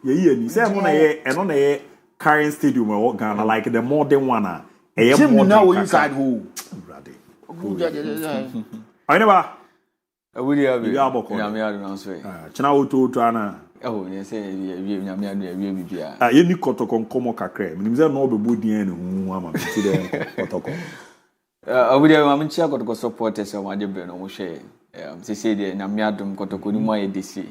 ye ni say mo na ye eno na ye current stadium we Ghana like the modern one eye modern now inside hole brother I never awuri abi ya boko ya me adu na so china oto ana ne say ye nyame adu ye bibia ye ni kotoko nkomo kakra minim say no be bodin ani hu ama me ti de kotoko awuri abi ma nchi akotoko supporters o ma de bre no mo hwe say de nyame adum kotoko ni mo aye desi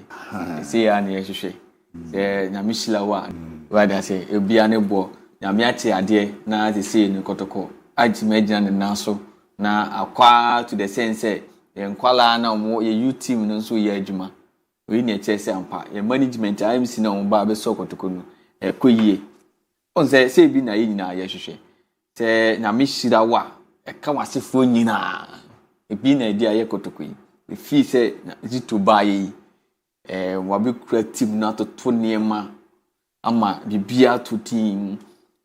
say ya na ye hwehwe nyame shila wa da say ebia ne bo nyame ate ade na say ni kotoko ajima gina ne naso na akwa to the sense enkwala na mo ye youth team no so ye adwuma we ni eche ampa ye management IMC na mo ba be so kotoko no koyie on say bi na ye nyina ye hwehwe say nyame shira wa ka wasefo nyina ebi na dia ye kotoko yi fi say zito ba yi wabe creative na to niema ama bibia to team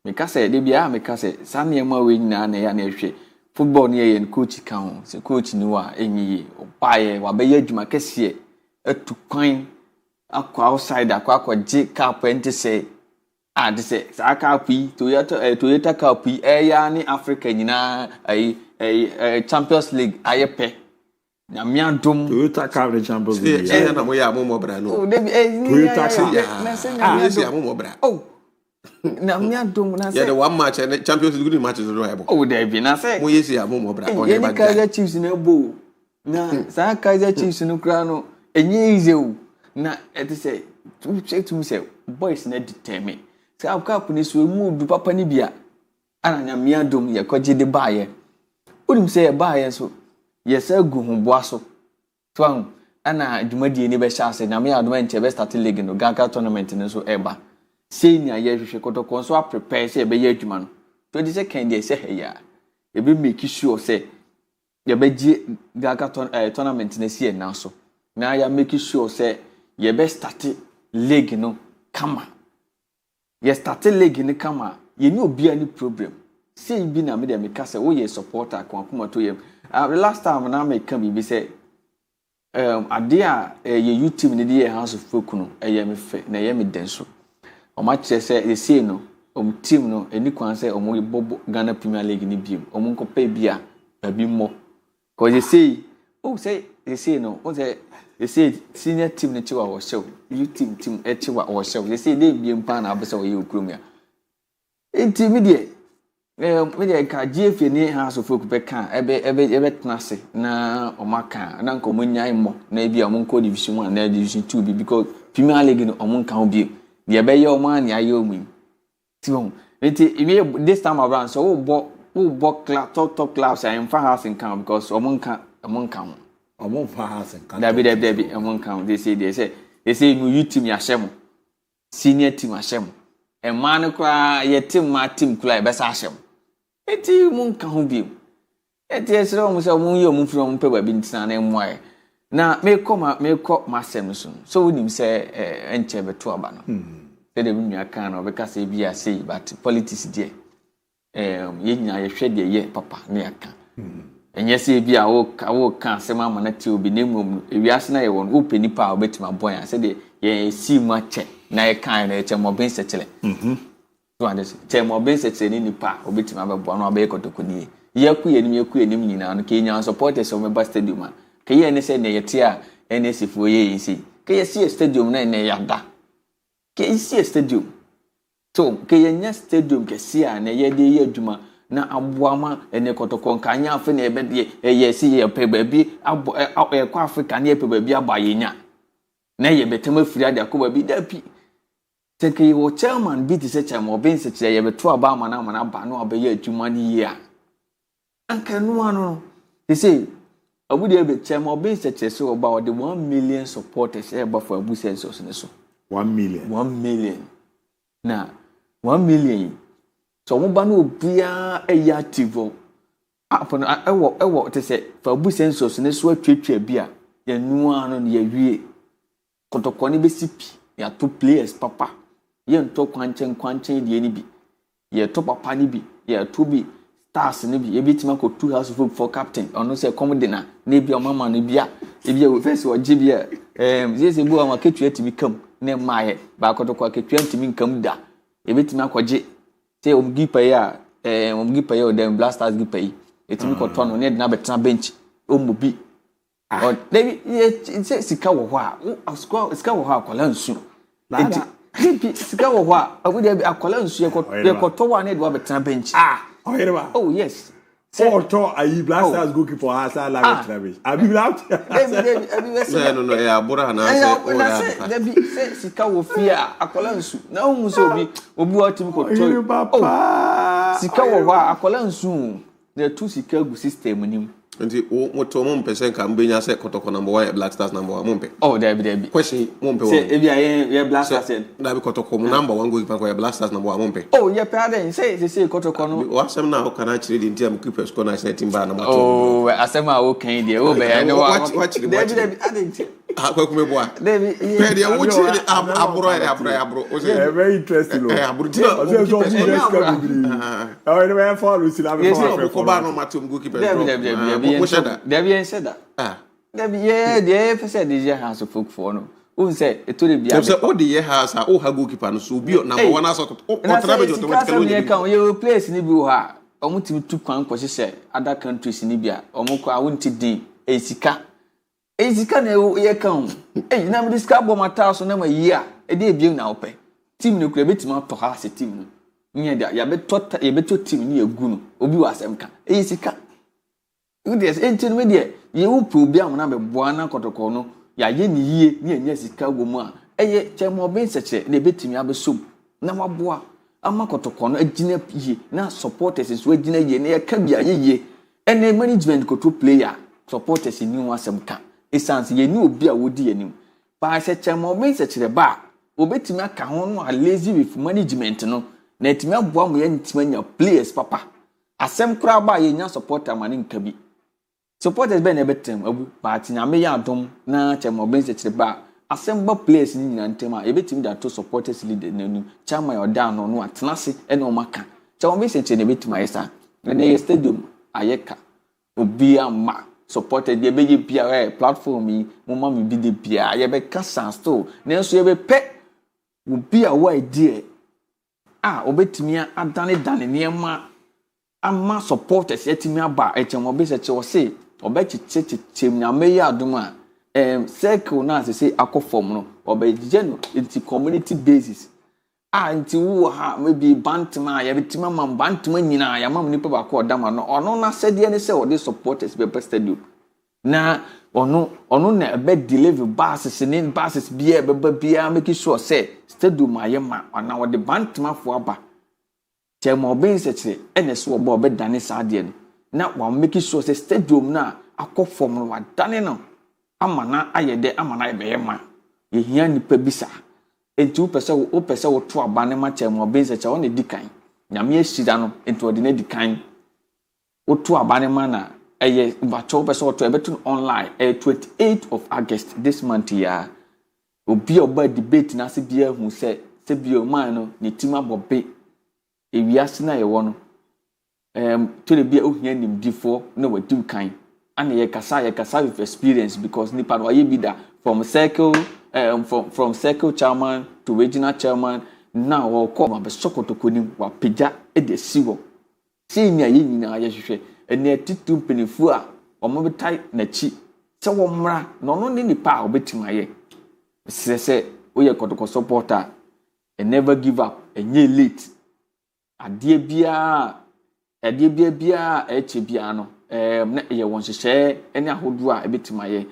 me ka say de bia me ka say sa niema we nyina na ya na hwe football ni ye coach kan se coach ni wa enyi obaye wabe ye adwuma kese atu kwan akwa outside akwa je cup ente say de say sa cup yi Toyota cup yi ya ni Africa nyina Champions League ayepe na miadum Toyota cup the Champions League na mo ya mo bra no Toyota na say mo bra na miadum na say yeah the one match and Champions League matches no ebo there be na say mo yesi mo bra on the back Kaizer Chiefs na ABOU na sa Kaizer Chiefs no kra no enye ize o na ete say to say boys na determine say cup ni so mu du papa ni bia ana nya miadum ye kwaje de baaye unim say baaye so yes egu ho boaso so ana adwumadie ni be sha na me adwuma nche be start league no Gaga tournament no so eba senior ye hwehwe kotoko so prepare say be ye adwuma no 22nd dey say heya e be make sure say ye be gi Gaga tournament na sie na so na ya make sure say ye be start league no kama ye start league ni kama ye ni obi ani problem say bi na me dey make say wo ye supporter akoma to ye the last time na me can be say ade a ye YouTube ni dey house of folk no ye me fe na ye me denso o ma kire say ye say no team no eni kwan say o mo bobo Ghana Premier League ni biem o mo nko pa bia abi mo ko ye say ye say no o say ye say senior team ni chiwa wo show youth team e chiwa wo show ye say dey biem pa na abesa wo ye okrom ya enti me dey me dey ka GF ni house of folk be kan ebe tenase na o maka na nko munyai mo na bia mo nko division 1 na division 2 bi because Premier League no o mo nka biem ye be ye o man ya ye o mu ti won enti this time around so wo bo top clubs I am for house in count because o mo nka for house in count David o mo nka they say no youth team ya shemo senior team ashemo e man kwa ye team kula e be sa ashemo enti mo nka ho biem enti esere o mo se o mo ye o mo firi o mo pe ba bi ntina na emwae na me ko masem so wonim se enche beto aba no se de nua kan no be ka se bia sei but politics die ye nya ye hwe de ye papa ne aka enye se bia wo kan se mama na ti obi na mmom ewiase na ye won wo penipa obetima boy an se de ye si mu ache na ye kan na eche mo ben se chele so and this che mo ben se chele ni pa obetima be bo na be kotoko ni ye ku enim nyina no ke nya supporters o me ba stadium a ke ye ne se ne ye ti a NS fo ye yin si ke ye si stadium na ne yada ke si stadium So kenya stadium kesia na ye de ye adwuma na aboama ene kotoko nkanya afa na ebe de ye si ye pe baabi abo ekọ Africa na ye pe baabi abayenya na ye betem afiri ade akọ baabi da pi teke wo chairman bi ti se chairman oben se kire ye beto aba amana ba no abaye adwuma ni ye a anka no ano they say abu de be chairman oben se kire so about the 1 million supporters e ba for abu census ne so 1 million na 1 million so mo ba no obia e active apono ewo te se fa abu census ne so atwetwa bia ye nu ano ne ye wie kotoko ne be sipi ya to players papa ye nto kwanchen die ni bi ye to papa ni bi ye to bi stars ni bi ye bitima ko 2 house for captain ono se come na bi o mama no bia e bia we first o gi bia se bu ama ketua timi kam ne maaye ba kotoko ketua timi kam da e bitima akogye se omgi paya omgi paya o dem blasters gi pay etimi ko tono ne na betena bench o mobi o debi ye sika wo ho a sika wo ho akola nsu Bibi sika wo ho a abu de akola nsu ye ko to wa ne de wa betena bench oyereba oh yes to ayi blasters goalkeeper asa la travis abi out no ya abura na se debi se sika wo fia akola nsu na hu so obi wa timi ko to papa sika wo ho a akola nsu de tu sika gu system nim nti o moto mo mpese ka mbenya se kotoko number 1 Black Stars number 1 mo mpe oh debi question mo mpe se ebia ye Black Stars na bi kotoko mo number 1 goalkeeper ko Black Stars number 1 mo mpe oh ye pe aden se kotoko no wa sem na o kana chire di ntia mo keeper score na se timba na mo oh asem a o kan di o be ya no wa debi aden akwa kume boa debi pe dia wo chire abro o se very interesting abro ti o se so rescue bibiri o ene be follow sila be ko ba no matum goalkeeper debi en said that debi ye pese de je ha so folk for no o se eto de bia se o de ye ha sa o ha goalkeeper no so bi number 1 aso o trabe de automatically o kan ye place ni bi ha o mutim tu kwan ko hye other countries ni bia o mo ko awonti din esika na ye kan na me sika bo mata so na ma yi a e de ebiem na ope team no kura betima to ha se team no nye dia ya beto team ni egu no obi wa asem ka sika udes enti me de ye wo program na be boa na kotoko no ya ye ni yie ni anya sika go mu a eye chemo ben seche na betimi abesom na waboa ama kotoko no agina yie na supporters so agina yie na ye ka bia yie ene management ko to player supporters ni wo asem ka essence ye ni obi a wodi anim ba seche mo ben seche ba obetimi aka ho no a lazy with management no na etimi aboa mo ye ntima nya players papa asem kura ba ye nya supporter mane nka bi supporters be na betem abu ba tinya me ya dom na chemo ben se ba asem ba players ni nyina ntema e betimi da to supporters leader nanu chama yo da no atenase e na o maka chemo ben se ne betimi ayesa na ye stadium ayeka obi ama supported de be ye bia platform yi mo ma me bi de bia ye be kasa sto na so ye be pe obi a wa idea obetimi adane niema ama supporters yetimi aba echemo be se che se obechiche nyame ya adom a circle na se akofom no obejije no it's community basis nti wo ha maybe bantama ya betima mam bantama nyina ya mam nipa ba ko odama no ono na sede ne se ode supporters be stadium na ono na be deliver buses bia bia make sure say stadium ayema ona ode bantama fo aba chemo ben se chire ene so obo be dane sa de no na wa make sure say stadium na akofom no wa dane no amana ayede amana ebeyema ye hia nipa bisa enti wo pese wo to aba ne ma chemo ben se che wo ne dikan nyame ashida no enti wo de ne dikan wo to aba ne ma na eye bacho pese wo to ebetu online 28th of August this month ya obi oba debate na se bia hu se bia man no ne tima bobe ewiase na ye wo no to le bia ohia nimdifo na wadi kan ana ye kasa with experience because nipa no aye bi da from circle chairman to regional chairman now wo ko ma be sokoto ni wa peja e de siwo sei ni aye nyina aye hwehwe ene atitu mpenifu a omo betai na chi se wo mra no no ni nipa a obetima ye se oye kotoko supporter and never give up and ye late adeɛ bia no na ye won hyehyɛ ene ahodo a ebetimaye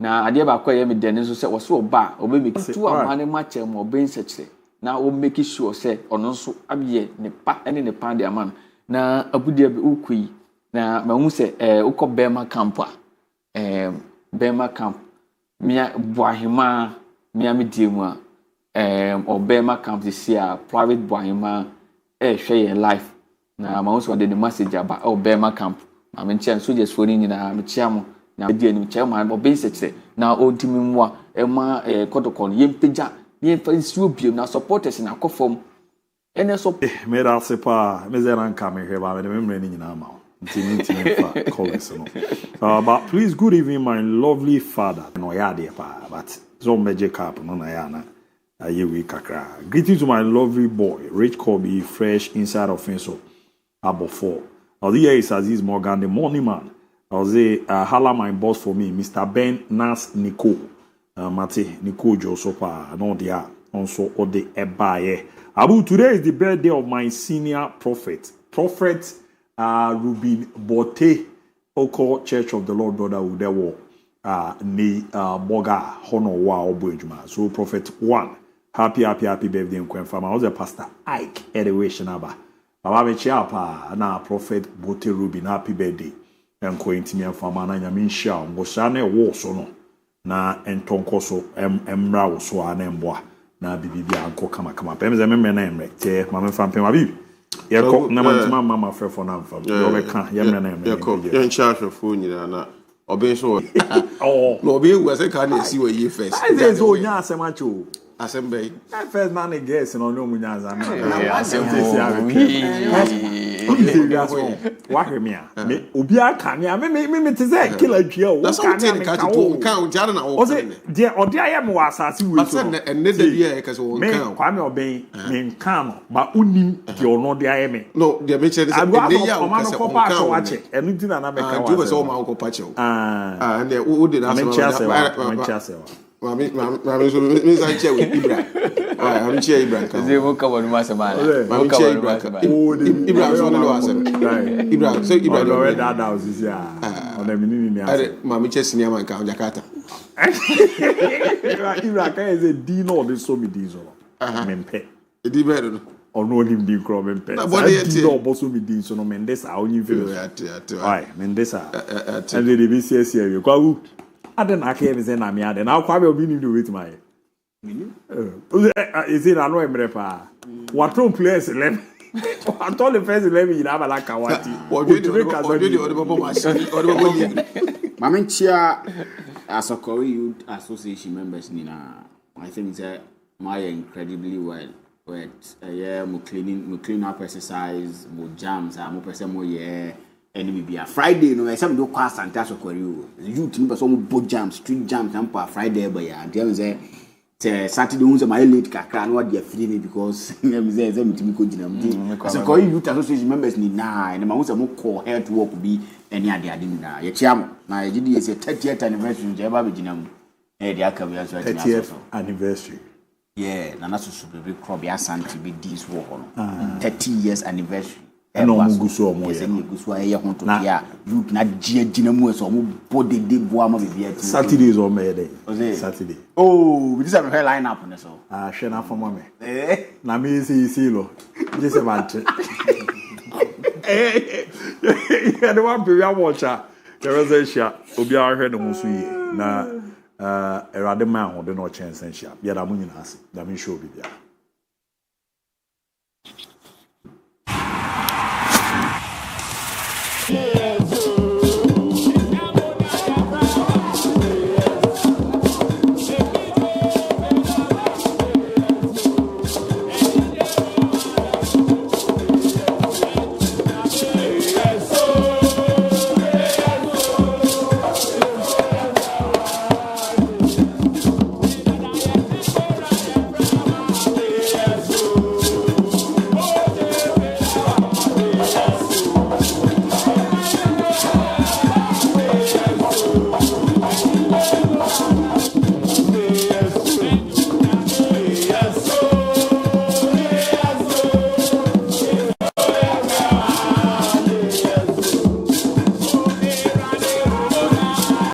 na adeɛ ba kwa ye me dene so sɛ wo so ba obe make to amane match em obe nsekyere na o make sure sɛ ɔno nso abiye ne pa ene ne pa de ama na abudie be ukui na mahu sɛ ukɔ Bema camp a Bema camp mia boahema mia me die mu a or Bema camp this year private boahema hwɛ ye life na mahu sɛ ɔde the message aba Bema camp ma me nkyɛn soldiers for ni na me kyia mo na di anim kyɛ ma obe nsekyere na ontimi mwa ma kotokon yempagya yemfa nsuo biem na supporters na akɔfom ene so me da se pa me zera nka me hwe ba me memre ni nyina ma ntimi fa colors no but please good evening my lovely father no ya de pa but so magic cap no na ya na aye we kakra greeting to my lovely boy Rich Kobe fresh inside of Fenso ABOU 4 the year is Aziz Morgan the morning man I was hala my boss for me Mr. Ben Nas Nico Mate Nico Josopa no dia also ode ebaye ABOU today is the birthday of my senior prophet Ruben Bote Oko Church of the Lord Brotherhood Dewo ni Boga Hono wa Obujuma so prophet 1 happy birthday Nkwenfama I was a pastor Ike Edeweshinaba Baba me chiapa na prophet Bote Ruben happy birthday Nkwentimia Fama na nyame nhia ngosha na ewo so no na entonko so emra wo so ana emboa na bibibia anko kama pemze me na emre te mama fampem abibi yeko na mantima mama frefo na mfam yo be kan yemre na emre yeko yen charge for nyina na obe so no obe wu ase ka na esi wo yi first I say so nya asemacho asembe first na ne guess no no munya azama wahemia me obi aka me me te say killer dua o ka na to kan jare na o de ode ayem wa asase we so but enne da bia e ka so me kwa me oben me nkan no ba unim de ono de ayem no de me chere say de ya o ka se on kan wache enu ti na me kan wa do so ma ko pa che and o de na so Mami so me say che we Ibra. Mami che Ibra kan. Ze mo ka wonu ma se ma. Mami che Ibra kan. Ibra so no ase. Ibra so Ibra do we that house is ya. Ona mi ni ase. Mami che senior man kan Jakarta. Ibra kan is a D no de so mi di so. Mempe. E di better no. Ono him di kro mempe. Di no bo so mi di so no Mendesa onyi fe. Ai Mendesa. And the BCS here kwa wu. Aden aka be say na me aden na kwa be obi ni do wait my is it anu emre pa what from players 11 what all the first 11 in abala kawati Mama chia Asokori Youth Association members nina I think that my incredibly well with mo clean up exercise mo jams mo person mo enemy bia Friday no e some do kwa Santa Asokori youth ni person mo bo jams street jams and pa Friday ba ya dem say Saturday unse my late kakra no dey free me because dem say me ko gina me Asokori Youth Association members ni na ma unse mo call health work bi any ade ni na ye chia mo na ye di say 30th anniversary je ba be gina mo e dey aka bi aso 30th anniversary yeah na so so be crop ya santi be this work no 30 years anniversary no muguso omo ye ni guso aye ho to ya youth na gina mu so mo body dey boa ma be bia ti Saturdays o me dey Saturday oh we just have a line up on so hwe na for me na me see lo je se mate ya the one be watcha there was a shot obi a hwe no ho so yi na erade man ho de no chance nshia bia da mu nyina ase da me show bibia